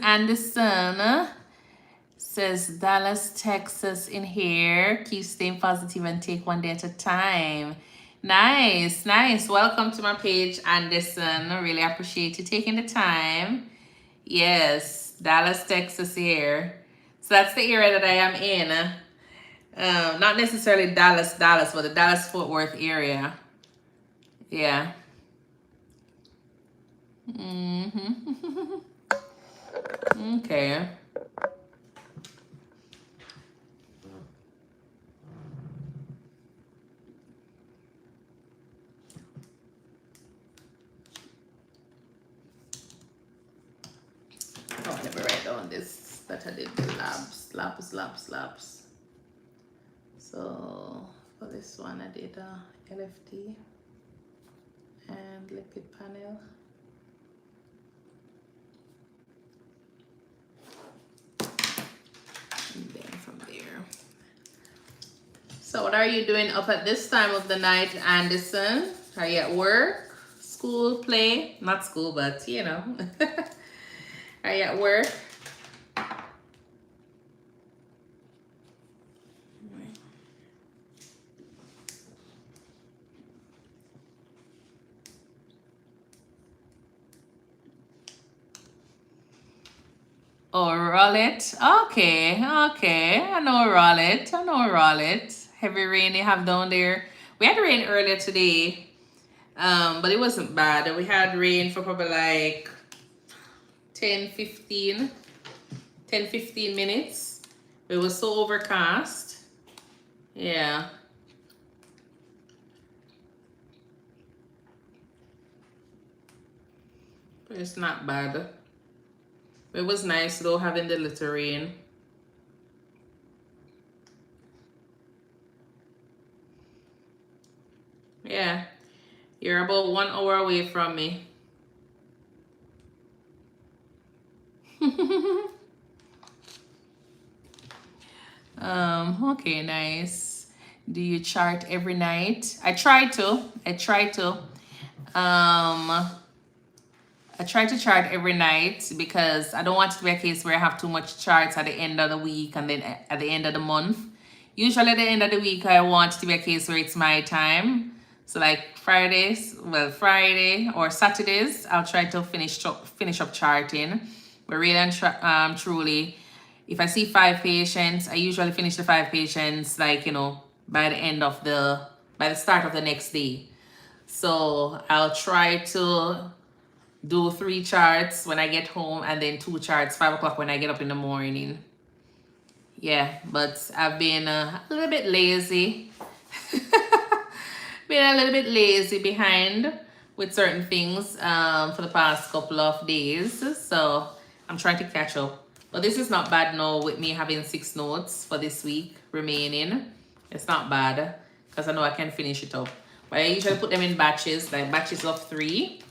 A: Anderson says Dallas, Texas in here. Keep staying positive and take one day at a time. Nice. Welcome to my page, Anderson. I really appreciate you taking the time. Yes, Dallas, Texas here. So that's the area that I am in. Not necessarily Dallas, but the Dallas-Fort Worth area. Yeah. Okay. Oh, let me write down this that I did the labs. So for this one, I did a LFT and lipid panel. And then from there. So what are you doing up at this time of the night, Anderson? Are you at work, school, play? Not school, but Are you at work? Oh, Rowlett. Okay. I know Rowlett. Heavy rain they have down there. We had rain earlier today, but it wasn't bad. We had rain for probably like 10-15 minutes. It was so overcast. Yeah. It's not bad. It was nice though having the little rain. Yeah, you're about 1 hour away from me. Okay, nice. Do you chart every night? I try to. Um, I try to chart every night because I don't want it to be a case where I have too much charts at the end of the week and then at the end of the month. Usually at the end of the week, I want it to be a case where it's my time. So like Friday or Saturdays, I'll try to finish up charting. But really and truly, if I see 5 patients, I usually finish the 5 patients like, by the start of the next day. So I'll try to do 3 charts when I get home and then 2 charts 5 o'clock when I get up in the morning. Yeah, but I've been a little bit lazy. Been a little bit lazy behind with certain things for the past couple of days. So I'm trying to catch up. But this is not bad now with me having 6 notes for this week remaining. It's not bad because I know I can finish it up. But I usually put them in batches, like batches of 3.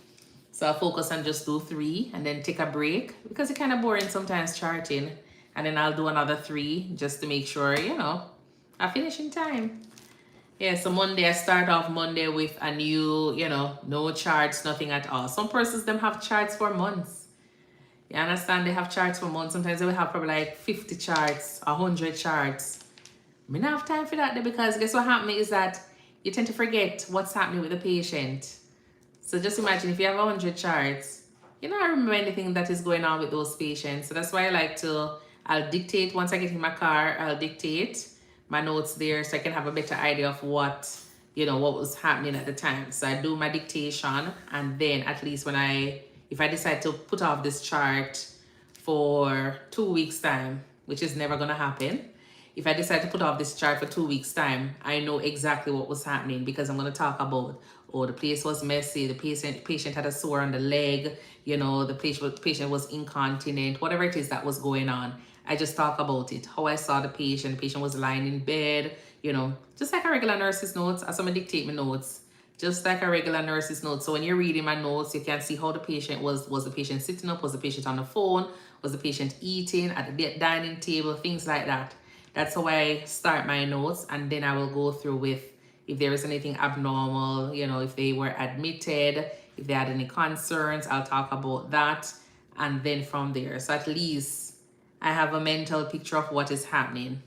A: So I'll focus on just do 3 and then take a break because it's kind of boring sometimes charting. And then I'll do another 3 just to make sure, I finish in time. Yeah, so Monday, I start off Monday with a new, no charts, nothing at all. Some persons, them have charts for months. You understand? They have charts for months. Sometimes they will have probably like 50 charts, 100 charts. I don't have time for that because guess what happened is that you tend to forget what's happening with the patient. So just imagine if you have 100 charts, you don't remember anything that is going on with those patients. So that's why I'll dictate once I get in my car, I'll dictate my notes there so I can have a better idea of what was happening at the time. So I do my dictation and then at least if I decide to put off this chart for 2 weeks time, which is never gonna happen. If I decide to put off this chart for 2 weeks time, I know exactly what was happening because I'm gonna talk about, the place was messy, the patient had a sore on the leg, the patient was incontinent, whatever it is that was going on. I just talk about it, how I saw the patient was lying in bed, just like a regular nurse's notes. As I'm dictate my notes, just like a regular nurse's notes. So when you're reading my notes, you can see how the patient was the patient sitting up, was the patient on the phone, was the patient eating at the dining table, things like that. That's how I start my notes, and then I will go through with if there is anything abnormal, if they were admitted, if they had any concerns, I'll talk about that. And then from there, so at least I have a mental picture of what is happening.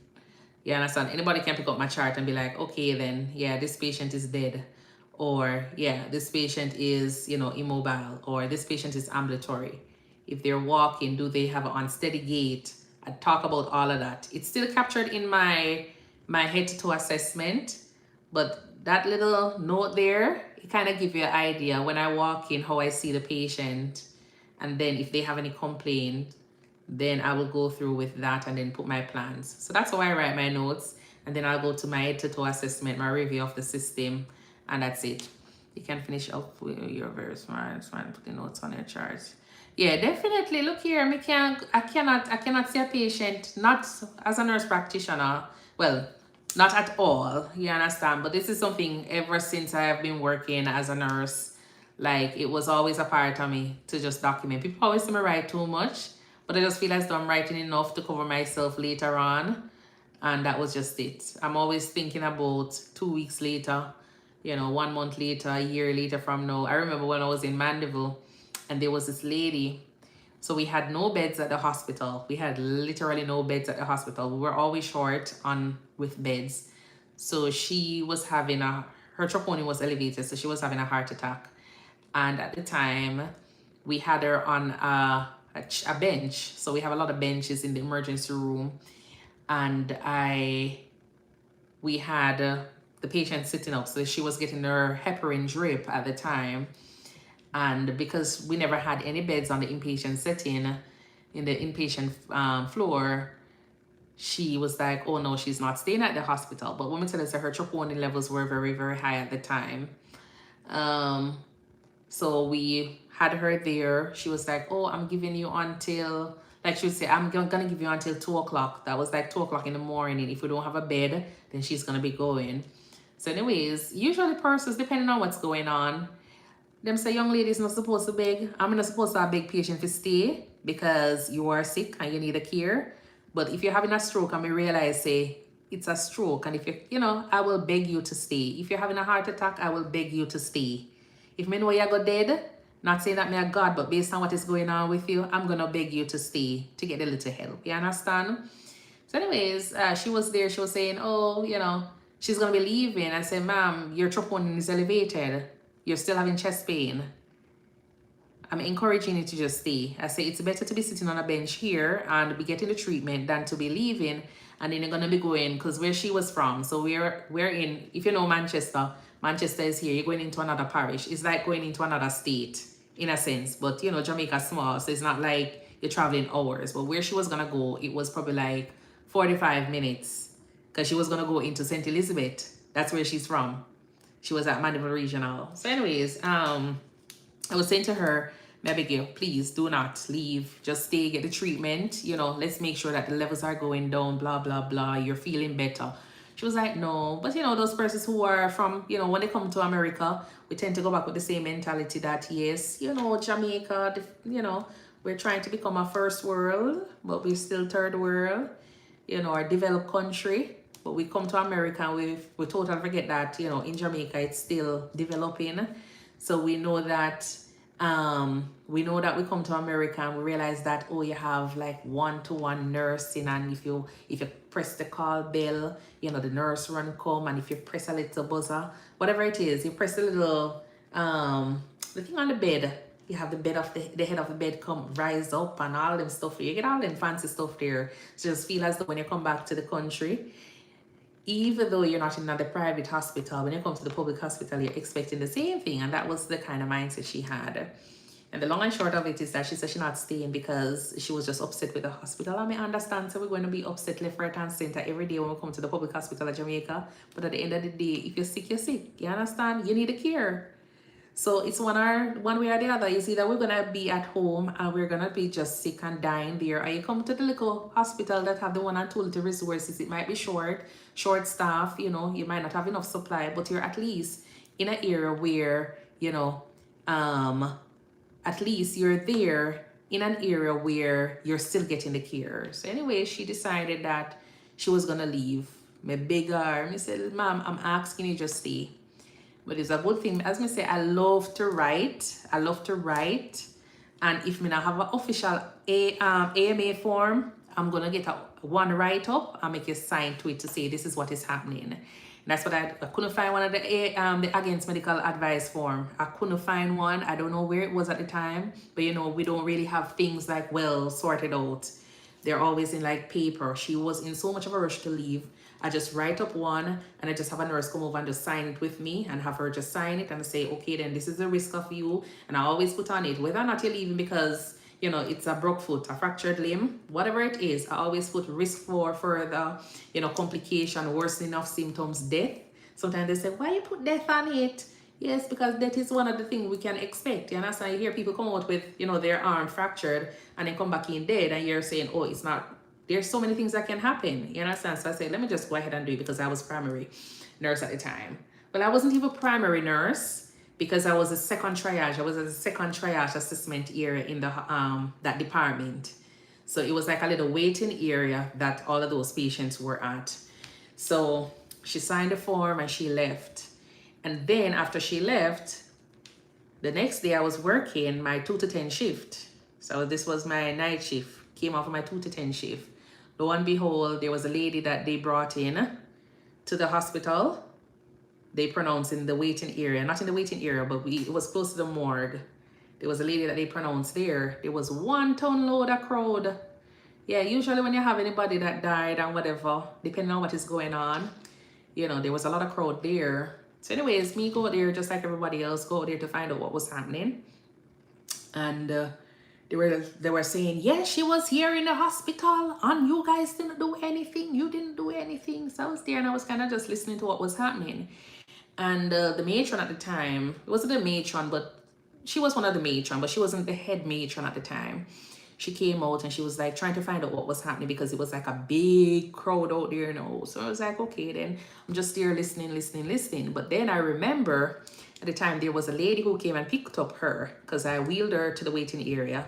A: You understand? Anybody can pick up my chart and be like, okay, then, yeah, this patient is dead. Or, yeah, this patient is, immobile. Or this patient is ambulatory. If they're walking, do they have an unsteady gait? I talk about all of that. It's still captured in my head to toe assessment. But that little note there, it kind of gives you an idea when I walk in how I see the patient. And then if they have any complaint, then I will go through with that and then put my plans. So that's how I write my notes. And then I'll go to my head to toe assessment, my review of the system, and that's it. You can finish up with your very smart, put the notes on your charts. Yeah, definitely. Look here, I cannot see a patient, not as a nurse practitioner. Well, not at all, you understand? But this is something ever since I have been working as a nurse, like it was always a part of me to just document. People always say me write too much, but I just feel as though I'm writing enough to cover myself later on. And that was just it. I'm always thinking about 2 weeks later, 1 month later, a year later from now. I remember when I was in Mandeville and there was this lady. So we had no beds at the hospital. We had literally no beds at the hospital. We were always short with beds. So she was having her troponin was elevated. So she was having a heart attack. And at the time, we had her on a bench. So we have a lot of benches in the emergency room. And we had the patient sitting up. So she was getting her heparin drip at the time. And because we never had any beds on the inpatient setting, in the inpatient floor, she was like, oh no, she's not staying at the hospital. But when we tell her, her troponin levels were very, very high at the time. So we had her there. She was like, oh, I'm giving you until, like she would say, I'm gonna give you until 2 o'clock. That was like 2 o'clock in the morning. If we don't have a bed, then she's gonna be going. So anyways, usually persons, depending on what's going on, them say young ladies not supposed to beg. I'm not supposed to beg patient to stay because you are sick and you need a care. But if you're having a stroke and we realize, say, it's a stroke, and if I will beg you to stay. If you're having a heart attack, I will beg you to stay. If me know you go dead, not saying that me a God, but based on what is going on with you, I'm gonna beg you to stay to get a little help. You understand? So anyways, she was there. She was saying, oh, she's going to be leaving. I said, ma'am, your troponin is elevated. You're still having chest pain. I'm encouraging you to just stay. I say, it's better to be sitting on a bench here and be getting the treatment than to be leaving. And then you're going to be going, because where she was from. So we're in, if you know Manchester, Manchester is here. You're going into another parish. It's like going into another state in a sense. But, Jamaica's small. So it's not like you're traveling hours. But where she was going to go, it was probably like 45 minutes. Because she was going to go into St. Elizabeth. That's where she's from. She was at Mandeville Regional. So anyways, I was saying to her, Abigail, please do not leave. Just stay, get the treatment. Let's make sure that the levels are going down, blah, blah, blah. You're feeling better. She was like, no. But, those persons who are from, when they come to America, we tend to go back with the same mentality that, yes, Jamaica, we're trying to become a first world, but we're still third world, our developed country. But we come to America and we totally forget that, in Jamaica, it's still developing. So we know that we come to America and we realize that, oh, you have like one-to-one nursing, and if you press the call bell, the nurse run come, and if you press a little buzzer, whatever it is, you press a little the thing on the bed, you have the bed of the head of the bed come rise up and all them stuff. You get all them fancy stuff there. So just feel as though when you come back to the country, even though you're not in the private hospital, when you come to the public hospital, you're expecting the same thing. And that was the kind of mindset she had. And the long and short of it is that she said she's not staying because she was just upset with the hospital. I may understand, so we're going to be upset left, right, and center every day when we come to the public hospital of Jamaica. But at the end of the day, if you're sick, you're sick. You understand? You need a care. So it's one way or the other. You see that we're gonna be at home and we're gonna be just sick and dying there. Or you come to the little hospital that have the one and two little resources. It might be short staff, you might not have enough supply, but you're at least in an area where, at least you're there in an area where you're still getting the care. So anyway, she decided that she was gonna leave. Me beg her, I said, ma'am, I'm asking you just stay. But it's a good thing. As I say, I love to write. And if me not have an official AMA form, I'm going to get one write-up and make a sign to it to say this is what is happening. And that's what I couldn't find one of the Against Medical Advice form. I couldn't find one. I don't know where it was at the time. But, we don't really have things like well sorted out. They're always in like paper. She was in so much of a rush to leave. I just write up one and I just have a nurse come over and just sign it with me and have her just sign it and say, okay, then this is the risk of you. And I always put on it, whether or not you're leaving because, it's a broke foot, a fractured limb, whatever it is, I always put risk for further, complication, worsening of symptoms, death. Sometimes they say, why you put death on it? Yes, because that is one of the things we can expect. You understand? You hear people come out with, their arm fractured and then come back in dead and you're saying, oh, it's not. There's so many things that can happen. You understand? So I said, let me just go ahead and do it because I was primary nurse at the time. Well, I wasn't even primary nurse because I was a second triage. I was a second triage assessment area in the that department. So it was like a little waiting area that all of those patients were at. So she signed the form and she left. And then after she left, the next day I was working my 2 to 10 shift. So this was my night shift. Came off of my 2 to 10 shift. Lo and behold, there was a lady that they brought in to the hospital. They pronounced in the waiting area. Not in the waiting area, but it was close to the morgue. There was a lady that they pronounced there. There was 1 ton load of crowd. Yeah, usually when you have anybody that died and whatever, depending on what is going on, there was a lot of crowd there. So anyways, me go there just like everybody else, go there to find out what was happening. And they were saying, yes, she was here in the hospital and you guys didn't do anything. You didn't do anything. So I was there and I was kind of just listening to what was happening. And the matron at the time, it wasn't a matron, but she was one of the matron, but she wasn't the head matron at the time. She came out and she was like trying to find out what was happening because it was like a big crowd out there, you know. So I was like, okay, then I'm just there listening. But then I remember at the time there was a lady who came and picked up her because I wheeled her to the waiting area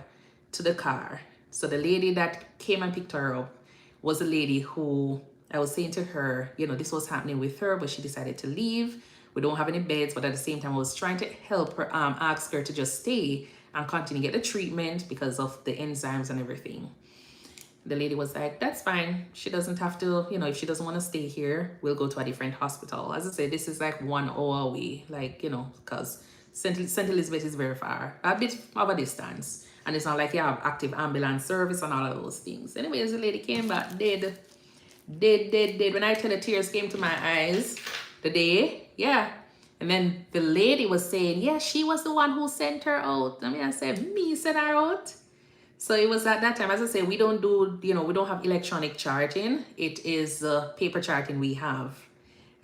A: to the car. So the lady that came and picked her up was a lady who I was saying to her, you know, this was happening with her, but she decided to leave. We don't have any beds, but at the same time, I was trying to help her, ask her to just stay and continue to get the treatment because of the enzymes and everything. The lady was like, that's fine. She doesn't have to, you know, if she doesn't want to stay here, we'll go to a different hospital. As I said, this is like 1 hour away, like, you know, because St. Elizabeth is very far, a bit of a distance. And it's not like you have active ambulance service and all of those things. Anyways, the lady came back dead. When I tell the tears came to my eyes the day, yeah. And then the lady was saying, yeah, she was the one who sent her out. I mean, I said, me sent her out. So it was at that time, as I say, we don't do, you know, we don't have electronic charting. It is paper charting we have.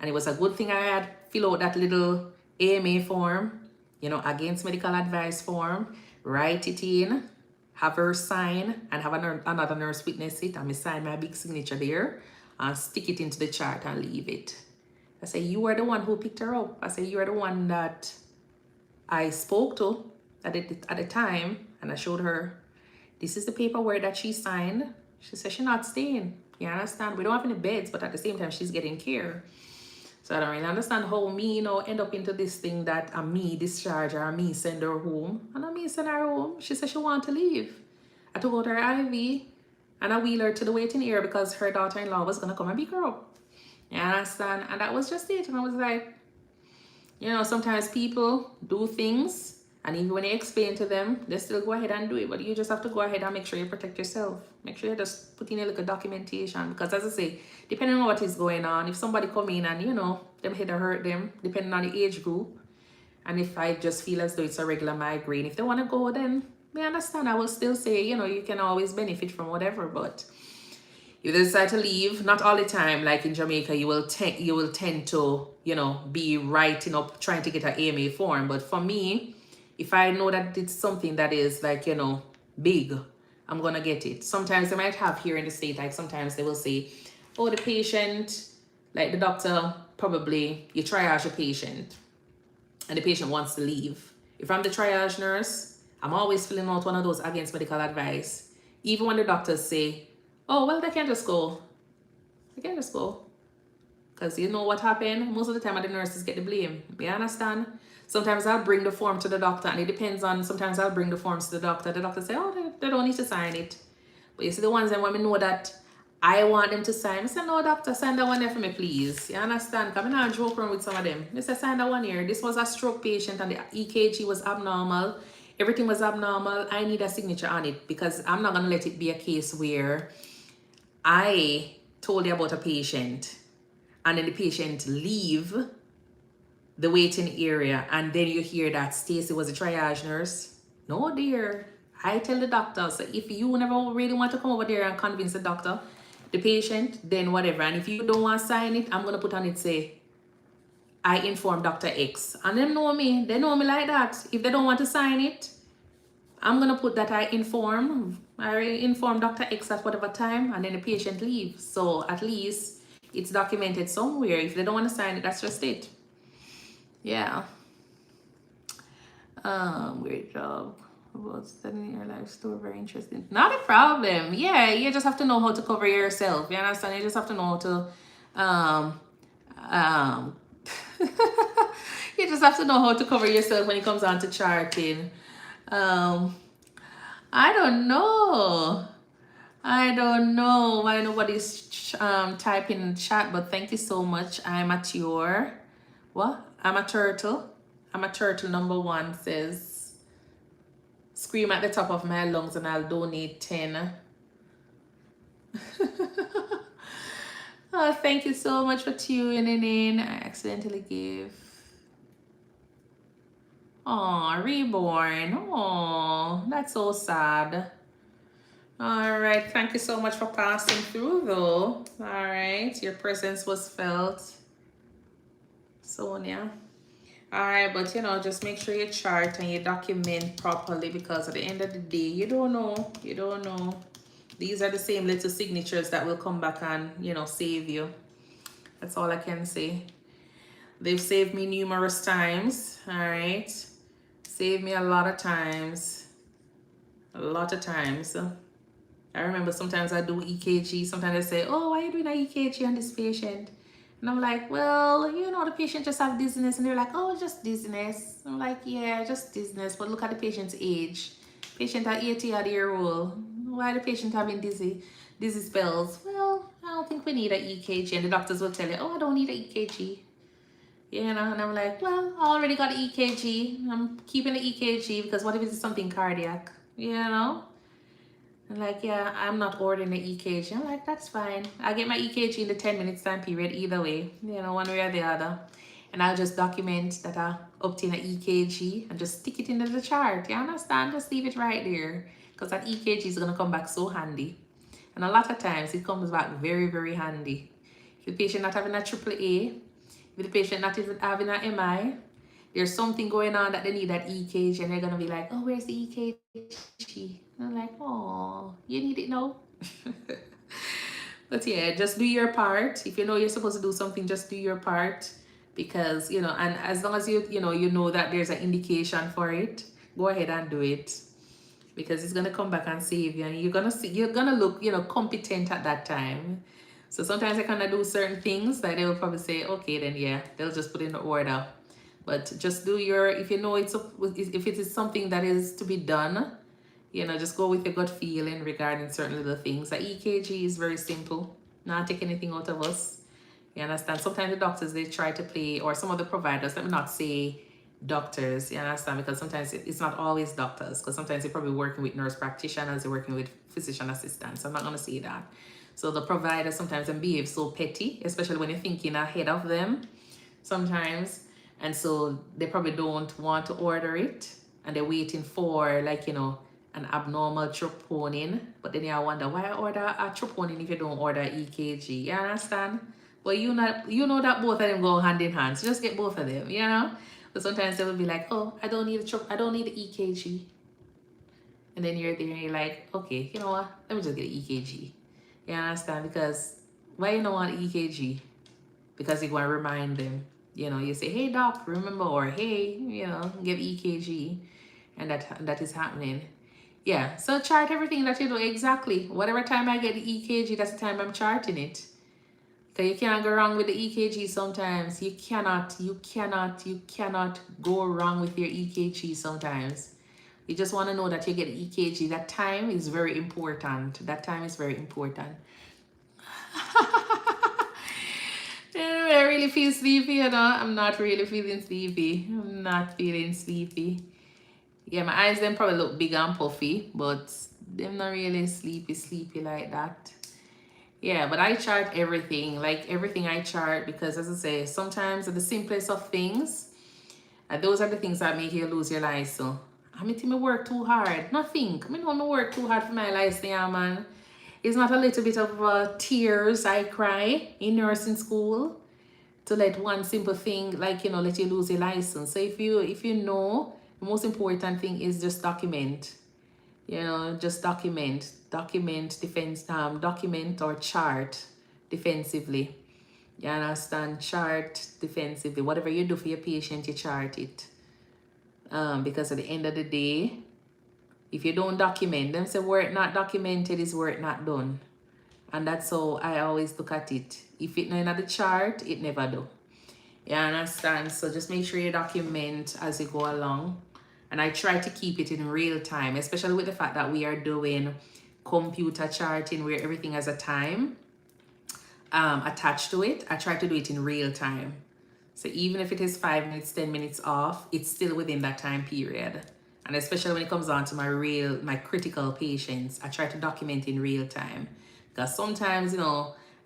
A: And it was a good thing I had fill out that little AMA form, you know, against medical advice form, write it in, have her sign and have another nurse witness it, and me sign my big signature there and stick it into the chart and leave it. I say, you are the one who picked her up. I say, you are the one that I spoke to at the time, and I showed her, this is the paperwork that she signed. She said she's not staying. You understand? We don't have any beds, but at the same time, she's getting care. So I don't really understand how me, you know, end up into this thing that a me discharge her, me send her home. And a me send her home. She said she want to leave. I took out her IV and I wheeled her to the waiting area because her daughter-in-law was going to come and pick her up. You understand? And that was just it. And I was like, you know, sometimes people do things and even when you explain to them, they still go ahead and do it. But you just have to go ahead and make sure you protect yourself. Make sure you just put in a little documentation. Because as I say, depending on what is going on, if somebody come in and, you know, them head or hurt them, depending on the age group, and if I just feel as though it's a regular migraine, if they want to go, then I understand. I will still say, you know, you can always benefit from whatever. But if they decide to leave, not all the time, like in Jamaica, you will tend to, you know, be writing up, trying to get an AMA form. But for me, if I know that it's something that is like, you know, big, I'm going to get it. Sometimes they might have here in the state, like sometimes they will say, oh, the patient, like the doctor, probably you triage a patient and the patient wants to leave. If I'm the triage nurse, I'm always filling out one of those against medical advice. Even when the doctors say, oh, well, they can just go. They can just go. Because you know what happened? Most of the time, the nurses get the blame. You understand? Sometimes I'll bring the form to the doctor, and it depends on, sometimes I'll bring the forms to the doctor. The doctor say, oh, they don't need to sign it. But you see the ones that when we know that I want them to sign, I say, no, doctor, sign that one there for me, please. You understand? Because I'm not joke around with some of them. I say, sign that one here. This was a stroke patient, and the EKG was abnormal. Everything was abnormal. I need a signature on it because I'm not going to let it be a case where I told you about a patient and then the patient leave the waiting area and then you hear that Stacy was a triage nurse. No, dear. I tell the doctor, so if you never really want to come over there and convince the doctor, the patient, then whatever. And if you don't want to sign it, I'm going to put on it, say, I inform Dr. X. And they know me like that. If they don't want to sign it, I'm going to put that I inform Dr. X at whatever time, and then the patient leaves. So at least it's documented somewhere. If they don't want to sign it, that's just it. Yeah. Great job. About studying your life story, very interesting. Not a problem. Yeah, you just have to know how to cover yourself. You understand? You just have to know how to you just have to know how to cover yourself when it comes on to charting. I don't know. I don't know why nobody's typing in chat, but thank you so much. I'm at your, what? I'm a turtle. I'm a turtle number 1 says, scream at the top of my lungs and I'll donate 10. Oh, thank you so much for tuning in. I accidentally gave. Oh, reborn. Oh, that's so sad. All right, thank you so much for passing through though. All right, your presence was felt, Sonia. All right, but just make sure you chart and you document properly, because at the end of the day, you don't know. You don't know. These are the same little signatures that will come back and, save you. That's all I can say. They've saved me numerous times, all right? Saved me a lot of times. A lot of times. I remember sometimes I do EKG. Sometimes I say, oh, why are you doing an EKG on this patient? And I'm like, well, the patient just have dizziness. And they're like, oh, just dizziness. I'm like, yeah, just dizziness. But look at the patient's age. Patient at 80-year-old. Why the patient having dizzy spells? Well, I don't think we need an EKG. And the doctors will tell you, oh, I don't need an EKG. And I'm like, well, I already got an EKG. I'm keeping the EKG because what if it's something cardiac? I'm like, yeah, I'm not ordering the EKG. I'm like, that's fine. I get my EKG in the 10 minutes time period either way, one way or the other. And I'll just document that I obtain an EKG and just stick it into the chart. You understand? Just leave it right there, because that EKG is going to come back so handy. And a lot of times it comes back very, very handy. If the patient not having a AAA, if the patient not even having an MI, there's something going on that they need that EKG, and they're going to be like, oh, where's the EKG? And I'm like, oh, you need it now? But yeah, just do your part. If you know you're supposed to do something, just do your part. Because, and as long as you know that there's an indication for it, go ahead and do it. Because it's going to come back and save you. And you're going to look, competent at that time. So sometimes I kind of do certain things that they will probably say, okay, then yeah, they'll just put in the order. But just do if if it is something that is to be done, just go with your gut feeling regarding certain little things. The EKG is very simple. Not take anything out of us. You understand? Sometimes the doctors, they try to play, or some of the providers, let me not say doctors, you understand? Because sometimes it's not always doctors, because sometimes they're probably working with nurse practitioners, they're working with physician assistants. I'm not going to say that. So the providers sometimes can behave so petty, especially when you're thinking ahead of them sometimes. And so they probably don't want to order it, and they're waiting for, like, an abnormal troponin. But then you wonder, why order a troponin if you don't order EKG? You understand? But you know that both of them go hand in hand. So just get both of them. But sometimes they will be like, oh, I don't need the EKG. And then you're there and you're like, okay, you know what? Let me just get an EKG. You understand? Because why you don't want EKG? Because you want to remind them. You say, hey doc, remember, or hey, give EKG, and that is happening. Yeah, so chart everything that you do exactly. Whatever time I get the EKG, that's the time I'm charting it. Because you can't go wrong with the EKG sometimes. You cannot go wrong with your EKG sometimes. You just want to know that you get the EKG. That time is very important. I really feel sleepy, I'm not really feeling sleepy. I'm not feeling sleepy. Yeah, my eyes then probably look big and puffy, but they're not really sleepy like that. Yeah, but I chart everything, like everything I chart, because as I say, sometimes the simplest of things, those are the things that make you lose your license. I mean, I work too hard. Nothing. I mean, I work too hard for my license, yeah, man. It's not a little bit of tears I cry in nursing school to let one simple thing, like, let you lose your license. So if you know, the most important thing is just document. Just document document or chart defensively. You understand? Chart defensively. Whatever you do for your patient, you chart it. Because at the end of the day, if you don't document, them say work not documented is work not done. And that's how I always look at it. If it not in the chart, it never do. You understand? So just make sure you document as you go along. And I try to keep it in real time, especially with the fact that we are doing computer charting where everything has a time attached to it. I try to do it in real time. So even if it is 5 minutes, 10 minutes off, it's still within that time period. And especially when it comes down to my critical patients, I try to document in real time. Because sometimes,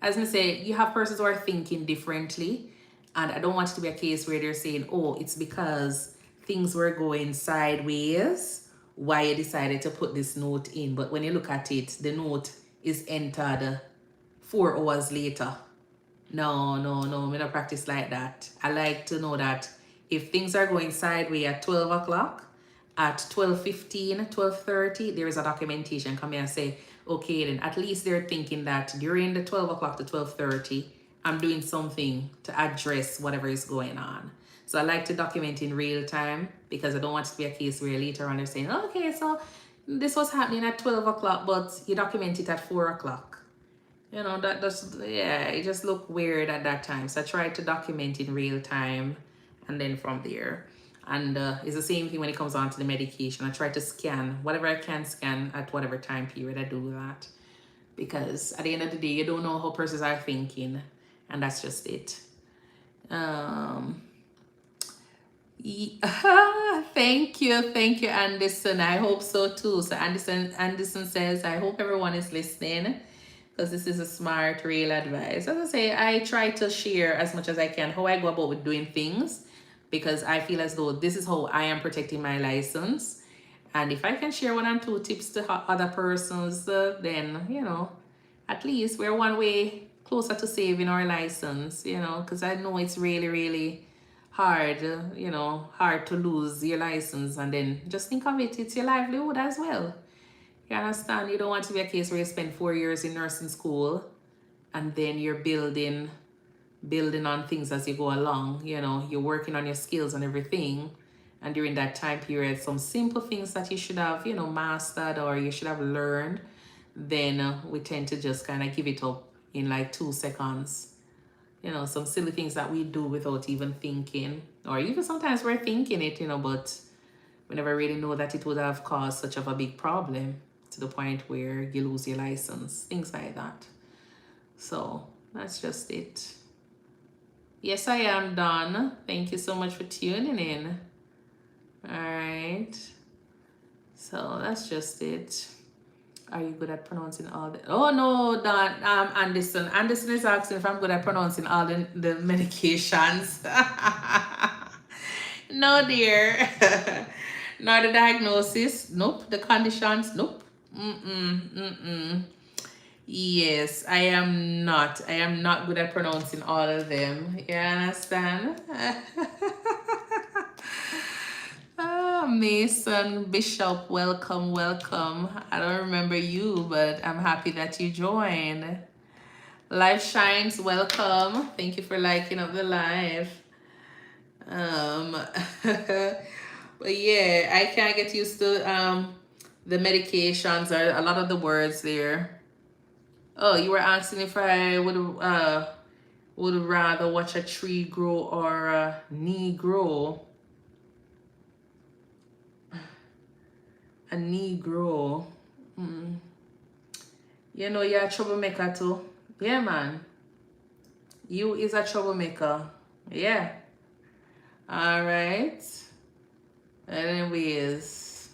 A: as I say, you have persons who are thinking differently. And I don't want it to be a case where they're saying, oh, it's because things were going sideways why you decided to put this note in. But when you look at it, the note is entered 4 hours later. No, we don't practice like that. I like to know that if things are going sideways at 12 o'clock, at 12:15, 12:30, there is a documentation come here and say, okay, then at least they're thinking that during the 12 o'clock to 12:30, I'm doing something to address whatever is going on. So I like to document in real time because I don't want it to be a case where later on they're saying, okay, so this was happening at 12 o'clock, but you document it at 4 o'clock. You know, that does, yeah, it just looked weird at that time. So I tried to document in real time and then from there. And it's the same thing when it comes on to the medication. I try to scan whatever I can scan at whatever time period I do that. Because at the end of the day, you don't know how persons are thinking. And that's just it. Thank you, Anderson. I hope so too. So Anderson says, I hope everyone is listening because this is a smart, real advice. As I say, I try to share as much as I can how I go about with doing things because I feel as though this is how I am protecting my license. And if I can share 1 or 2 tips to other persons, then, you know, at least we're one way closer to saving our license, you know, because I know it's really, really hard, you know, hard to lose your license. And then just think of it, it's your livelihood as well. You understand? You don't want to be a case where you spend 4 years in nursing school and then you're building on things as you go along. You know, you're working on your skills and everything. And during that time period, some simple things that you should have, you know, mastered or you should have learned, then we tend to just kind of give it up in like 2 seconds. You know, some silly things that we do without even thinking, or even sometimes we're thinking it, you know, but we never really know that it would have caused such of a big problem to the point where you lose your license, things like that. So that's just it. Yes, I am done. Thank you so much for tuning in. All right. So that's just it. Are you good at pronouncing all the... Oh, no, Don, Anderson. Anderson is asking if I'm good at pronouncing all the medications. No, dear. Nor the diagnosis. Nope. The conditions. Nope. Yes, I am not. I am not good at pronouncing all of them. You understand? Ah, Mason Bishop, welcome, welcome. I don't remember you, but I'm happy that you joined. Life Shines, welcome. Thank you for liking up the live. But yeah, I can't get used to the medications or a lot of the words there. Oh, you were asking if I would rather watch a tree grow or a knee grow. A knee grow. You know you're a troublemaker too. Yeah, man. You is a troublemaker. Yeah. All right. Anyways,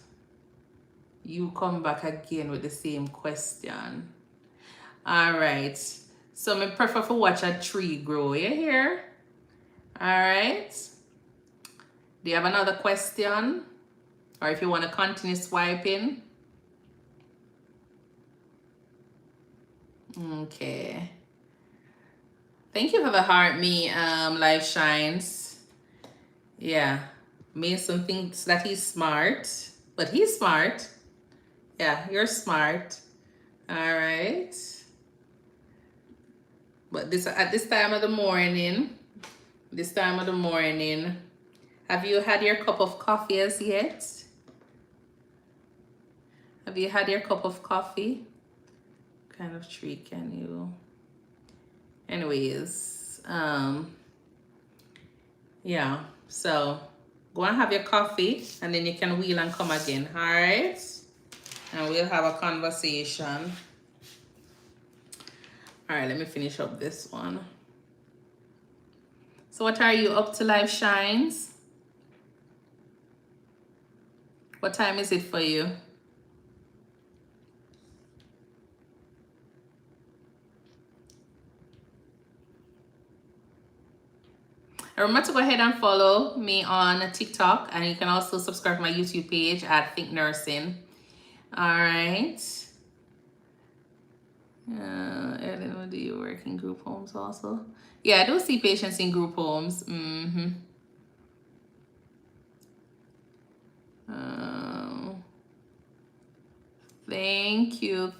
A: you come back again with the same question. All right. So I prefer to watch a tree grow. You hear? All right. Do you have another question? Or if you want to continue swiping? Okay. Thank you for the heart, me, Life Shines. Yeah. Mason thinks that he's smart, but he's smart. Yeah, you're smart. All right. But at this time of the morning, have you had your cup of coffee as yet? Have you had your cup of coffee? What kind of treat can you? Anyways, yeah. So go and have your coffee and then you can wheel and come again. All right. And we'll have a conversation. All right, let me finish up this one. So what are you up to, Life Shines? What time is it for you? Remember to go ahead and follow me on TikTok, and you can also subscribe to my YouTube page at ThinkNursing. All right. Ellen, do you work in group homes also? Yeah, I do see patients in group homes. Um, thank you,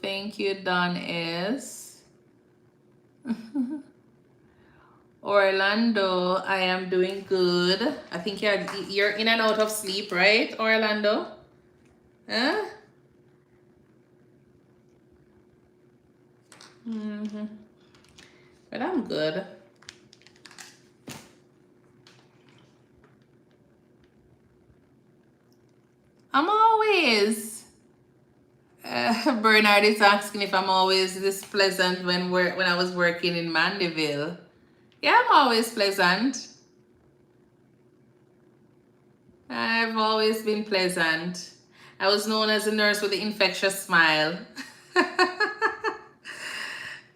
A: Don S. Orlando, I am doing good. I think you're in and out of sleep, right, Orlando? Huh? But I'm good. I'm always. Bernard is asking if I'm always this pleasant when I was working in Mandeville. Yeah, I'm always pleasant. I've always been pleasant. I was known as a nurse with the infectious smile.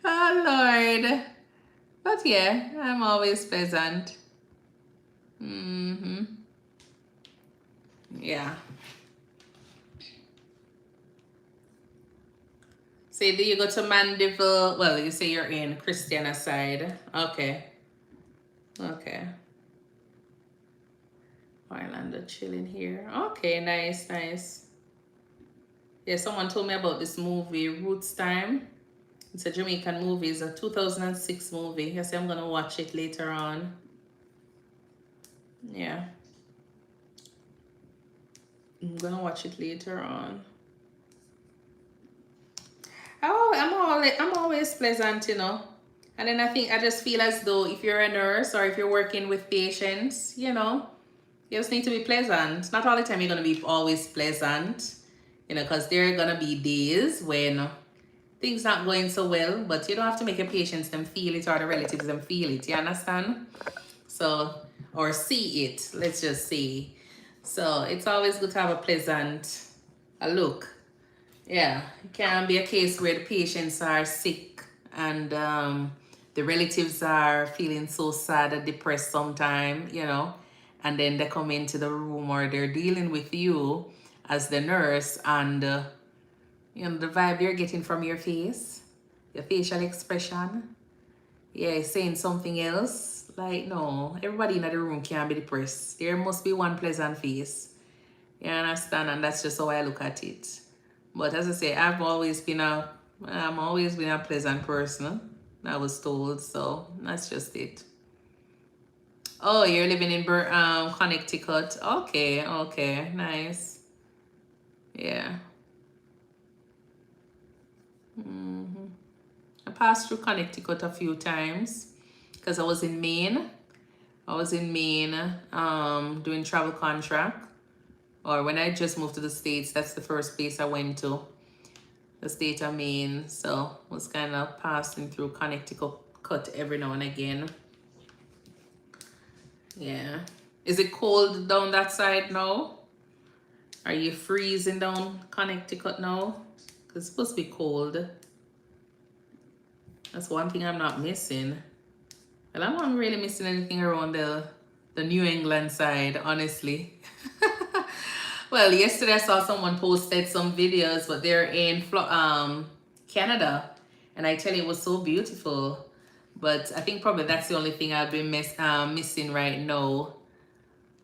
A: Oh, Lord. But yeah, I'm always pleasant. Yeah. So do you go to Mandeville? Well, you say you're in Christiana side. Okay. Okay. Orlando chilling here. Okay, nice, nice. Yeah, someone told me about this movie, Roots Time. It's a Jamaican movie. It's a 2006 movie. I say I'm gonna watch it later on. Yeah. I'm gonna watch it later on. Oh, I'm always pleasant, you know. And then I just feel as though if you're a nurse or if you're working with patients, you know, you just need to be pleasant. Not all the time you're gonna be always pleasant, you know, because there are gonna be days when things not going so well, but you don't have to make your patients them feel it or the relatives them feel it. You understand? So, or see it. Let's just say. So it's always good to have a pleasant look. Yeah, it can be a case where the patients are sick and the relatives are feeling so sad and depressed sometime, you know, and then they come into the room or they're dealing with you as the nurse and, you know, the vibe you're getting from your face, your facial expression, yeah, saying something else. Like, no, everybody in the room can be depressed. There must be one pleasant face. You understand? And that's just how I look at it. But as I say, I'm always been a pleasant person. I was told, so that's just it. Oh, you're living in Connecticut. Okay, okay, nice. Yeah. I passed through Connecticut a few times because I was in Maine. Doing travel contract. Or when I just moved to the States, that's the first place I went to. The state of Maine, so was kind of passing through Connecticut every now and again. Yeah. Is it cold down that side now? Are you freezing down Connecticut now? Because it's supposed to be cold. That's one thing I'm not missing. Well, I'm not really missing anything around the New England side, honestly. Well, yesterday I saw someone posted some videos, but they're in Canada, and I tell you, it was so beautiful. But I think probably that's the only thing I've been missing right now.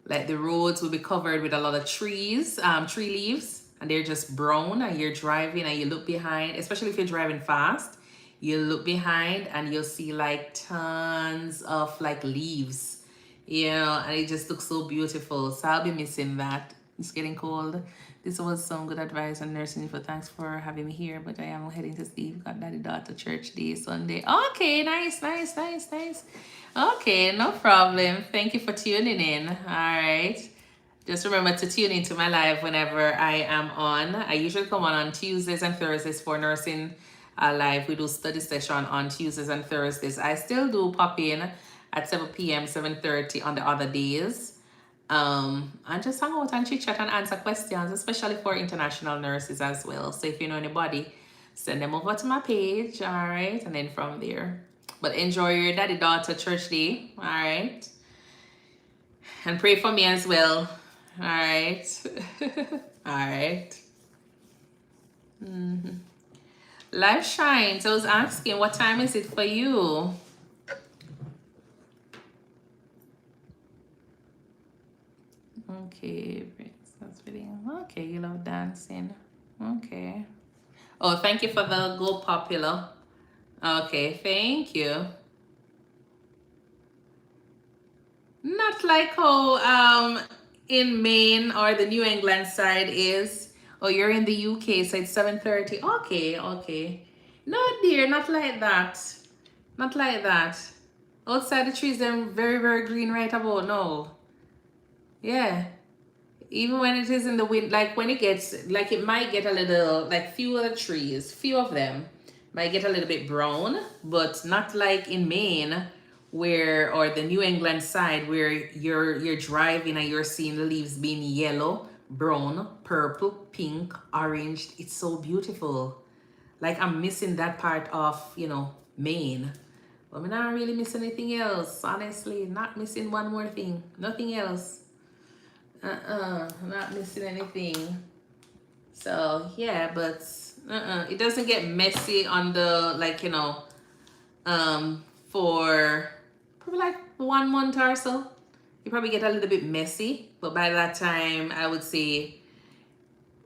A: Like the roads will be covered with a lot of trees, tree leaves, and they're just brown. And you're driving, and you look behind, especially if you're driving fast. You look behind, and you'll see like tons of like leaves, you know, and it just looks so beautiful. So I'll be missing that. It's getting cold. This was some good advice on nursing info. Thanks for having me here, but I am heading to sleep. Got daddy daughter church day Sunday. Okay, nice, nice, nice, nice. Okay, no problem. Thank you for tuning in. All right. Just remember to tune into my live whenever I am on. I usually come on Tuesdays and Thursdays for nursing live. We do study session on Tuesdays and Thursdays. I still do pop in at 7 p.m., 7:30 on the other days. And just hang out and chit chat and answer questions, especially for international nurses as well. So if you know anybody, send them over to my page, all right? And then from there. But enjoy your daddy daughter church day, all right? And pray for me as well, all right? All right. Life shines. I was asking, what time is it for you? Okay, that's Okay, you love dancing. Okay. Oh, thank you for the go popular. Okay, thank you. Not like how in Maine or the New England side is. Oh, you're in the UK, so it's 7:30. Okay, okay. No, dear, not like that. Not like that. Outside the trees, them very, very green right about now. Yeah. Even when it is in the wind, like when it gets, like it might get a little, like few of the trees, few of them might get a little bit brown, but not like in Maine where, or the New England side where you're driving and you're seeing the leaves being yellow, brown, purple, pink, orange. It's so beautiful. Like I'm missing that part of, Maine. But I'm not really missing anything else, honestly. Not missing one more thing. Nothing else. Not missing anything. So yeah, but it doesn't get messy on the, like, for probably like 1 month or so. You probably get a little bit messy, but by that time I would say,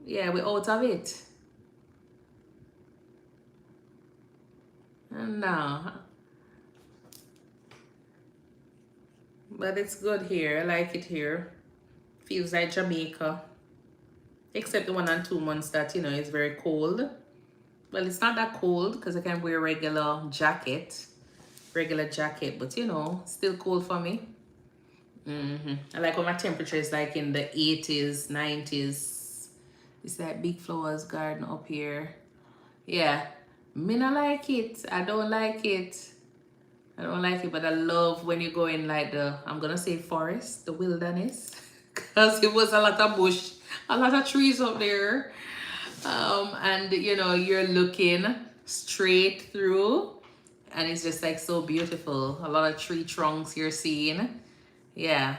A: yeah, we're out of it. No, but it's good here. I like it here. Feels like Jamaica, except the 1 and 2 months that is very cold. Well, it's not that cold because I can wear regular jacket, but still cold for me. I like when my temperature is like in the 80s, 90s. It's that big flowers garden up here. Yeah, me not like it. I don't like it. I don't like it, but I love when you go in like I'm gonna say forest, the wilderness, because it was a lot of bush, a lot of trees up there. And you're looking straight through and it's just like so beautiful. A lot of tree trunks you're seeing. Yeah.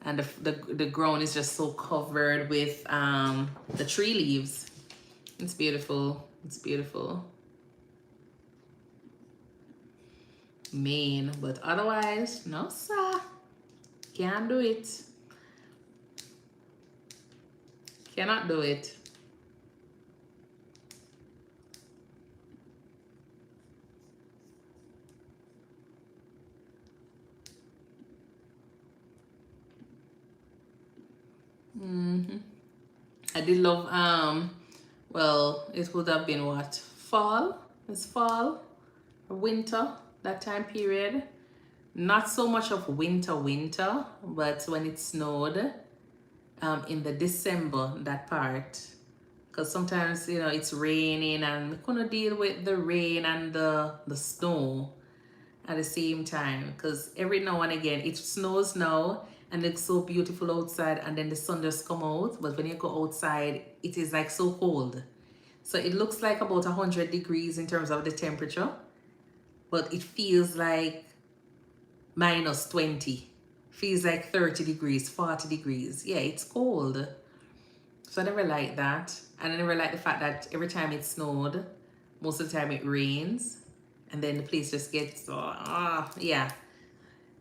A: And the ground is just so covered with the tree leaves. It's beautiful. It's beautiful. Maine, but otherwise, no sir. Can't do it. Cannot do it. I did love well, it would have been what? Fall? It's fall or winter, that time period. Not so much of winter, but when it snowed in the December, that part. Because sometimes, it's raining and we couldn't deal with the rain and the snow at the same time. Because every now and again, it snows now and it's so beautiful outside and then the sun just come out. But when you go outside, it is like so cold. So it looks like about 100 degrees in terms of the temperature. But it feels like -20. Feels like 30 degrees, 40 degrees. Yeah, it's cold. So I never liked that. And I never liked the fact that every time it snowed, most of the time it rains. And then the place just gets, yeah.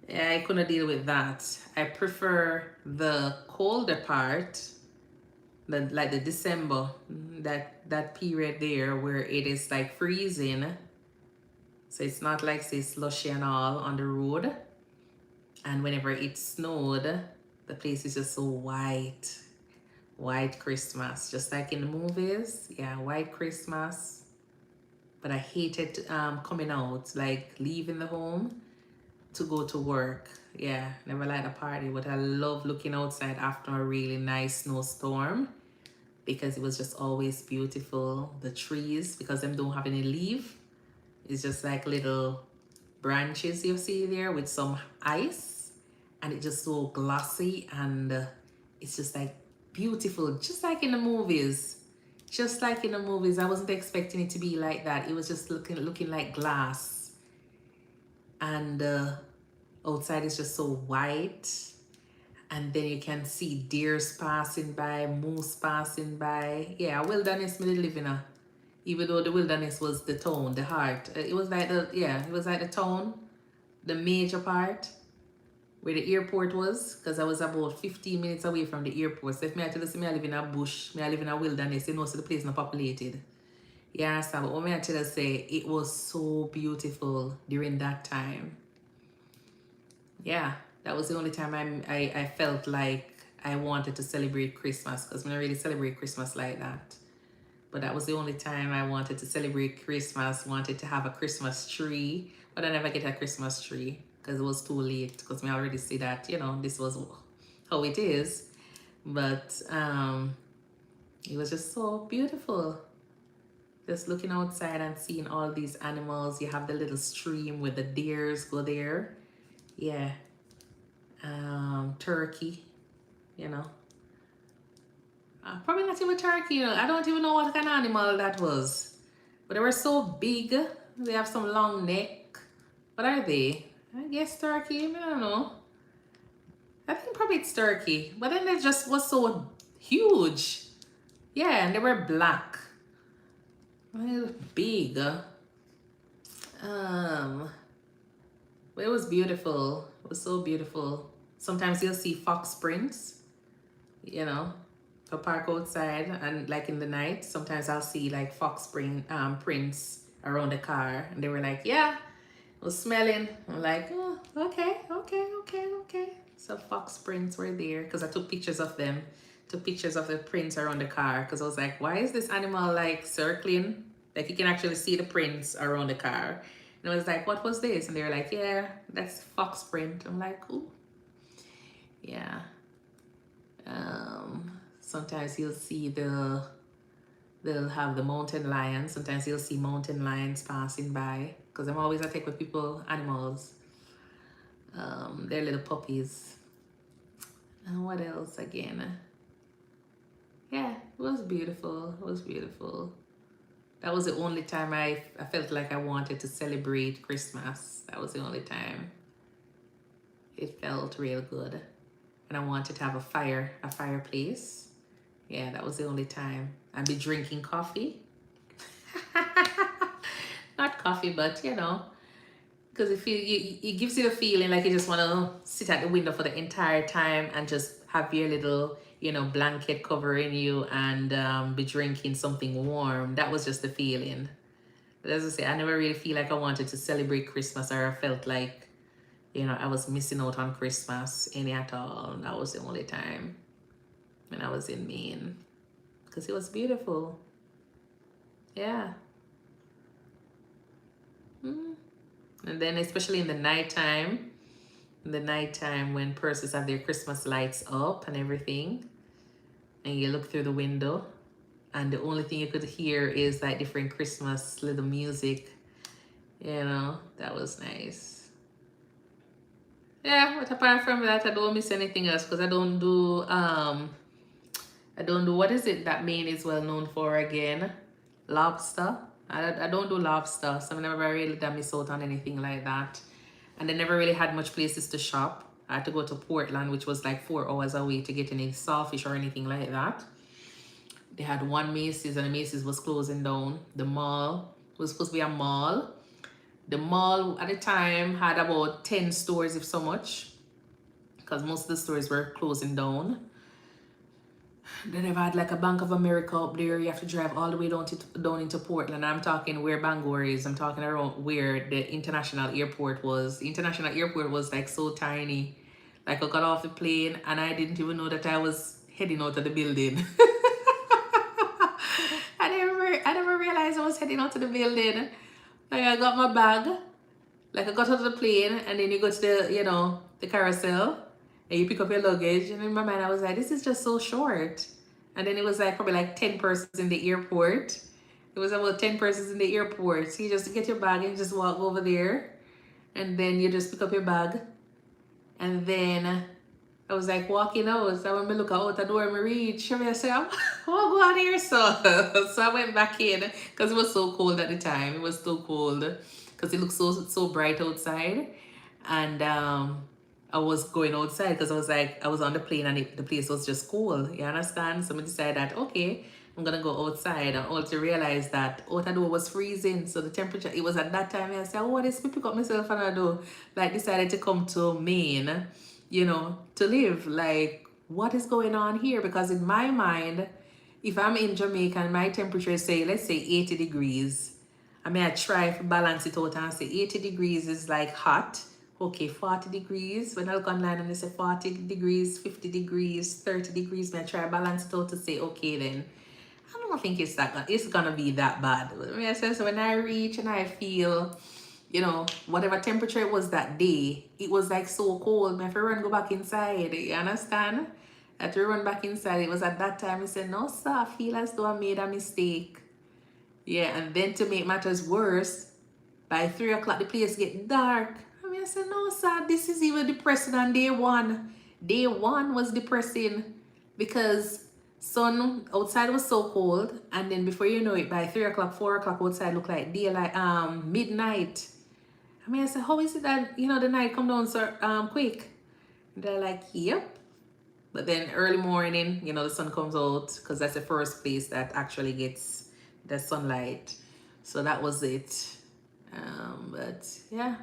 A: Yeah, I couldn't deal with that. I prefer the colder part, like the December, that period there where it is like freezing. So it's not like say slushy and all on the road. And whenever it snowed, the place is just so white. White Christmas, just like in the movies. Yeah, white Christmas. But I hated coming out, like leaving the home to go to work. Yeah, never liked a party, but I love looking outside after a really nice snowstorm because it was just always beautiful. The trees, because them don't have any leaf, it's just like little branches you see there with some ice, and it's just so glossy and it's just like beautiful, just like in the movies. Just like in the movies. I wasn't expecting it to be like that. It was just looking like glass, and outside is just so white, and then you can see deers passing by, moose passing by. Yeah, wilderness me live in a, even though the wilderness was the town, the heart. It was like the, yeah, it was like the town, the major part. where the airport was, because I was about 15 minutes away from the airport. So if me I tell you, me I live in a bush, me I live in a wilderness, you know, so the place not populated. You understand? But what me I tell you say, it was so beautiful during that time. Yeah, that was the only time I felt like I wanted to celebrate Christmas, because I don't really celebrate Christmas like that. But that was the only time I wanted to celebrate Christmas, wanted to have a Christmas tree, but I never get a Christmas tree because it was too late, because I already see that, you know, this was how it is. But it was just so beautiful. Just looking outside and seeing all these animals. You have the little stream where the deers go there. Yeah. Turkey, you know. Probably not even turkey, you know. I don't even know what kind of animal that was. But they were so big. They have some long neck. What are they? I guess turkey. I don't know. I think probably it's turkey. But then they just was so huge. Yeah, and they were black. They were big. But it was beautiful. It was so beautiful. Sometimes you'll see fox prints, you know. I park outside, and like in the night, sometimes I'll see like fox prints around the car, and they were like, yeah, it was smelling. I'm like, oh, okay. So fox prints were there because I took pictures of them, took pictures of the prints around the car, because I was like, why is this animal like circling? Like you can actually see the prints around the car. And I was like, what was this? And they were like, yeah, that's fox print. I'm like, ooh, yeah. Sometimes you'll see they'll have the mountain lions. Sometimes you'll see mountain lions passing by, because I'm always attacked with people, animals. They're little puppies. And what else again? Yeah, it was beautiful. It was beautiful. That was the only time I felt like I wanted to celebrate Christmas. That was the only time. It felt real good. And I wanted to have a fireplace. Yeah, that was the only time. I'd be drinking coffee. Not coffee, but you know, because it gives you a feeling like you just want to sit at the window for the entire time and just have your little, you know, blanket covering you, and be drinking something warm. That was just the feeling. But as I say, I never really feel like I wanted to celebrate Christmas, or I felt like, you know, I was missing out on Christmas any at all. That was the only time when I was in Maine, because it was beautiful. Yeah. And then especially in the nighttime when persons have their Christmas lights up and everything, and you look through the window, and the only thing you could hear is like different Christmas little music, you know, that was nice. Yeah, but apart from that, I don't miss anything else, because I don't do what is it that Maine is well known for again? Lobster. I don't do lobster, so I never really miss out on anything like that. And they never really had much places to shop. I had to go to Portland, which was like 4 hours away, to get any sawfish or anything like that. They had one Macy's, and the Macy's was closing down. The mall was supposed to be a mall. The mall at the time had about 10 stores, if so much, because most of the stores were closing down. Then they've had like a Bank of America up there. You have to drive all the way down into Portland. I'm talking where Bangor is. I'm talking around where the international airport was. The international airport was like so tiny. Like I got off the plane and I didn't even know that I was heading out of the building. I never realized I was heading out of the building. Like I got my bag. Like I got out of the plane, and then you go to the, you know, the carousel, and you pick up your luggage. And in my mind, I was like, this is just so short. And then it was like probably like 10 persons in the airport. It was about 10 persons in the airport. So you just get your bag and just walk over there. And then you just pick up your bag. And then I was like walking out. So when I look out the door, I reach. I say, I want to go out here. So I went back in, because it was so cold at the time. It was so cold, because it looked so bright outside. And I was going outside because I was like, I was on the plane, and the place was just cold. You understand? So I decided that, okay, I'm going to go outside, and all to realize that out the door was freezing. So the temperature, it was at that time, I said, oh, this me pick up myself, and I do. Like decided to come to Maine to live. Like, what is going on here? Because in my mind, if I'm in Jamaica and my temperature is, say, let's say 80 degrees, I try to balance it out and say 80 degrees is like hot. Okay, 40 degrees. When I look online and they say 40 degrees, 50 degrees, 30 degrees, I try to balance it out to say, okay, then I don't think it's gonna be that bad. I say, so when I reach and I feel, whatever temperature it was that day, it was like so cold. My friend go back inside. You understand? I had to run back inside. It was at that time I said, no, sir, I feel as though I made a mistake. Yeah, and then to make matters worse, by 3 o'clock the place get dark. I said, no, sir, this is even depressing on day one. Day one was depressing because sun outside was so cold, and then before you know it, by 3 o'clock, 4 o'clock outside look like daylight, midnight. I said, how is it that the night come down so quick? They're like, yep. But then early morning, the sun comes out because that's the first place that actually gets the sunlight. So that was it. But yeah,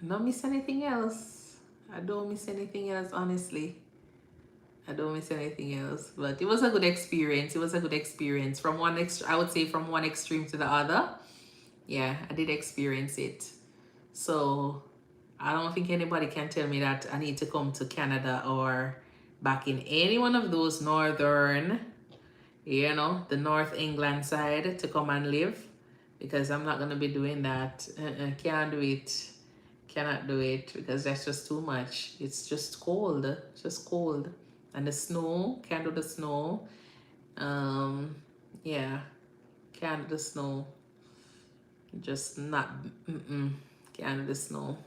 A: I don't miss anything else. I don't miss anything else, honestly. I don't miss anything else. But it was a good experience. It was a good experience. I would say from one extreme to the other. Yeah, I did experience it. So I don't think anybody can tell me that I need to come to Canada or back in any one of those northern, the North England side to come and live, because I'm not going to be doing that. Can't do it. Cannot do it because that's just too much. It's just cold. It's just cold. And the snow, can't do the snow. Yeah, can't do the snow. Just not, can't do the snow.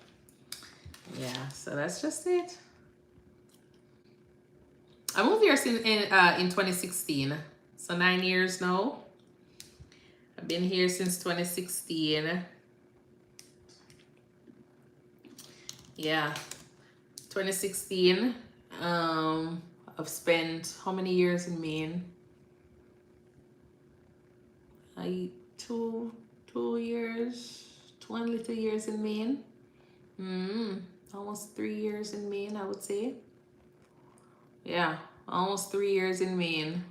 A: Yeah, so that's just it. I moved here in 2016, so 9 years now. I've been here since 2016. Yeah, 2016. I've spent how many years in Maine? Two years, 2 little years in Maine. Almost 3 years in Maine, I would say. Yeah, almost 3 years in Maine.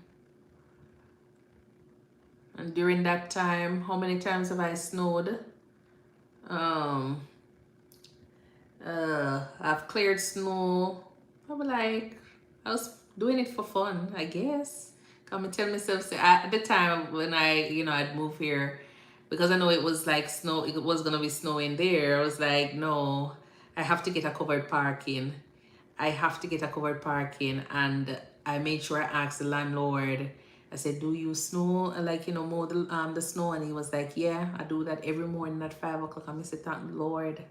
A: And during that time, how many times have I snowed? I've cleared snow. Probably like, I was doing it for fun, I guess. Come and tell myself, say, at the time when I'd move here, because I know it was like snow, it was gonna be snowing there. I was like, no, I have to get a covered parking. I have to get a covered parking, and I made sure I asked the landlord. I said, do you snow, like, mow the snow? And he was like, yeah, I do that every morning at 5 o'clock. And I said, thank the Lord,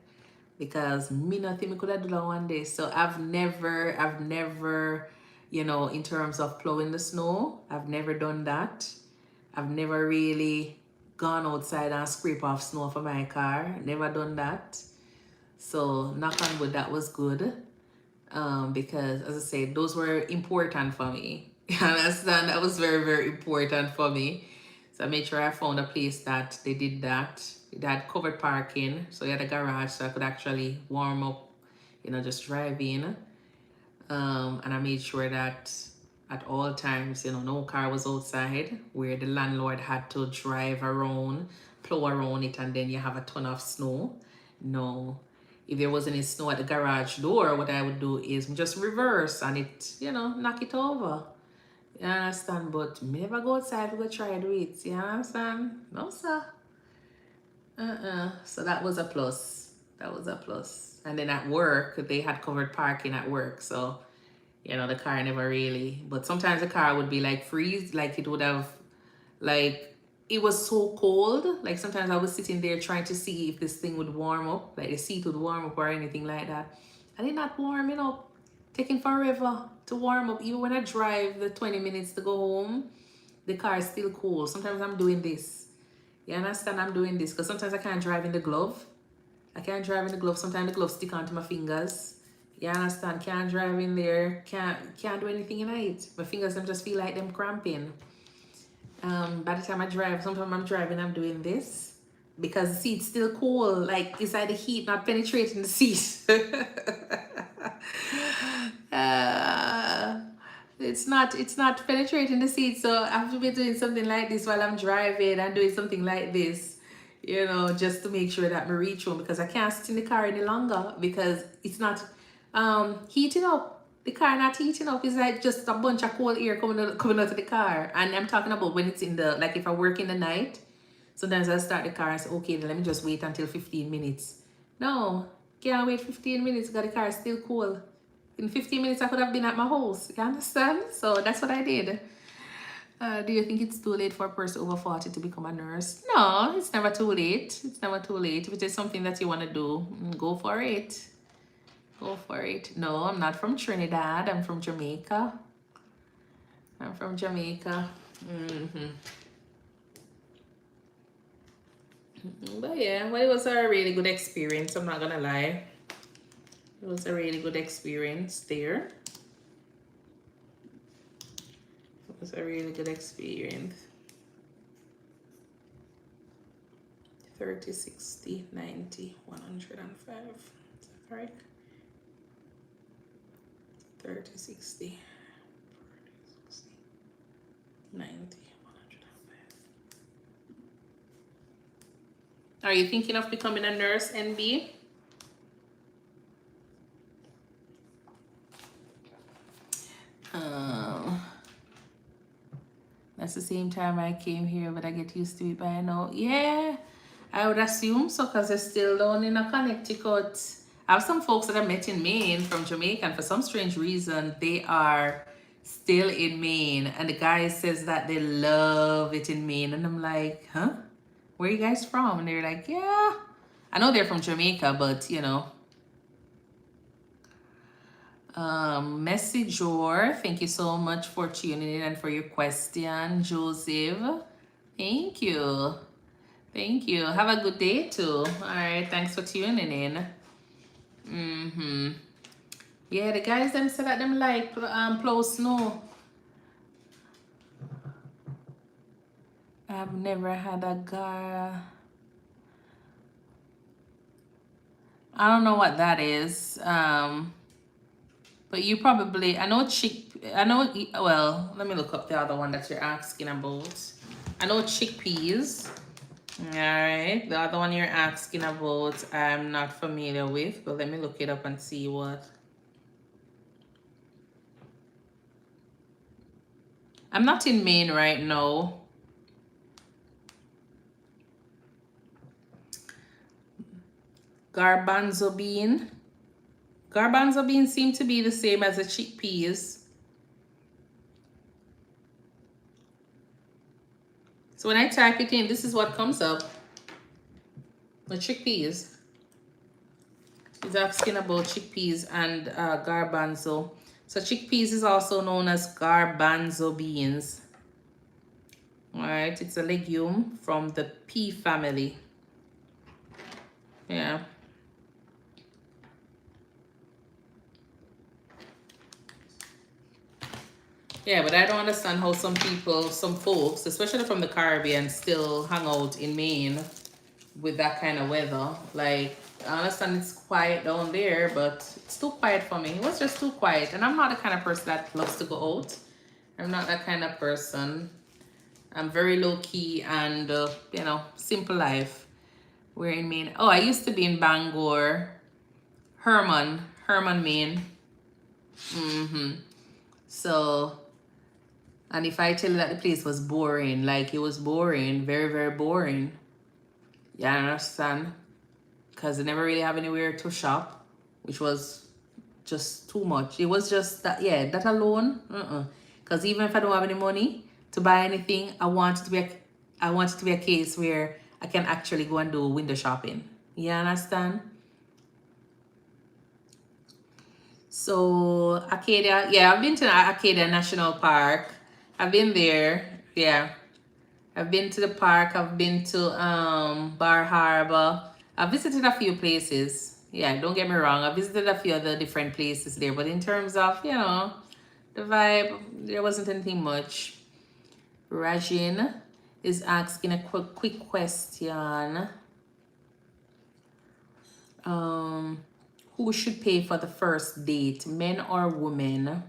A: because me nothing me could have do that one day. So I've never, in terms of plowing the snow, I've never done that. I've never really gone outside and scrape off snow for my car. Never done that. So knock on wood, that was good. Because as I said, those were important for me. You understand? That was very, very important for me. So I made sure I found a place that they did that. It had covered parking, so you had a garage, so I could actually warm up, just drive in. And I made sure that at all times, no car was outside where the landlord had to drive around, plow around it, and then you have a ton of snow. No. If there was any snow at the garage door, what I would do is just reverse and it, knock it over. You understand? But me never go outside to go try do it. You understand? No, sir. So that was a plus. That was a plus. And then at work, they had covered parking at work. So, the car never really. But sometimes the car would be like freeze. Like it would have, like, it was so cold. Like sometimes I was sitting there trying to see if this thing would warm up. Like the seat would warm up or anything like that. And it not warming up. Taking forever to warm up. Even when I drive the 20 minutes to go home, the car is still cool. Sometimes I'm doing this. You understand? I'm doing this because sometimes I can't drive in the glove. I can't drive in the glove. Sometimes the glove stick onto my fingers. You understand? Can't drive in there. Can't do anything in it. My fingers them just feel like them cramping. By the time I drive, sometimes I'm driving, I'm doing this because the seat's still cool. Like it's like the heat not penetrating the seat. It's not penetrating the seat, so I have to be doing something like this while I'm driving and doing something like this, just to make sure that I reach home, because I can't sit in the car any longer because it's not heating up. The car not heating up. It's like just a bunch of cold air coming out of the car. And I'm talking about when it's in the, like if I work in the night, sometimes I start the car and say, okay, then let me just wait until 15 minutes. No, can't wait 15 minutes because the car is still cool. In 15 minutes, I could have been at my house. You understand? So that's what I did. Do you think it's too late for a person over 40 to become a nurse? No, it's never too late. It's never too late. If it is something that you want to do, go for it. Go for it. No, I'm not from Trinidad. I'm from Jamaica. I'm from Jamaica. But yeah, well, it was a really good experience. I'm not gonna lie. It was a really good experience there. It was a really good experience. 30, 60, 90, 105. Is that correct? 30, 60, 90, 105. Are you thinking of becoming a nurse, NB? That's the same time I came here, but I get used to it by now. Yeah, I would assume so, because they're still down in Connecticut. I have some folks that I met in Maine from Jamaica, and for some strange reason, they are still in Maine. And the guy says that they love it in Maine. And I'm like, huh? Where are you guys from? And they're like, yeah. I know they're from Jamaica, but Messenger, thank you so much for tuning in and for your question. Joseph, thank you. Thank you. Have a good day too. All right, thanks for tuning in. Yeah, the guys them said that them like plow snow. I've never had a gar. I don't know what that is. But you probably, well, let me look up the other one that you're asking about. I know chickpeas. All right, the other one you're asking about, I'm not familiar with, but let me look it up and see what. I'm not in Maine right now. Garbanzo bean. Garbanzo beans seem to be the same as the chickpeas. So when I type it in, this is what comes up. The chickpeas. He's asking about chickpeas and garbanzo. So chickpeas is also known as garbanzo beans. All right, it's a legume from the pea family. Yeah. Yeah, but I don't understand how some folks, especially from the Caribbean, still hang out in Maine with that kind of weather. Like, I understand it's quiet down there, but it's too quiet for me. It was just too quiet. And I'm not the kind of person that loves to go out. I'm not that kind of person. I'm very low key and, simple life. We're in Maine. Oh, I used to be in Bangor, Herman, Maine. So, and if I tell you that the place was boring, like it was boring, very, very boring. You understand? Because they never really have anywhere to shop, which was just too much. It was just that, yeah, that alone. Because even if I don't have any money to buy anything, I want it to be a case where I can actually go and do window shopping. You understand? So Acadia, yeah, I've been to Acadia National Park. I've been there, yeah. I've been to the park. I've been to Bar Harbor. I've visited a few places. Yeah, don't get me wrong. I visited a few other different places there. But in terms of, the vibe, there wasn't anything much. Rajin is asking a quick question. who should pay for the first date, men or women?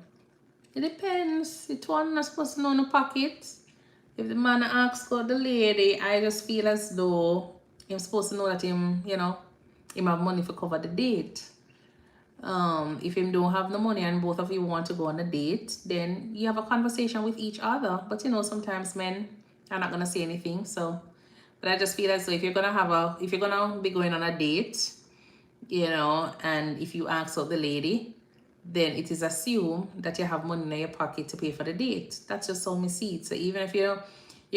A: It depends. It's one not supposed to know in the pocket. If the man asks for the lady, I just feel as though I'm supposed to know that him, him have money for cover the date. If him don't have the money and both of you want to go on a date, then you have a conversation with each other. But sometimes men are not gonna say anything. So, but I just feel as though if you're gonna be going on a date, and if you ask out the lady, then it is assumed that you have money in your pocket to pay for the date. That's just how me see it. So even if you're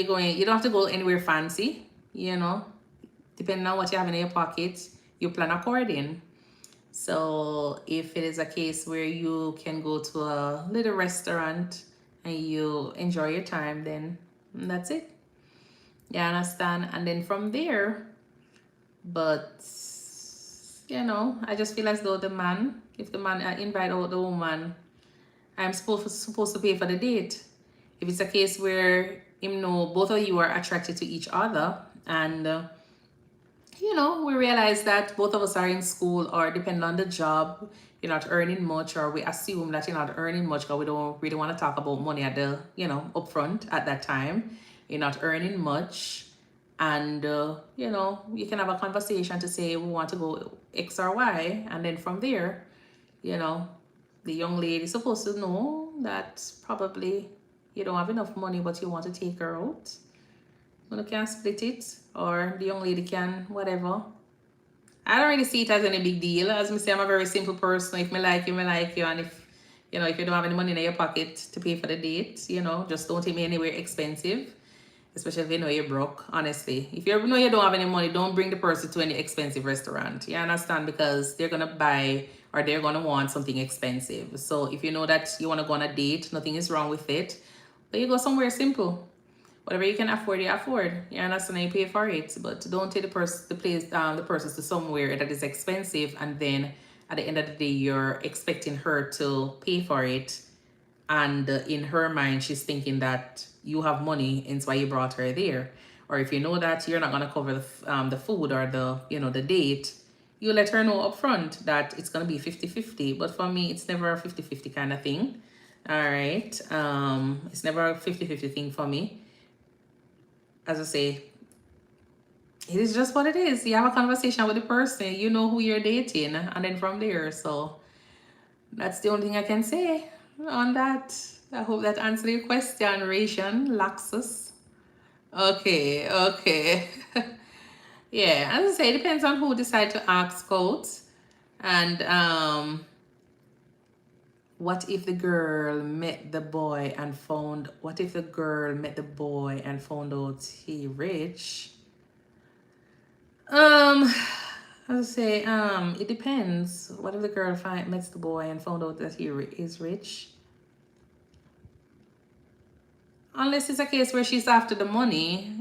A: going, you don't have to go anywhere fancy, depending on what you have in your pocket, you plan according. So if it is a case where you can go to a little restaurant and you enjoy your time, then that's it. You understand? And then from there, but I just feel as though if the man invite out the woman, I'm supposed to pay for the date. If it's a case where both of you are attracted to each other, and we realize that both of us are in school or depend on the job, you're not earning much, or we assume that you're not earning much because we don't really want to talk about money at the upfront at that time. You're not earning much, and you can have a conversation to say we want to go X or Y, and then from there, the young lady is supposed to know that probably you don't have enough money, but you want to take her out. You can split it, or the young lady can whatever. I don't really see it as any big deal. As I say, I'm a very simple person. If me like you, and if if you don't have any money in your pocket to pay for the date, just don't take me anywhere expensive. Especially if you know you're broke, honestly. If you know you don't have any money, don't bring the person to any expensive restaurant. You understand? Because they're gonna buy or they're gonna want something expensive. So if you know that you wanna go on a date, nothing is wrong with it. But you go somewhere simple. Whatever you can afford, you afford. You understand? You pay for it. But don't take the persons to somewhere that is expensive, and then at the end of the day you're expecting her to pay for it, and in her mind she's thinking that you have money and it's why you brought her there. Or if you know that you're not going to cover the food or the date, you let her know up front that it's going to be 50-50. But for me, it's never a 50-50 kind of thing. All right. It's never a 50-50 thing for me. As I say, it is just what it is. You have a conversation with the person, you know who you're dating, and then from there. So that's the only thing I can say on that. I hope that answered your question, Ration Laxus. Okay. Yeah, as I say, it depends on who decide to ask out. And what if the girl met the boy and found out he rich? As I say, it depends. What if the girl meets the boy and found out that he is rich? Unless it's a case where she's after the money,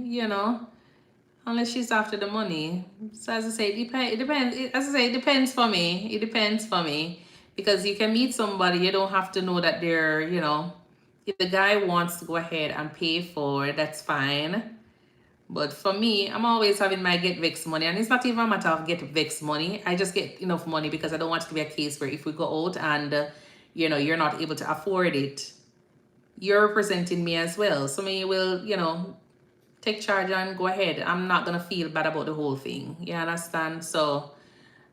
A: Unless she's after the money. So as I say, it depends. As I say, it depends for me. It depends for me. Because you can meet somebody, you don't have to know that they're, if the guy wants to go ahead and pay for it, that's fine. But for me, I'm always having my get vex money. And it's not even a matter of get vex money. I just get enough money because I don't want it to be a case where if we go out and, you're not able to afford it, you're representing me as well. So me will, take charge and go ahead. I'm not gonna feel bad about the whole thing. You understand? So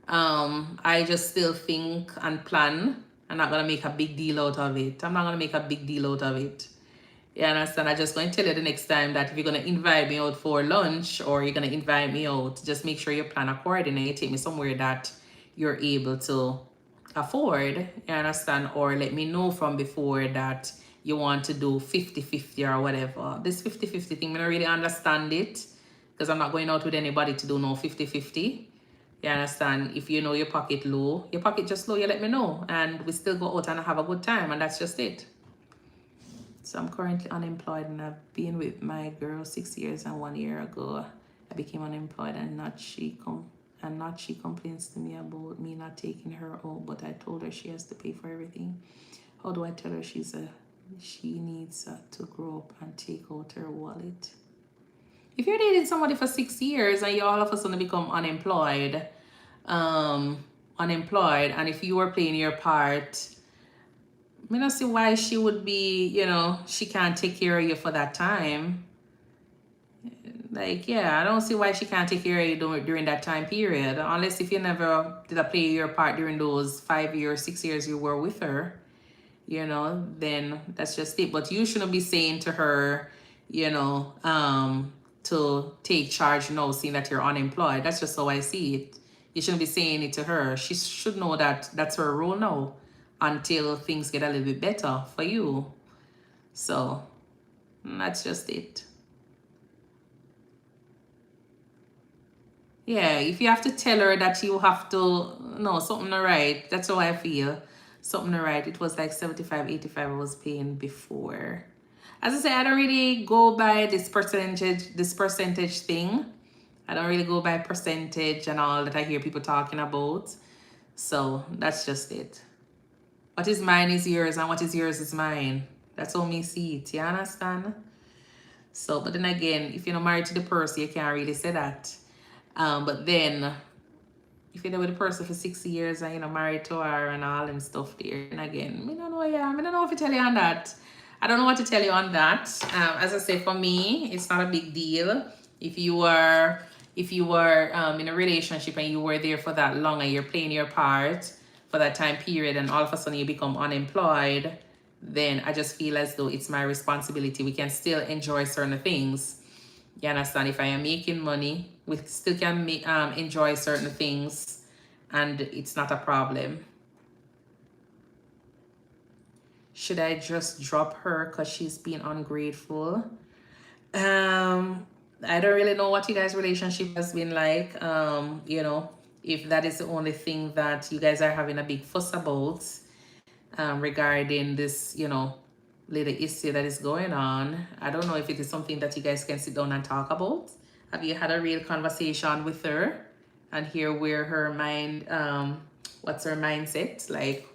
A: I just still think and plan. I'm not gonna make a big deal out of it. You understand? I'm just going to tell you the next time that if you're going to invite me out for lunch or you're going to invite me out, just make sure you plan accordingly. You take me somewhere that you're able to afford. You understand? Or let me know from before that you want to do 50-50 or whatever. This 50-50 thing, I don't really understand it because I'm not going out with anybody to do no 50-50. You understand? If you know your pocket low, your pocket just low, you let me know. And we still go out and have a good time. And that's just it. So I'm currently unemployed and I've been with my girl 6 years, and 1 year ago I became unemployed and not she complains to me about me not taking her out, but I told her she has to pay for everything. How do I tell her she needs to grow up and take out her wallet? If you're dating somebody for 6 years and you all of a sudden become unemployed, unemployed, and if you were playing your part, I don't see why she would be, she can't take care of you for that time. Like, yeah, I don't see why she can't take care of you during that time period. Unless if you never did a play your part during those 5 years, 6 years you were with her, then that's just it. But you shouldn't be saying to her, to take charge now, seeing that you're unemployed. That's just how I see it. You shouldn't be saying it to her. She should know that that's her role now until things get a little bit better for you. So that's just it. Yeah, if you have to tell her that you have to, no, something not right. That's how I feel. Something not right. It was like 75, 85 I was paying before. As I say, I don't really go by this percentage thing. I don't really go by percentage and all that I hear people talking about. So that's just it. What is mine is yours, and what is yours is mine. That's how me see it. You understand? So, but then again, if you're not married to the person, you can't really say that. But then, if you're there with the person for 60 years and married to her and all and stuff there, and again, I don't know, I don't know if to tell you on that. I don't know what to tell you on that. As I say, for me, it's not a big deal. If you were in a relationship and you were there for that long and you're playing your part for that time period, and all of a sudden you become unemployed, then I just feel as though it's my responsibility. We can still enjoy certain things. You understand? If I am making money, we still can enjoy certain things, and it's not a problem. Should I just drop her because she's being ungrateful? I don't really know what you guys' relationship has been like. If that is the only thing that you guys are having a big fuss about, regarding this, little issue that is going on. I don't know if it is something that you guys can sit down and talk about. Have you had a real conversation with her and hear where her mind, what's her mindset? Like,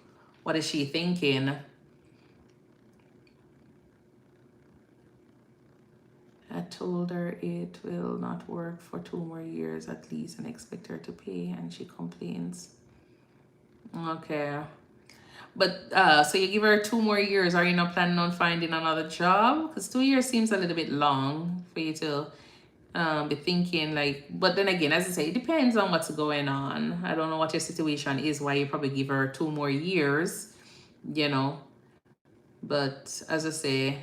A: what is she thinking? I told her it will not work for 2 more years at least and expect her to pay, and she complains. Okay. But so you give her 2 more years. Are you not planning on finding another job? Because 2 years seems a little bit long for you to be thinking like. But then again, as I say, it depends on what's going on. I don't know what your situation is, why you probably give her 2 more years, But as I say,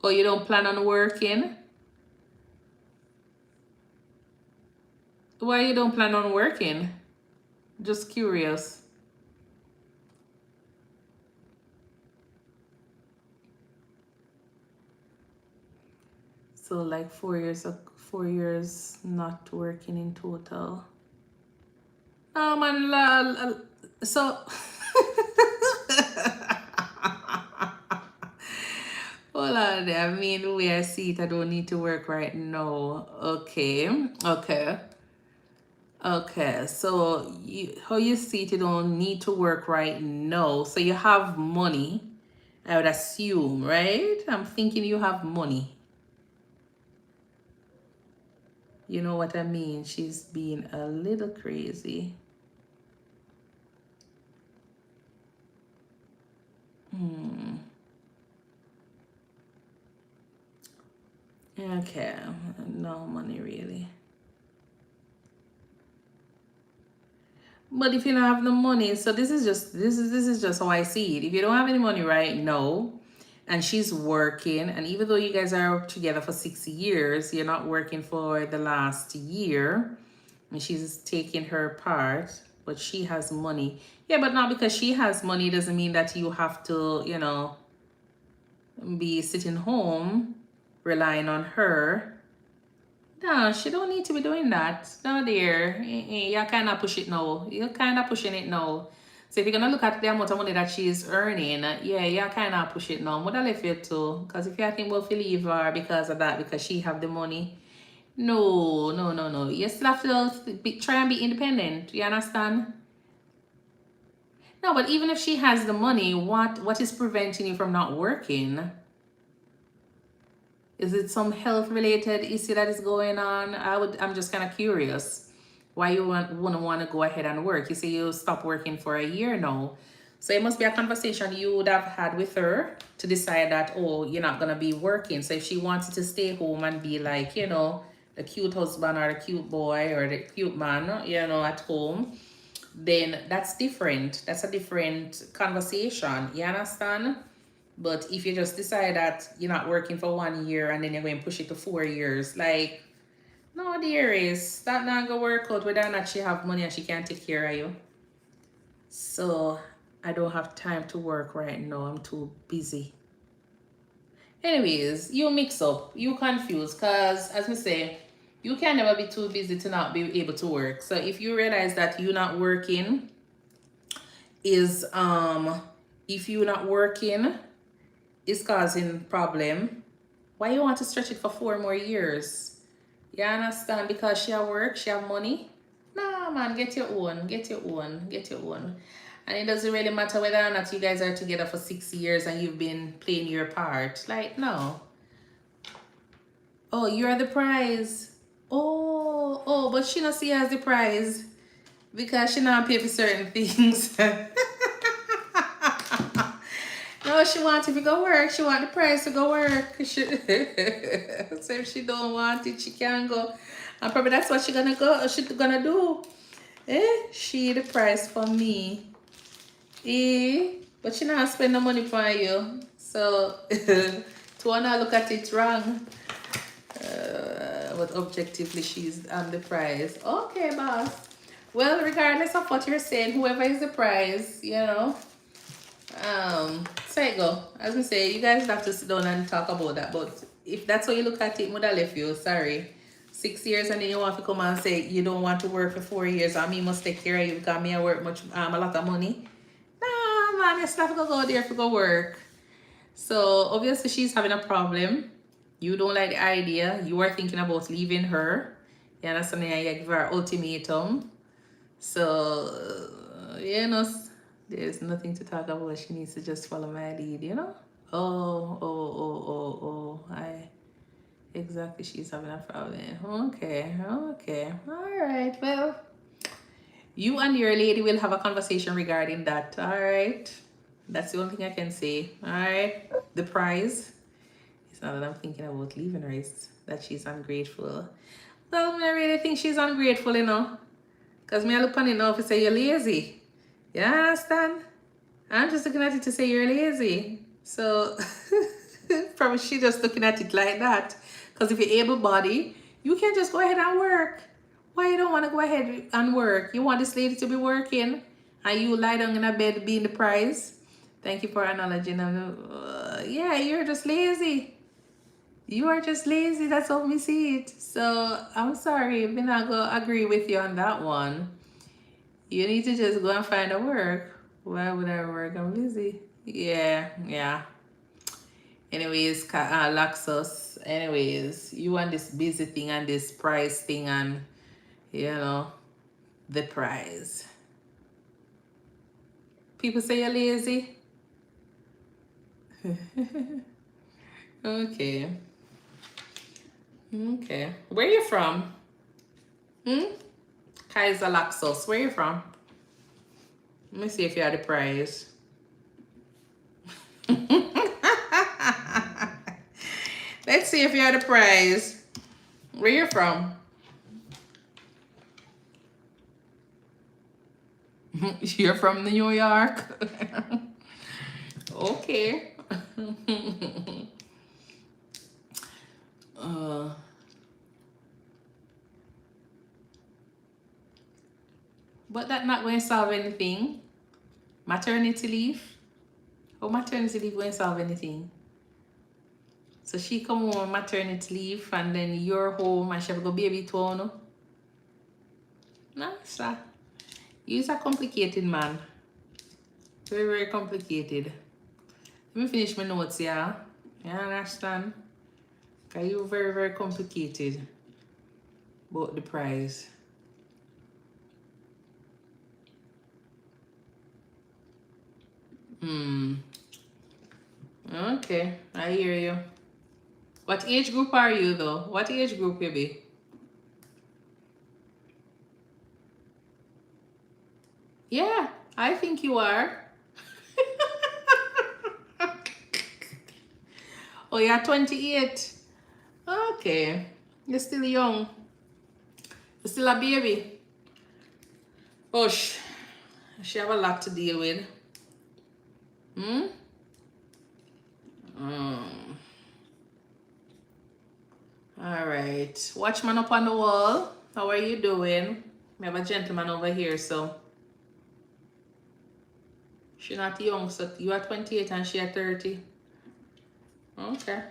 A: oh, you don't plan on working? Why you don't plan on working? Just curious. So like 4 years not working in total. Oh man, so hold on. I mean, the way I see it, I don't need to work right now. Okay. So how you see it, you don't need to work right now. So you have money, I would assume, right? I'm thinking you have money. You know what I mean? She's being a little crazy. Okay, no money really. But if you don't have the money, so this is just how I see it. If you don't have any money right now, and she's working, and even though you guys are together for 6 years, you're not working for the last year, and she's taking her part, but she has money. Yeah, but not because she has money doesn't mean that you have to, be sitting home relying on her. No, she don't need to be doing that. No, dear. You're kind of push it now. You're kind of pushing it now. So if you're gonna look at the amount of money that she's earning, yeah, you're kind of push it now. Would I left you too? Because if you think we'll leave her because of that, because she have the money, no. You still have to try and be independent. You understand? No, but even if she has the money, what is preventing you from not working? Is it some health related issue that is going on? I'm just kind of curious why you wouldn't want to go ahead and work. You say you stopped working for a year now. So it must be a conversation you would have had with her to decide that, oh, you're not going to be working. So if she wanted to stay home and be like, you know, the cute husband or the cute boy or the cute man, you know, at home, then that's different. That's a different conversation. You understand? But if you just decide that you're not working for 1 year and then you're going to push it to 4 years, like, no, dearest, that not gonna work out whether or not she have money and she can take care of you. So I don't have time to work right now. I'm too busy. Anyways, you mix up, you confuse, because as we say, you can never be too busy to not be able to work. So if you realize that you're not working is if you're not working is causing problem, why you want to stretch it for 4 more years? You understand? Because she have work, she have money. Nah, man, get your own, get your own, get your own. And it doesn't really matter whether or not you guys are together for 6 years and you've been playing your part. Like, no. Oh, you're the prize. Oh, but she not see you as the prize because she not pay for certain things. No, she wants if you go work, she want the price to go work. So if she don't want it, she can't go. And probably that's what she gonna go. She gonna do. She the price for me. But she not spend the money for you. So to wanna look at it wrong. But objectively, she's the prize. Okay, boss. Well, regardless of what you're saying, whoever is the prize, you know. So I go. As we say, you guys have to sit down and talk about that. But if that's how you look at it, would I left you? Sorry. 6 years and then you want to come and say you don't want to work for 4 years and me must take care of you because me I work a lot of money. Nah, man, you still have to go there to go work. So obviously she's having a problem. You don't like the idea. You are thinking about leaving her. You understand? And you give her ultimatum. So, you know, there's nothing to talk about. She needs to just follow my lead, you know? I exactly, she's having a problem. Okay. All right. Well, you and your lady will have a conversation regarding that. All right. That's the only thing I can say. All right. The prize. It's not that I'm thinking about leaving her. It's that she's ungrateful. Well, I really think she's ungrateful, you know. Because me I look on it now to say you're lazy. You understand? I'm just looking at it to say you're lazy. So probably she just looking at it like that. Because if you're able-bodied, you can just go ahead and work. Why you don't want to go ahead and work? You want this lady to be working and you lie down in a bed being the prize? Thank you for acknowledging. Yeah, you're just lazy. You are just lazy. That's how me see it. So I'm sorry. I'm not going to agree with you on that one. You need to just go and find a work. Why would I work? I'm busy. Yeah. Anyways, Laxus. Anyways, you want this busy thing and this price thing and, you know, the prize. People say you're lazy. Okay. Where you from? Kaiser Laxus. Where you from? Let me see if you are the prize. Let's see if you are the prize. Where you from? You're from New York? Okay. But that's not going to solve anything. Maternity leave? How maternity leave going to solve anything? So she come home on maternity leave and then you're home and she have to go baby to no? No, sir. You're a complicated man. Very, very complicated. Let me finish my notes, yeah? You understand? Because you're very, very complicated about the prize. Okay, I hear you. What age group are you though? What age group you be? Yeah, I think you are. Oh, you're 28. Okay. You're still young. You're still a baby. Oh, she have a lot to deal with. Hmm? All right. Watchman up on the wall. How are you doing? We have a gentleman over here, so she not young, so you are 28 and she are 30. Okay.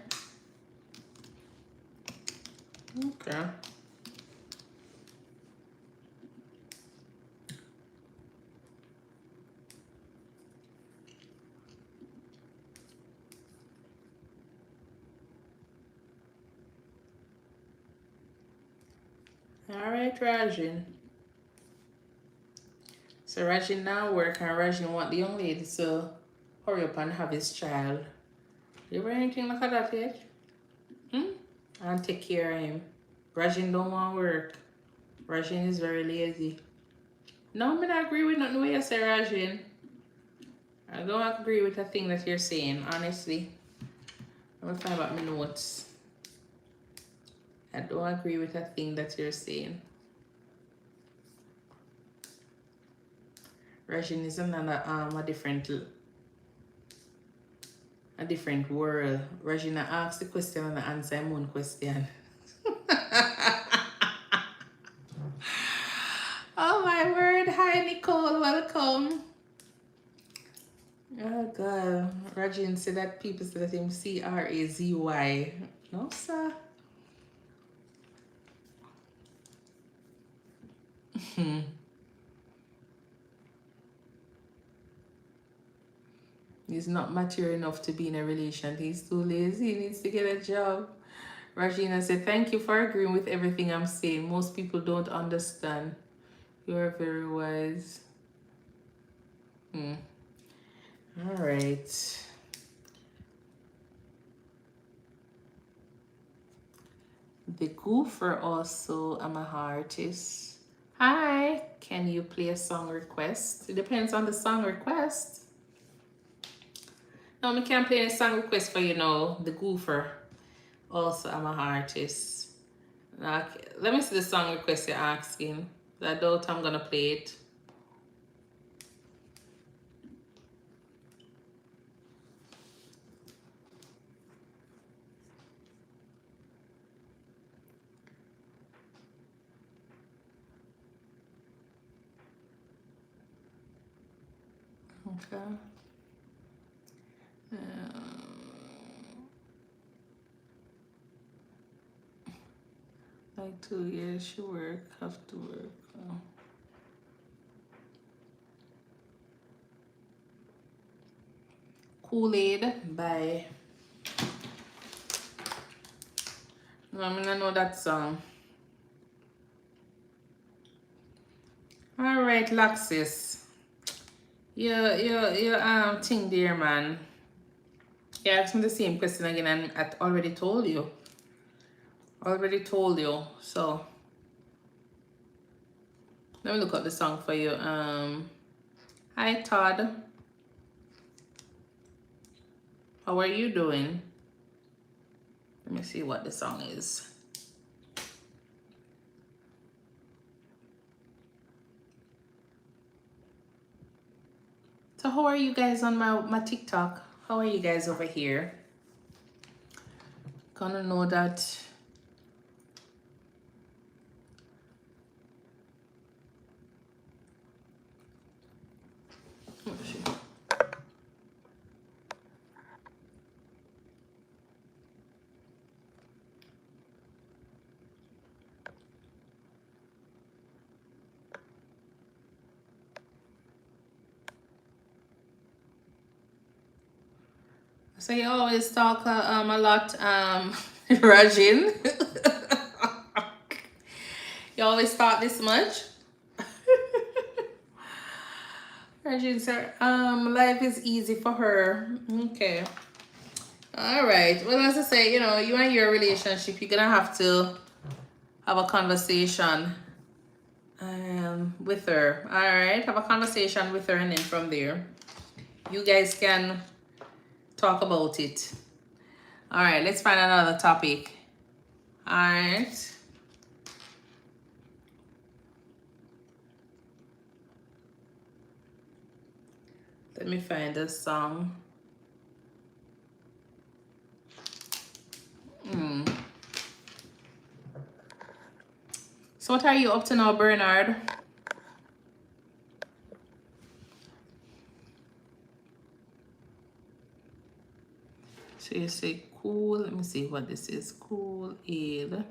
A: Okay. All right, Rajin. So Rajin now work and Rajin want the young lady to hurry up and have his child. You ever anything like that yet? Hmm? And take care of him. Rajin don't want work. Rajin is very lazy. No, I'm not agree with nothing what you say, Rajin. I don't agree with the thing that you're saying, honestly. I'm gonna find out my notes. I don't agree with a thing that you're saying. Rajin is another a different world. Regina asked the question and I answer my own question. Oh my word. Hi Nicole, welcome. Oh god. Rajin said that people say that him C-R-A-Z-Y. No sir. He's not mature enough to be in a relation. He's too lazy. He needs to get a job. Rajina said, thank you for agreeing with everything I'm saying. Most people don't understand. You're very wise. All right. The Goofer also, I'm a artist. Hi, can you play a song request? It depends on the song request. No, I can't play a song request for you now. The Goofer. Also, I'm an artist. Okay, let me see the song request you're asking. I doubt I'm gonna play it. Okay. Like 2 years, she work, have to work. Kool-Aid by. No, I mean I know that song. All right, Laxis. You thing there, man. You asked me the same question again, and I already told you. So let me look up the song for you. Hi Todd. How are you doing? Let me see what the song is. So how are you guys on my TikTok? How are you guys over here? Gonna know that. So you always talk a lot, Rajin. You always talk this much. Rajin said, life is easy for her. Okay. All right. Well, as I say, you know, you and your relationship, you're gonna have to have a conversation with her. All right, have a conversation with her, and then from there, you guys can talk about it. All right, let's find another topic. All right. Let me find this song. So what are you up to now, Bernard? So you say cool. Let me see what this is. Cool Aid.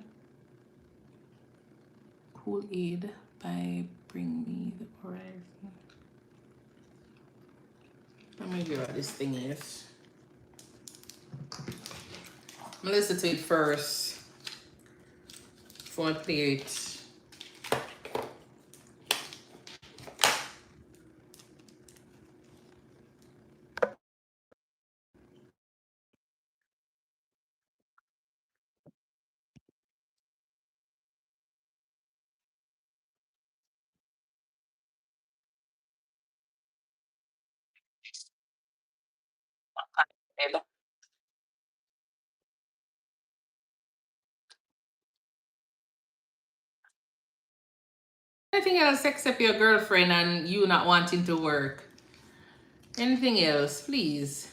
A: Cool Aid by Bring Me the Horizon. Let me hear what this thing is. I'm gonna listen to it first before I play it. Anything else except your girlfriend and you not wanting to work? Anything else, please?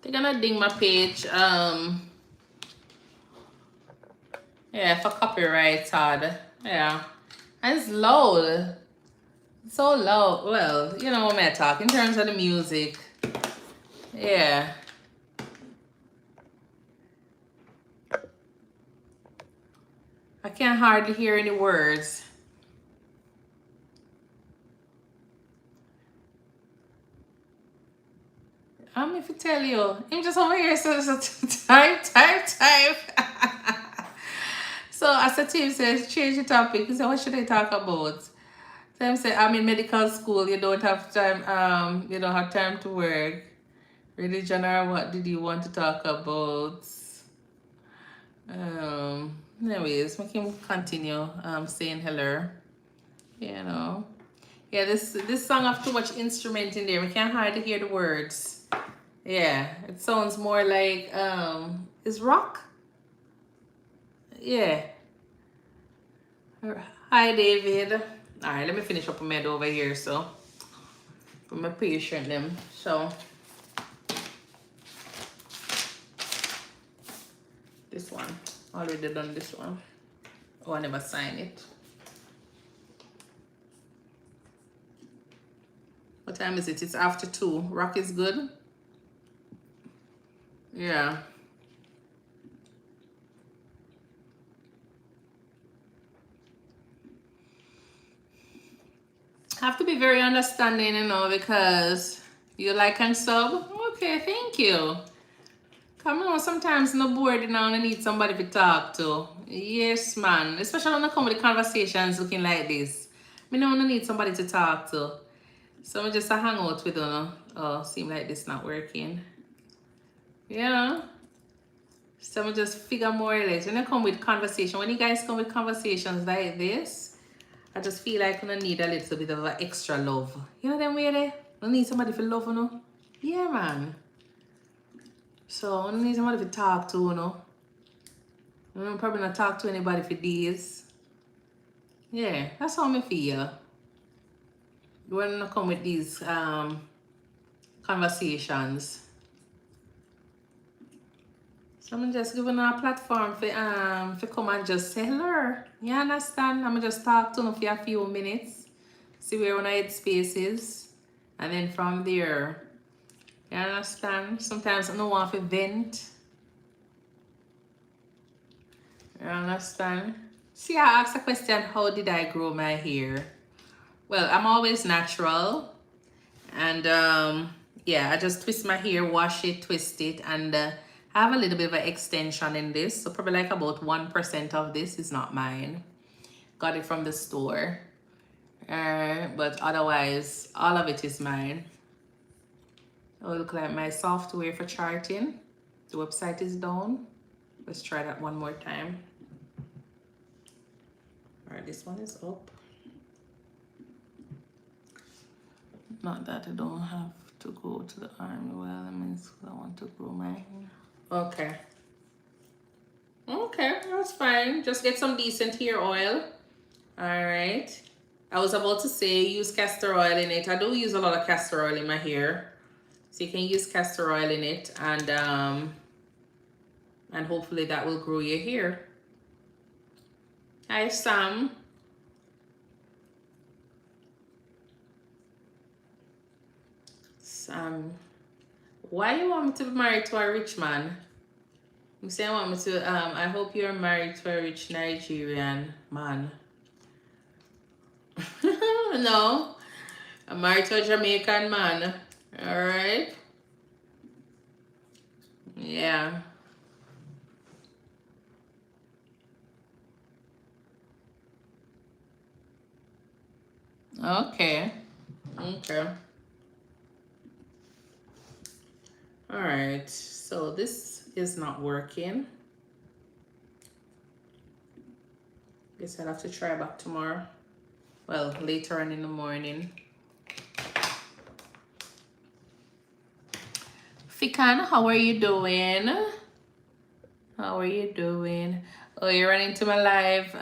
A: They're gonna ding my page. Yeah, for copyright, Todd. Yeah. And it's loud. So loud. Well, you know what I talk in terms of the music. Yeah. I can't hardly hear any words. If I tell you, I'm just over here, so type. So as the team says, change the topic. So what should I talk about? Time say I'm in medical school. You don't have time. You don't have time to work. Religion or what did you want to talk about? Anyways, we can continue. Saying hello. You know. Yeah, this song have too much instrument in there. We can't hardly hear the words. Yeah, it sounds more like is rock. Yeah. Hi, David. All right, let me finish up a med over here. So, for my patient them. So, this one already done. This one. Oh, I never signed it. What time is it? It's after 2. Rock is good. Yeah. Have to be very understanding, you know, because you like and sub. Okay, thank you. Come on, sometimes no bored, you know, and I need somebody to talk to. Yes, man. Especially when I come with the conversations looking like this. Me know I need somebody to talk to. So I just hang out with you. Oh, seem like this not working. Yeah. So I just figure more or less. When I come with conversation, when you guys come with conversations like this, I just feel like I need a little bit of extra love. You know them way there? I need somebody for love, you know? Yeah, man. So I need somebody to talk to, you know? I'm probably not talk to anybody for days. Yeah, that's how I feel. When I come with these conversations. So I'm just giving her a platform for come and just say hello. You understand? I'm just talk to them for a few minutes, see where our headspace is, and then from there, you understand? Sometimes I don't want to vent. You understand? See, I asked a question, how did I grow my hair? Well, I'm always natural. And yeah, I just twist my hair, wash it, twist it, and I have a little bit of an extension in this. So probably like about 1% of this is not mine. Got it from the store. But otherwise, all of it is mine. It will look like my software for charting. The website is down. Let's try that one more time. All right, this one is up. Not that I don't have to go to the army. Well, that means I want to grow my hair. Okay. Okay, that's fine. Just get some decent hair oil. All right. I was about to say use castor oil in it. I do use a lot of castor oil in my hair. So you can use castor oil in it and hopefully that will grow your hair. Hi, Sam. Sam, why you want me to be married to a rich man? You say I want me to, I hope you're married to a rich Nigerian man. No, I'm married to a Jamaican man. All right. Yeah. Okay. Okay. All right. So this is not working. Guess I'll have to try back tomorrow. Well, later on in the morning. Fikan, how are you doing? How are you doing? Oh, you're running to my live.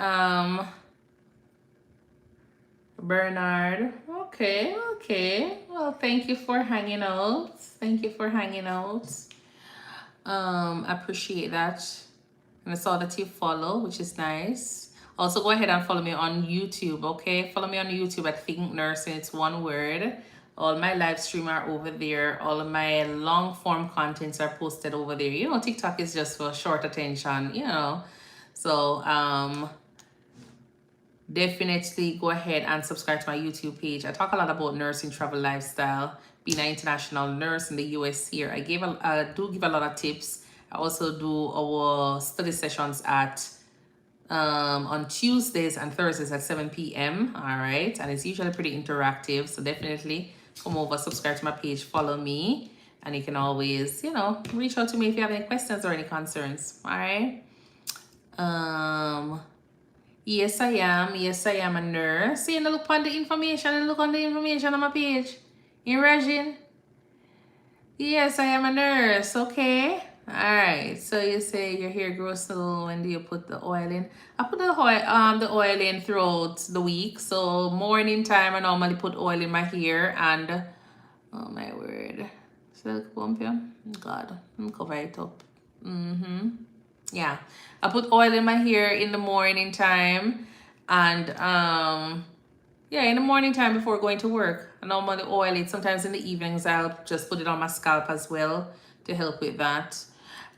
A: Bernard. Okay, okay. Well, thank you for hanging out. Thank you for hanging out. I appreciate that. And I saw that you follow, which is nice. Also, go ahead and follow me on YouTube, okay? Follow me on YouTube at ThinkNursing. It's one word. All my live stream are over there. All of my long form contents are posted over there. You know, TikTok is just for short attention, you know. So, definitely go ahead and subscribe to my YouTube page. I talk a lot about nursing, travel, lifestyle, being an international nurse in the US here. I do give a lot of tips. I also do our study sessions at on Tuesdays and Thursdays at 7 p.m. All right, and it's usually pretty interactive. So definitely come over, subscribe to my page, follow me, and you can always, you know, reach out to me if you have any questions or any concerns. All right. Yes, I am. Yes, I am a nurse. See, look on the information and look on the information on my page. You Regine? Yes, I am a nurse. Okay. All right. So you say your hair grows slow. When do you put the oil in? I put the oil in throughout the week. So morning time, I normally put oil in my hair and oh my word, silk pump, yeah. God, I'm cover it up. Yeah, I put oil in my hair in the morning time and yeah, in the morning time before going to work. I normally oil it. Sometimes in the evenings I'll just put it on my scalp as well to help with that.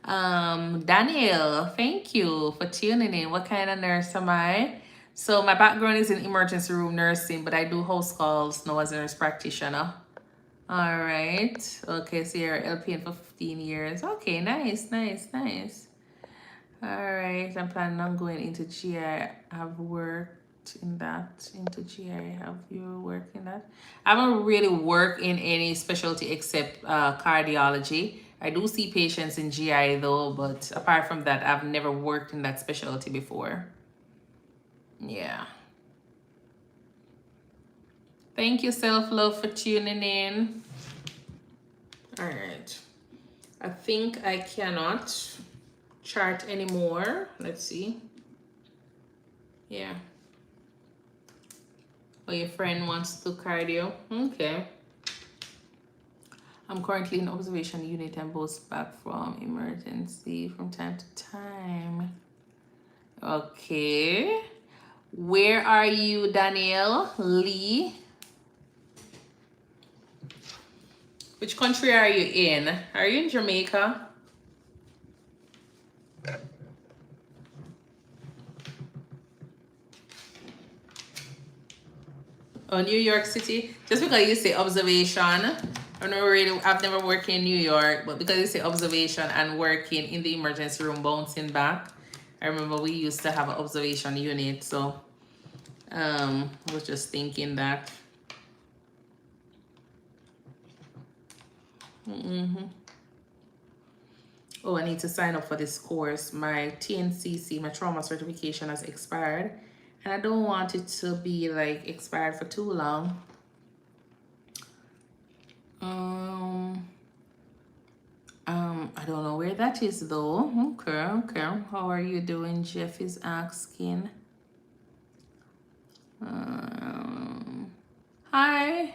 A: Daniel, thank you for tuning in. What kind of nurse am I? So my background is in emergency room nursing, but I do house calls now as a nurse practitioner. All right. Okay, so you're LPN for 15 years. Okay, nice, nice, nice. All right, I'm planning on going into GI. I've worked in that, into GI. Have you worked in that? I haven't really worked in any specialty except cardiology. I do see patients in GI though, but apart from that, I've never worked in that specialty before. Yeah. Thank you, Self-Love, for tuning in. All right. I think I cannot chart anymore. Let's see. Yeah. Oh, your friend wants to cardio. Okay. I'm currently in observation unit and bounce back from emergency from time to time. Okay. Where are you, Danielle Lee? Which country are you in? Are you in Jamaica? Oh, New York City. Just because you say observation, I've never worked in New York, but because you say observation and working in the emergency room, bouncing back, I remember we used to have an observation unit, so I was just thinking that. Oh, I need to sign up for this course. My TNCC, my trauma certification has expired, and I don't want it to be like expired for too long. I don't know where that is though. Okay. How are you doing? Jeff is asking. Hi.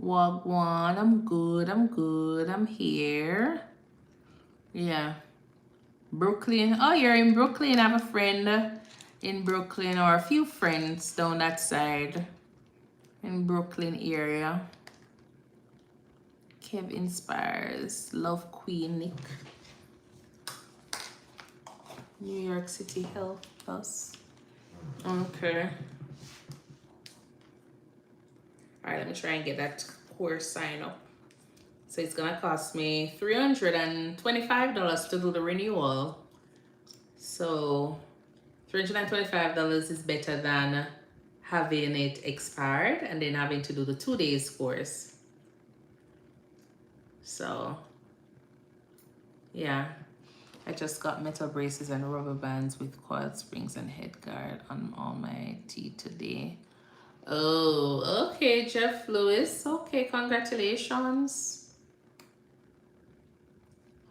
A: Wagwan. I'm good. I'm here. Yeah. Brooklyn. Oh, you're in Brooklyn. I have a friend in Brooklyn, or a few friends down that side in Brooklyn area. Kev inspires. Love Queen Nick. New York City Health Plus. Okay. All right, let me try and get that course sign up. So it's gonna cost me $325 to do the renewal. So $325 is better than having it expired and then having to do the 2 days course. So yeah, I just got metal braces and rubber bands with coil springs and head guard on all my teeth today. Oh, okay, Jeff Lewis. Okay, congratulations.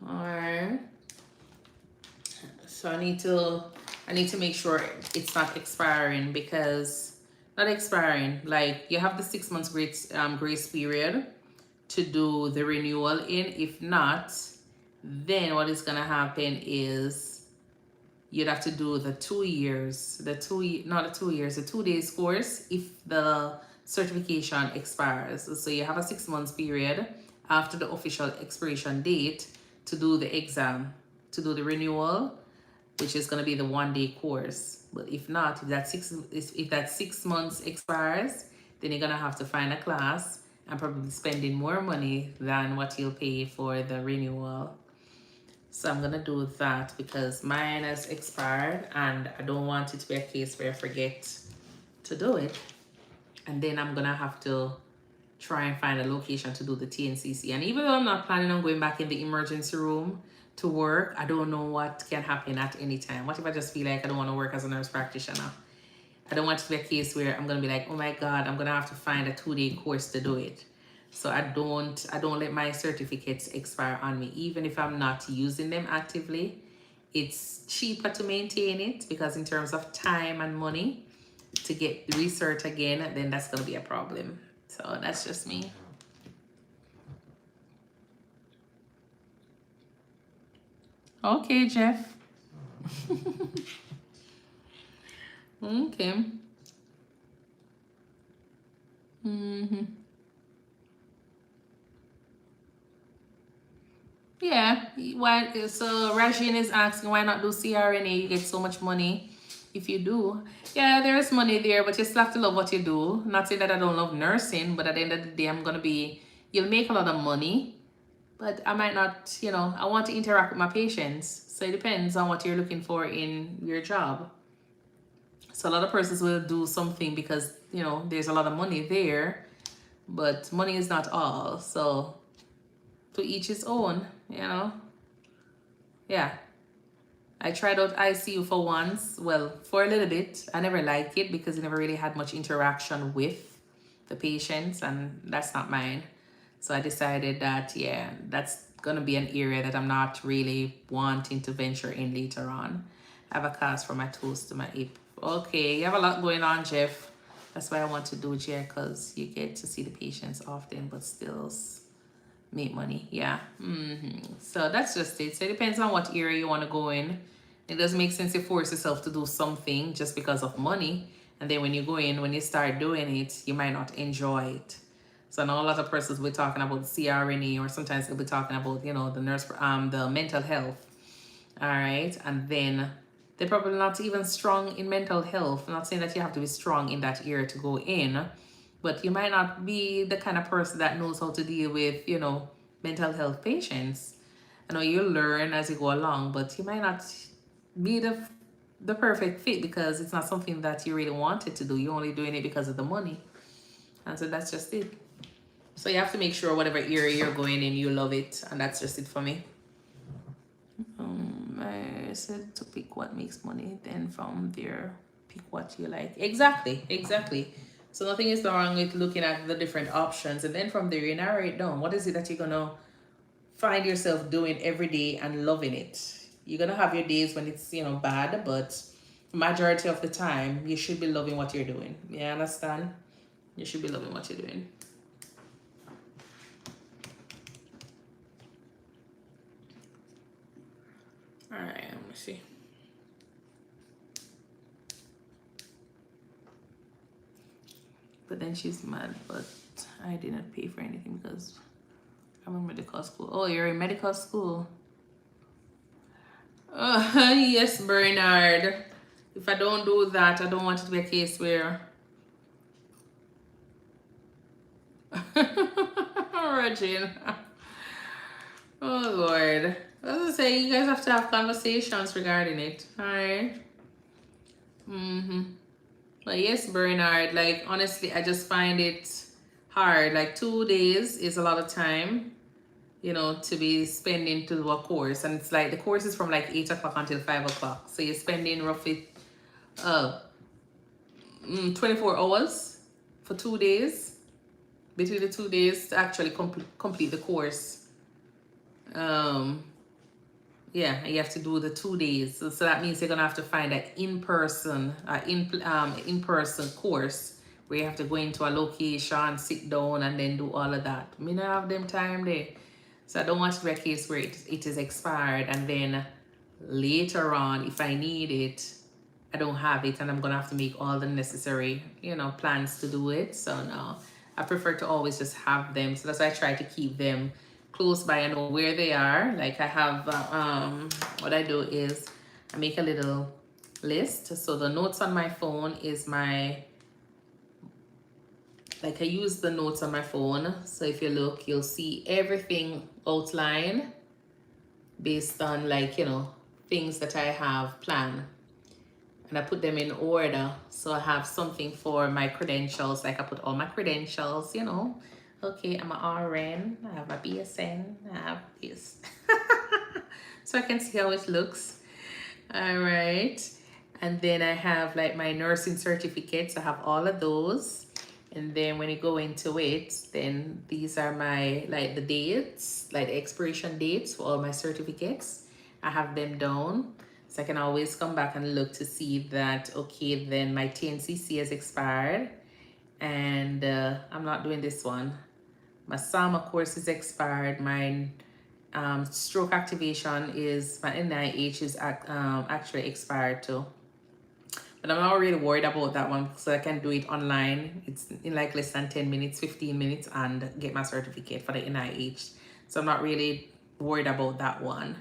A: All right. So I need to make sure it's not expiring, because not expiring, like you have the 6 months grace period to do the renewal in. If not, then what is gonna happen is you'd have to do the 2 years, the 2 days course if the certification expires. So you have a 6 months period after the official expiration date to do the exam, to do the renewal, which is going to be the 1 day course. But if not, if that 6 months expires, then you're going to have to find a class and probably spending more money than what you'll pay for the renewal. So I'm gonna do that because mine has expired and I don't want it to be a case where I forget to do it. And then I'm gonna have to try and find a location to do the TNCC. And even though I'm not planning on going back in the emergency room to work, I don't know what can happen at any time. What if I just feel like I don't want to work as a nurse practitioner? I don't want it to be a case where I'm gonna be like, oh my God, I'm gonna have to find a 2 day course to do it. So I don't let my certificates expire on me, even if I'm not using them actively. It's cheaper to maintain it, because in terms of time and money to get the research again, then that's gonna be a problem. So that's just me. Okay, Jeff. Okay. Yeah. Why? So Rajin is asking, why not do CRNA? You get so much money if you do. Yeah, there's money there, but you still have to love what you do. Not saying that I don't love nursing, but at the end of the day, you'll make a lot of money, but I might not, I want to interact with my patients. So it depends on what you're looking for in your job. So a lot of persons will do something because, there's a lot of money there, but money is not all. So to each his own, Yeah. I tried out ICU for once, for a little bit. I never liked it because I never really had much interaction with the patients, and that's not mine. So I decided that, yeah, that's going to be an area that I'm not really wanting to venture in later on. I have a cast for my toes to my hip. Okay, you have a lot going on, Jeff. That's why I want to do it here, because you get to see the patients often, but still make money. Yeah. So that's just it. So it depends on what area you want to go in. It doesn't make sense to force yourself to do something just because of money. And then when you go in, when you start doing it, you might not enjoy it. So I know a lot of persons will be talking about CRNA, or sometimes they'll be talking about, the nurse, the mental health. All right. And then they're probably not even strong in mental health. I'm not saying that you have to be strong in that area to go in, but you might not be the kind of person that knows how to deal with, mental health patients. I know you learn as you go along, but you might not be the perfect fit because it's not something that you really wanted to do. You're only doing it because of the money. And so that's just it. So you have to make sure whatever area you're going in, you love it. And that's just it for me. I said to pick what makes money, then from there, pick what you like. Exactly. So nothing is wrong with looking at the different options. And then from there, you narrow it down. What is it that you're going to find yourself doing every day and loving it? You're going to have your days when it's, bad, but majority of the time, you should be loving what you're doing. You understand? You should be loving what you're doing. All right, let me see. But then she's mad, but I didn't pay for anything because I'm in medical school. Oh, you're in medical school? Yes, Bernard. If I don't do that, I don't want it to be a case where... Regine. Oh, Lord. As I say, you guys have to have conversations regarding it. All right? But yes, Bernard, like, honestly, I just find it hard. Like, 2 days is a lot of time, to be spending to do a course. And it's like, the course is from like 8 o'clock until 5 o'clock. So you're spending roughly 24 hours for 2 days, between the 2 days to actually complete the course. Yeah, you have to do the 2 days. So that means you're gonna have to find an in-person course where you have to go into a location, sit down, and then do all of that. Me not have them time there. So I don't want to be a case where it is expired and then later on, if I need it, I don't have it and I'm gonna have to make all the necessary, plans to do it. So no, I prefer to always just have them. So that's why I try to keep them close by. I know where they are. Like I have, what I do is I make a little list. So the notes on my phone is I use the notes on my phone. So if you look, you'll see everything outlined based on things that I have planned. And I put them in order. So I have something for my credentials. Like I put all my credentials, Okay, I'm an RN, I have a BSN, I have this. So I can see how it looks. All right. And then I have like my nursing certificates. I have all of those. And then when you go into it, then these are my, the dates, the expiration dates for all my certificates. I have them down. So I can always come back and look to see that, okay, then my TNCC has expired. And I'm not doing this one. My SAMA course is expired. My stroke activation is, my NIH is actually expired too. But I'm not really worried about that one because I can do it online. It's in like less than 10 minutes, 15 minutes, and get my certificate for the NIH. So I'm not really worried about that one.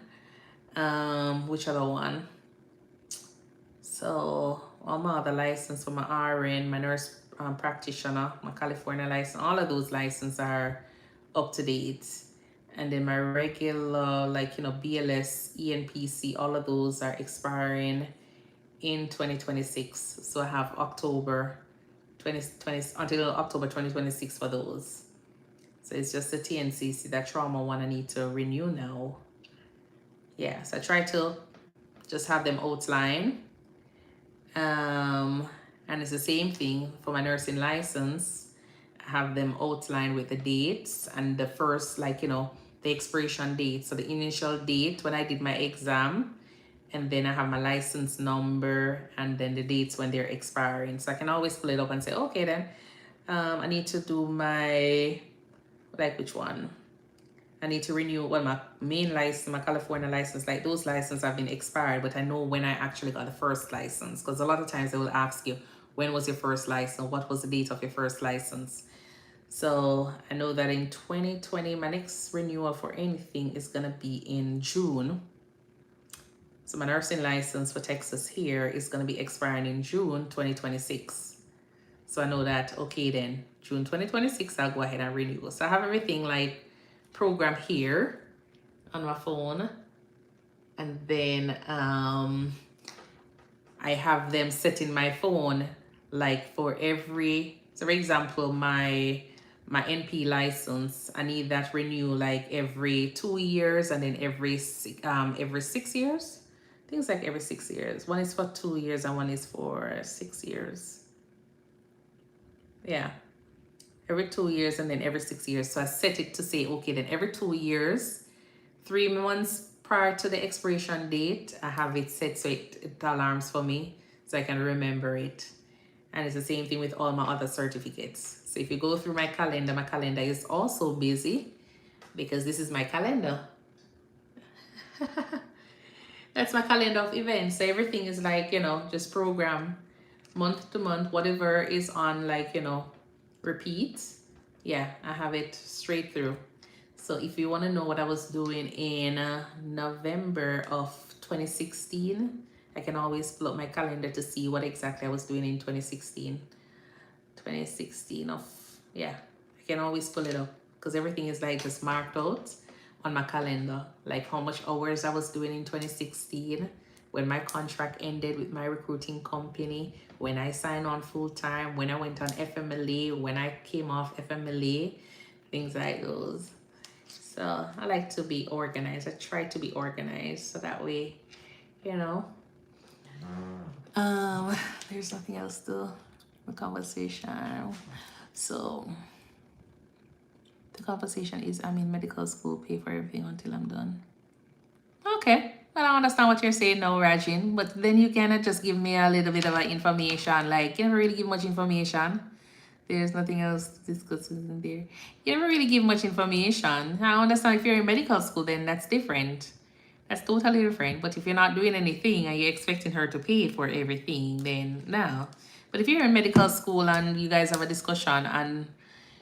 A: Which other one? So all my other license for my RN, my nurse practitioner, my California license, all of those licenses are up to date. And then my regular, BLS, ENPC, all of those are expiring in 2026. So I have October 2020 until October 2026 for those. So it's just the TNCC, that trauma one I need to renew now. Yeah, so I try to just have them outline. And it's the same thing for my nursing license. I have them outlined with the dates and the first, the expiration date. So the initial date when I did my exam, and then I have my license number and then the dates when they're expiring. So I can always pull it up and say, okay, then I need to do my, which one? I need to renew, well, my main license, my California license, like those licenses have been expired, but I know when I actually got the first license, because a lot of times they will ask you, when was your first license? What was the date of your first license? So I know that in 2020, my next renewal for anything is going to be in June. So my nursing license for Texas here is going to be expiring in June 2026. So I know that, okay, then June 2026, I'll go ahead and renew. So I have everything like programmed here on my phone. And then I have them set in my phone like for every, so for example, my NP license, I need that renew like every 2 years and then every 6 years. I think it's like every 6 years. One is for 2 years and one is for 6 years. Yeah, every 2 years and then every 6 years. So I set it to say, okay, then every 2 years, 3 months prior to the expiration date, I have it set so it alarms for me so I can remember it. And it's the same thing with all my other certificates. So if you go through my calendar is also busy because this is my calendar. That's my calendar of events. So everything is like, you know, just program month to month, whatever is on like, you know, repeat. Yeah, I have it straight through. So if you want to know what I was doing in November of 2016, I can always pull up my calendar to see what exactly I was doing in 2016. 2016 of, yeah, I can always pull it up because everything is like just marked out on my calendar, like how much hours I was doing in 2016, when my contract ended with my recruiting company, when I signed on full-time, when I went on FMLA, when I came off FMLA, things like those. So I like to be organized. I try to be organized so that way, you know. There's nothing else to the conversation. So the conversation is, I'm in medical school, pay for everything until I'm done. Okay. Well, I understand what you're saying now, Rajin, but then you cannot just give me a little bit of information. Like, you never really give much information. There's nothing else to discuss in there. You never really give much information. I understand if you're in medical school, then that's different. That's totally different. But if you're not doing anything and you're expecting her to pay for everything, then no. But if you're in medical school and you guys have a discussion and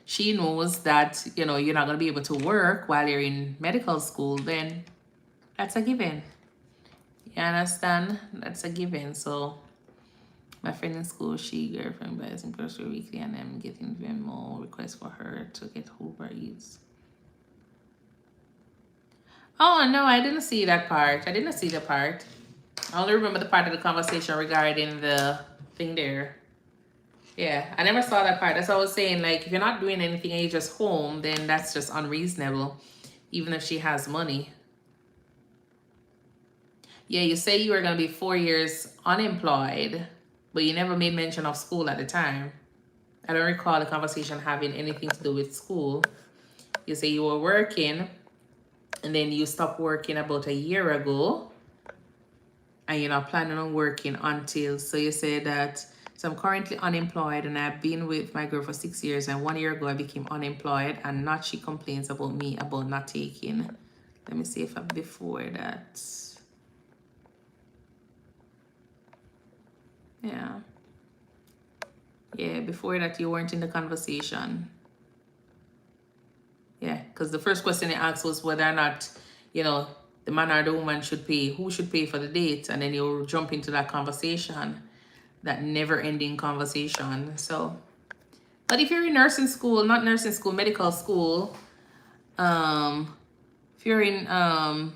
A: she knows that, you know, you're not going to be able to work while you're in medical school, then that's a given. You understand? That's a given. So my friend in school, she girlfriend buys in grocery weekly and I'm getting Venmo requests for her to get Uber Eats. Oh no, I didn't see that part. I didn't see the part. I only remember the part of the conversation regarding the thing there. Yeah, I never saw that part. That's what I was saying. Like, if you're not doing anything and you're just home, then that's just unreasonable, even if she has money. Yeah, you say you were going to be 4 years unemployed, but you never made mention of school at the time. I don't recall the conversation having anything to do with school. You say you were working, and then you stopped working about a year ago, and you're not planning on working until, so you say that, so I'm currently unemployed, and I've been with my girl for 6 years, and 1 year ago I became unemployed, and not she complains about me about not taking. Let me see if I'm before that. Yeah. Yeah, before that you weren't in the conversation. Yeah, because the first question they asked was whether or not, you know, the man or the woman should pay, who should pay for the date, and then you jump into that conversation, that never-ending conversation. So, but if you're in nursing school, not nursing school, medical school, if you're in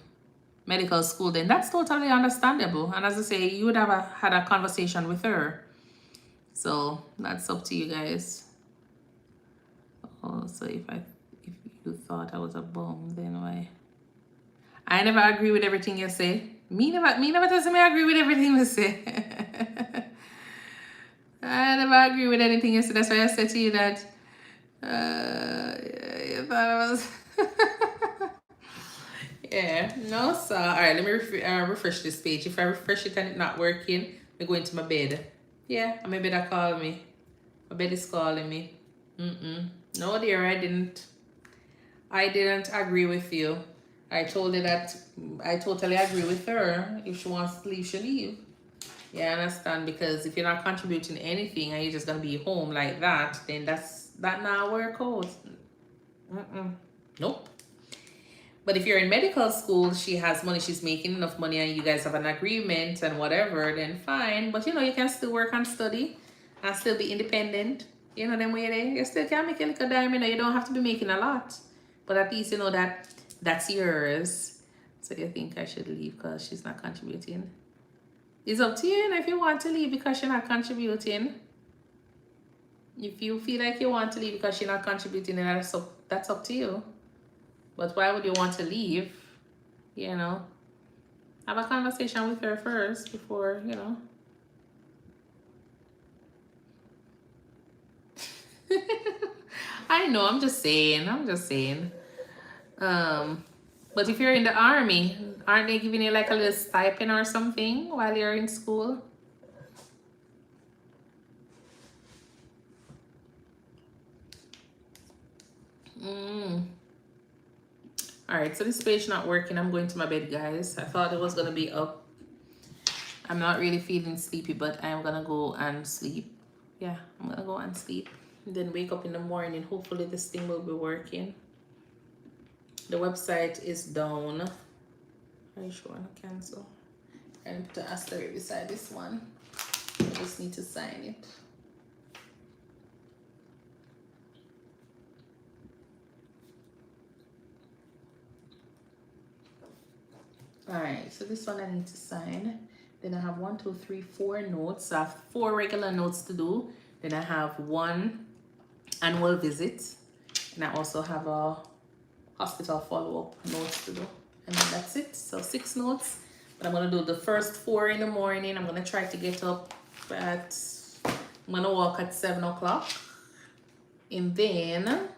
A: medical school, then that's totally understandable. And as I say, you would have had a conversation with her. So that's up to you guys. Oh, so if you thought I was a bum, then why? I never agree with everything you say. Me never doesn't me agree with everything you say. I never agree with anything you say. That's why I said to you that you thought I was yeah, no sir. Alright, let me refresh this page. If I refresh it and it's not working, I go into my bed. Yeah, my bed call me. My bed is calling me. No dear, I didn't. I didn't agree with you. I told her that I totally agree with her. If she wants to leave, she leave. Yeah, I understand, because if you're not contributing anything and you're just gonna be home like that, then that not work out. Nope. But if you're in medical school, she has money, she's making enough money, and you guys have an agreement and whatever, then fine. But you can still work and study and still be independent. Them way there. You still can make a little dime, you don't have to be making a lot. But at least you know that that's yours. So you think I should leave because she's not contributing? It's up to you, if you want to leave because you're not contributing. If you feel like you want to leave because you're not contributing, then that's up to you. But why would you want to leave? Have a conversation with her first before, I know, I'm just saying. But if you're in the army, aren't they giving you like a little stipend or something while you're in school? All right, so this page not working. I'm going to my bed, guys. I thought it was gonna be up. I'm not really feeling sleepy, but I'm gonna go and sleep. Yeah, I'm gonna go and sleep. And then wake up in the morning. Hopefully this thing will be working. The website is down. Are you sure I want to cancel? And put the asterisk beside this one. I just need to sign it. Alright, so this one I need to sign. Then I have 1, 2, 3, 4 notes. I have 4 regular notes to do. Then I have 1 annual visit. And I also have a hospital follow-up notes to do. And then that's it. So 6 notes. But I'm going to do the first 4 in the morning. I'm going to try to get up at... I'm going to walk at 7 o'clock. And then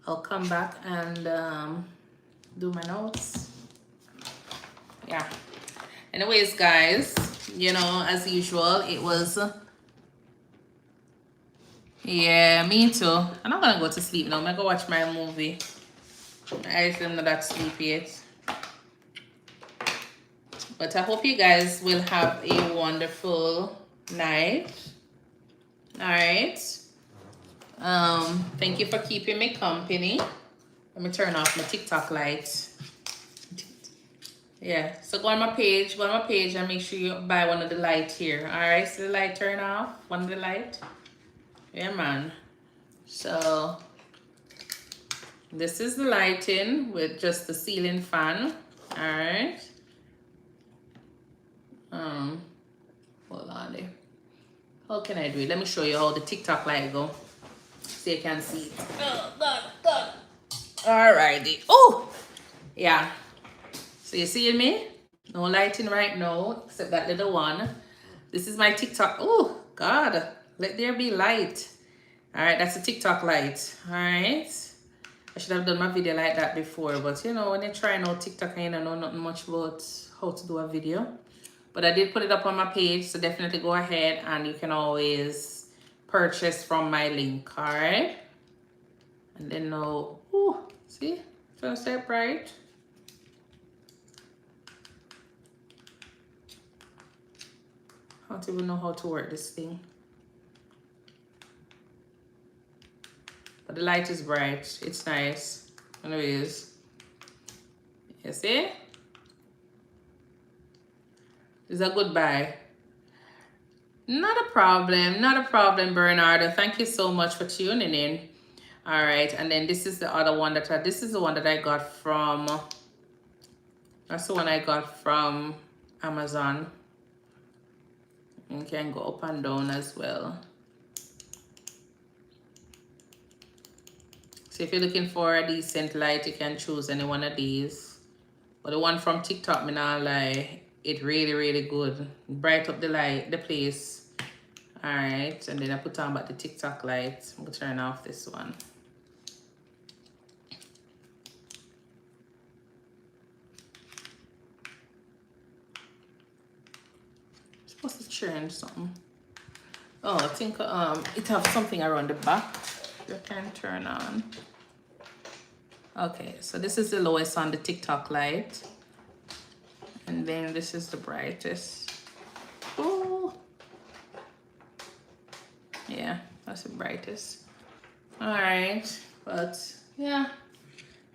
A: I'll come back and do my notes. Yeah. Anyways, guys, as usual, it was... Yeah, me too. I'm not going to go to sleep now. I'm going to go watch my movie. I am not that sleepy yet. But I hope you guys will have a wonderful night. Alright. Thank you for keeping me company. Let me turn off my TikTok light. Yeah, so go on my page and make sure you buy one of the light here. Alright, so the light turn off, one of the light. Yeah, man. So this is the lighting with just the ceiling fan. Alright. Hold on there. How can I do it? Let me show you how the TikTok light go. So you can see it. Oh, done. Alrighty. Oh! Yeah. So you see me? No lighting right now, except that little one. This is my TikTok. Oh, God. Let there be light. Alright, that's the TikTok light. Alright. I should have done my video like that before. But, when you're trying out TikTok, I don't know nothing much about how to do a video. But I did put it up on my page. So definitely go ahead and you can always purchase from my link. Alright. And then now, see? Trying to stay bright. I don't even know how to work this thing. But the light is bright. It's nice. Anyways. You see? It's a goodbye. Not a problem, Bernardo. Thank you so much for tuning in. All right, and then this is the other one this is the one that I got from, that's the one I got from Amazon. You can go up and down as well. So if you're looking for a decent light, you can choose any one of these. But the one from TikTok, me not lie, it really good. Bright up the place. All right, and then I put on back the TikTok light. I'm gonna turn off this one. I'm supposed to change something. Oh, I think it has something around the back you can turn on. Okay, so this is the lowest on the TikTok light. And then this is the brightest. Ooh. Yeah, that's the brightest. All right, but yeah.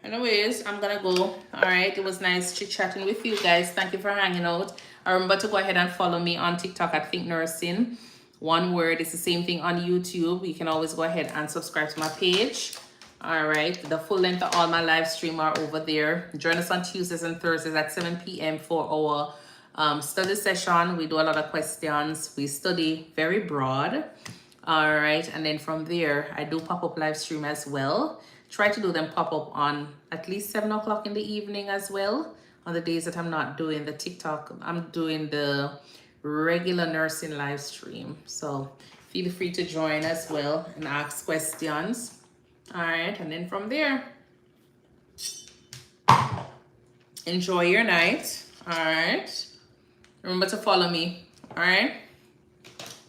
A: Anyways, I'm gonna go. All right, it was nice chit-chatting with you guys. Thank you for hanging out. Remember to go ahead and follow me on TikTok at ThinkNursing. One word. It's the same thing on YouTube. You can always go ahead and subscribe to my page. All right, the full length of all my live stream are over there. Join us on Tuesdays and Thursdays at 7 p.m. for our study session. We do a lot of questions. We study very broad. All right, and then from there, I do pop-up live stream as well. Try to do them pop-up on at least 7 o'clock in the evening as well. On the days that I'm not doing the TikTok, I'm doing the regular nursing live stream. So feel free to join as well and ask questions. All right, and then from there, enjoy your night. All right, remember to follow me. All right,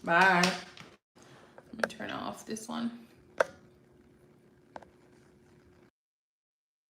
A: bye. Let me turn off this one.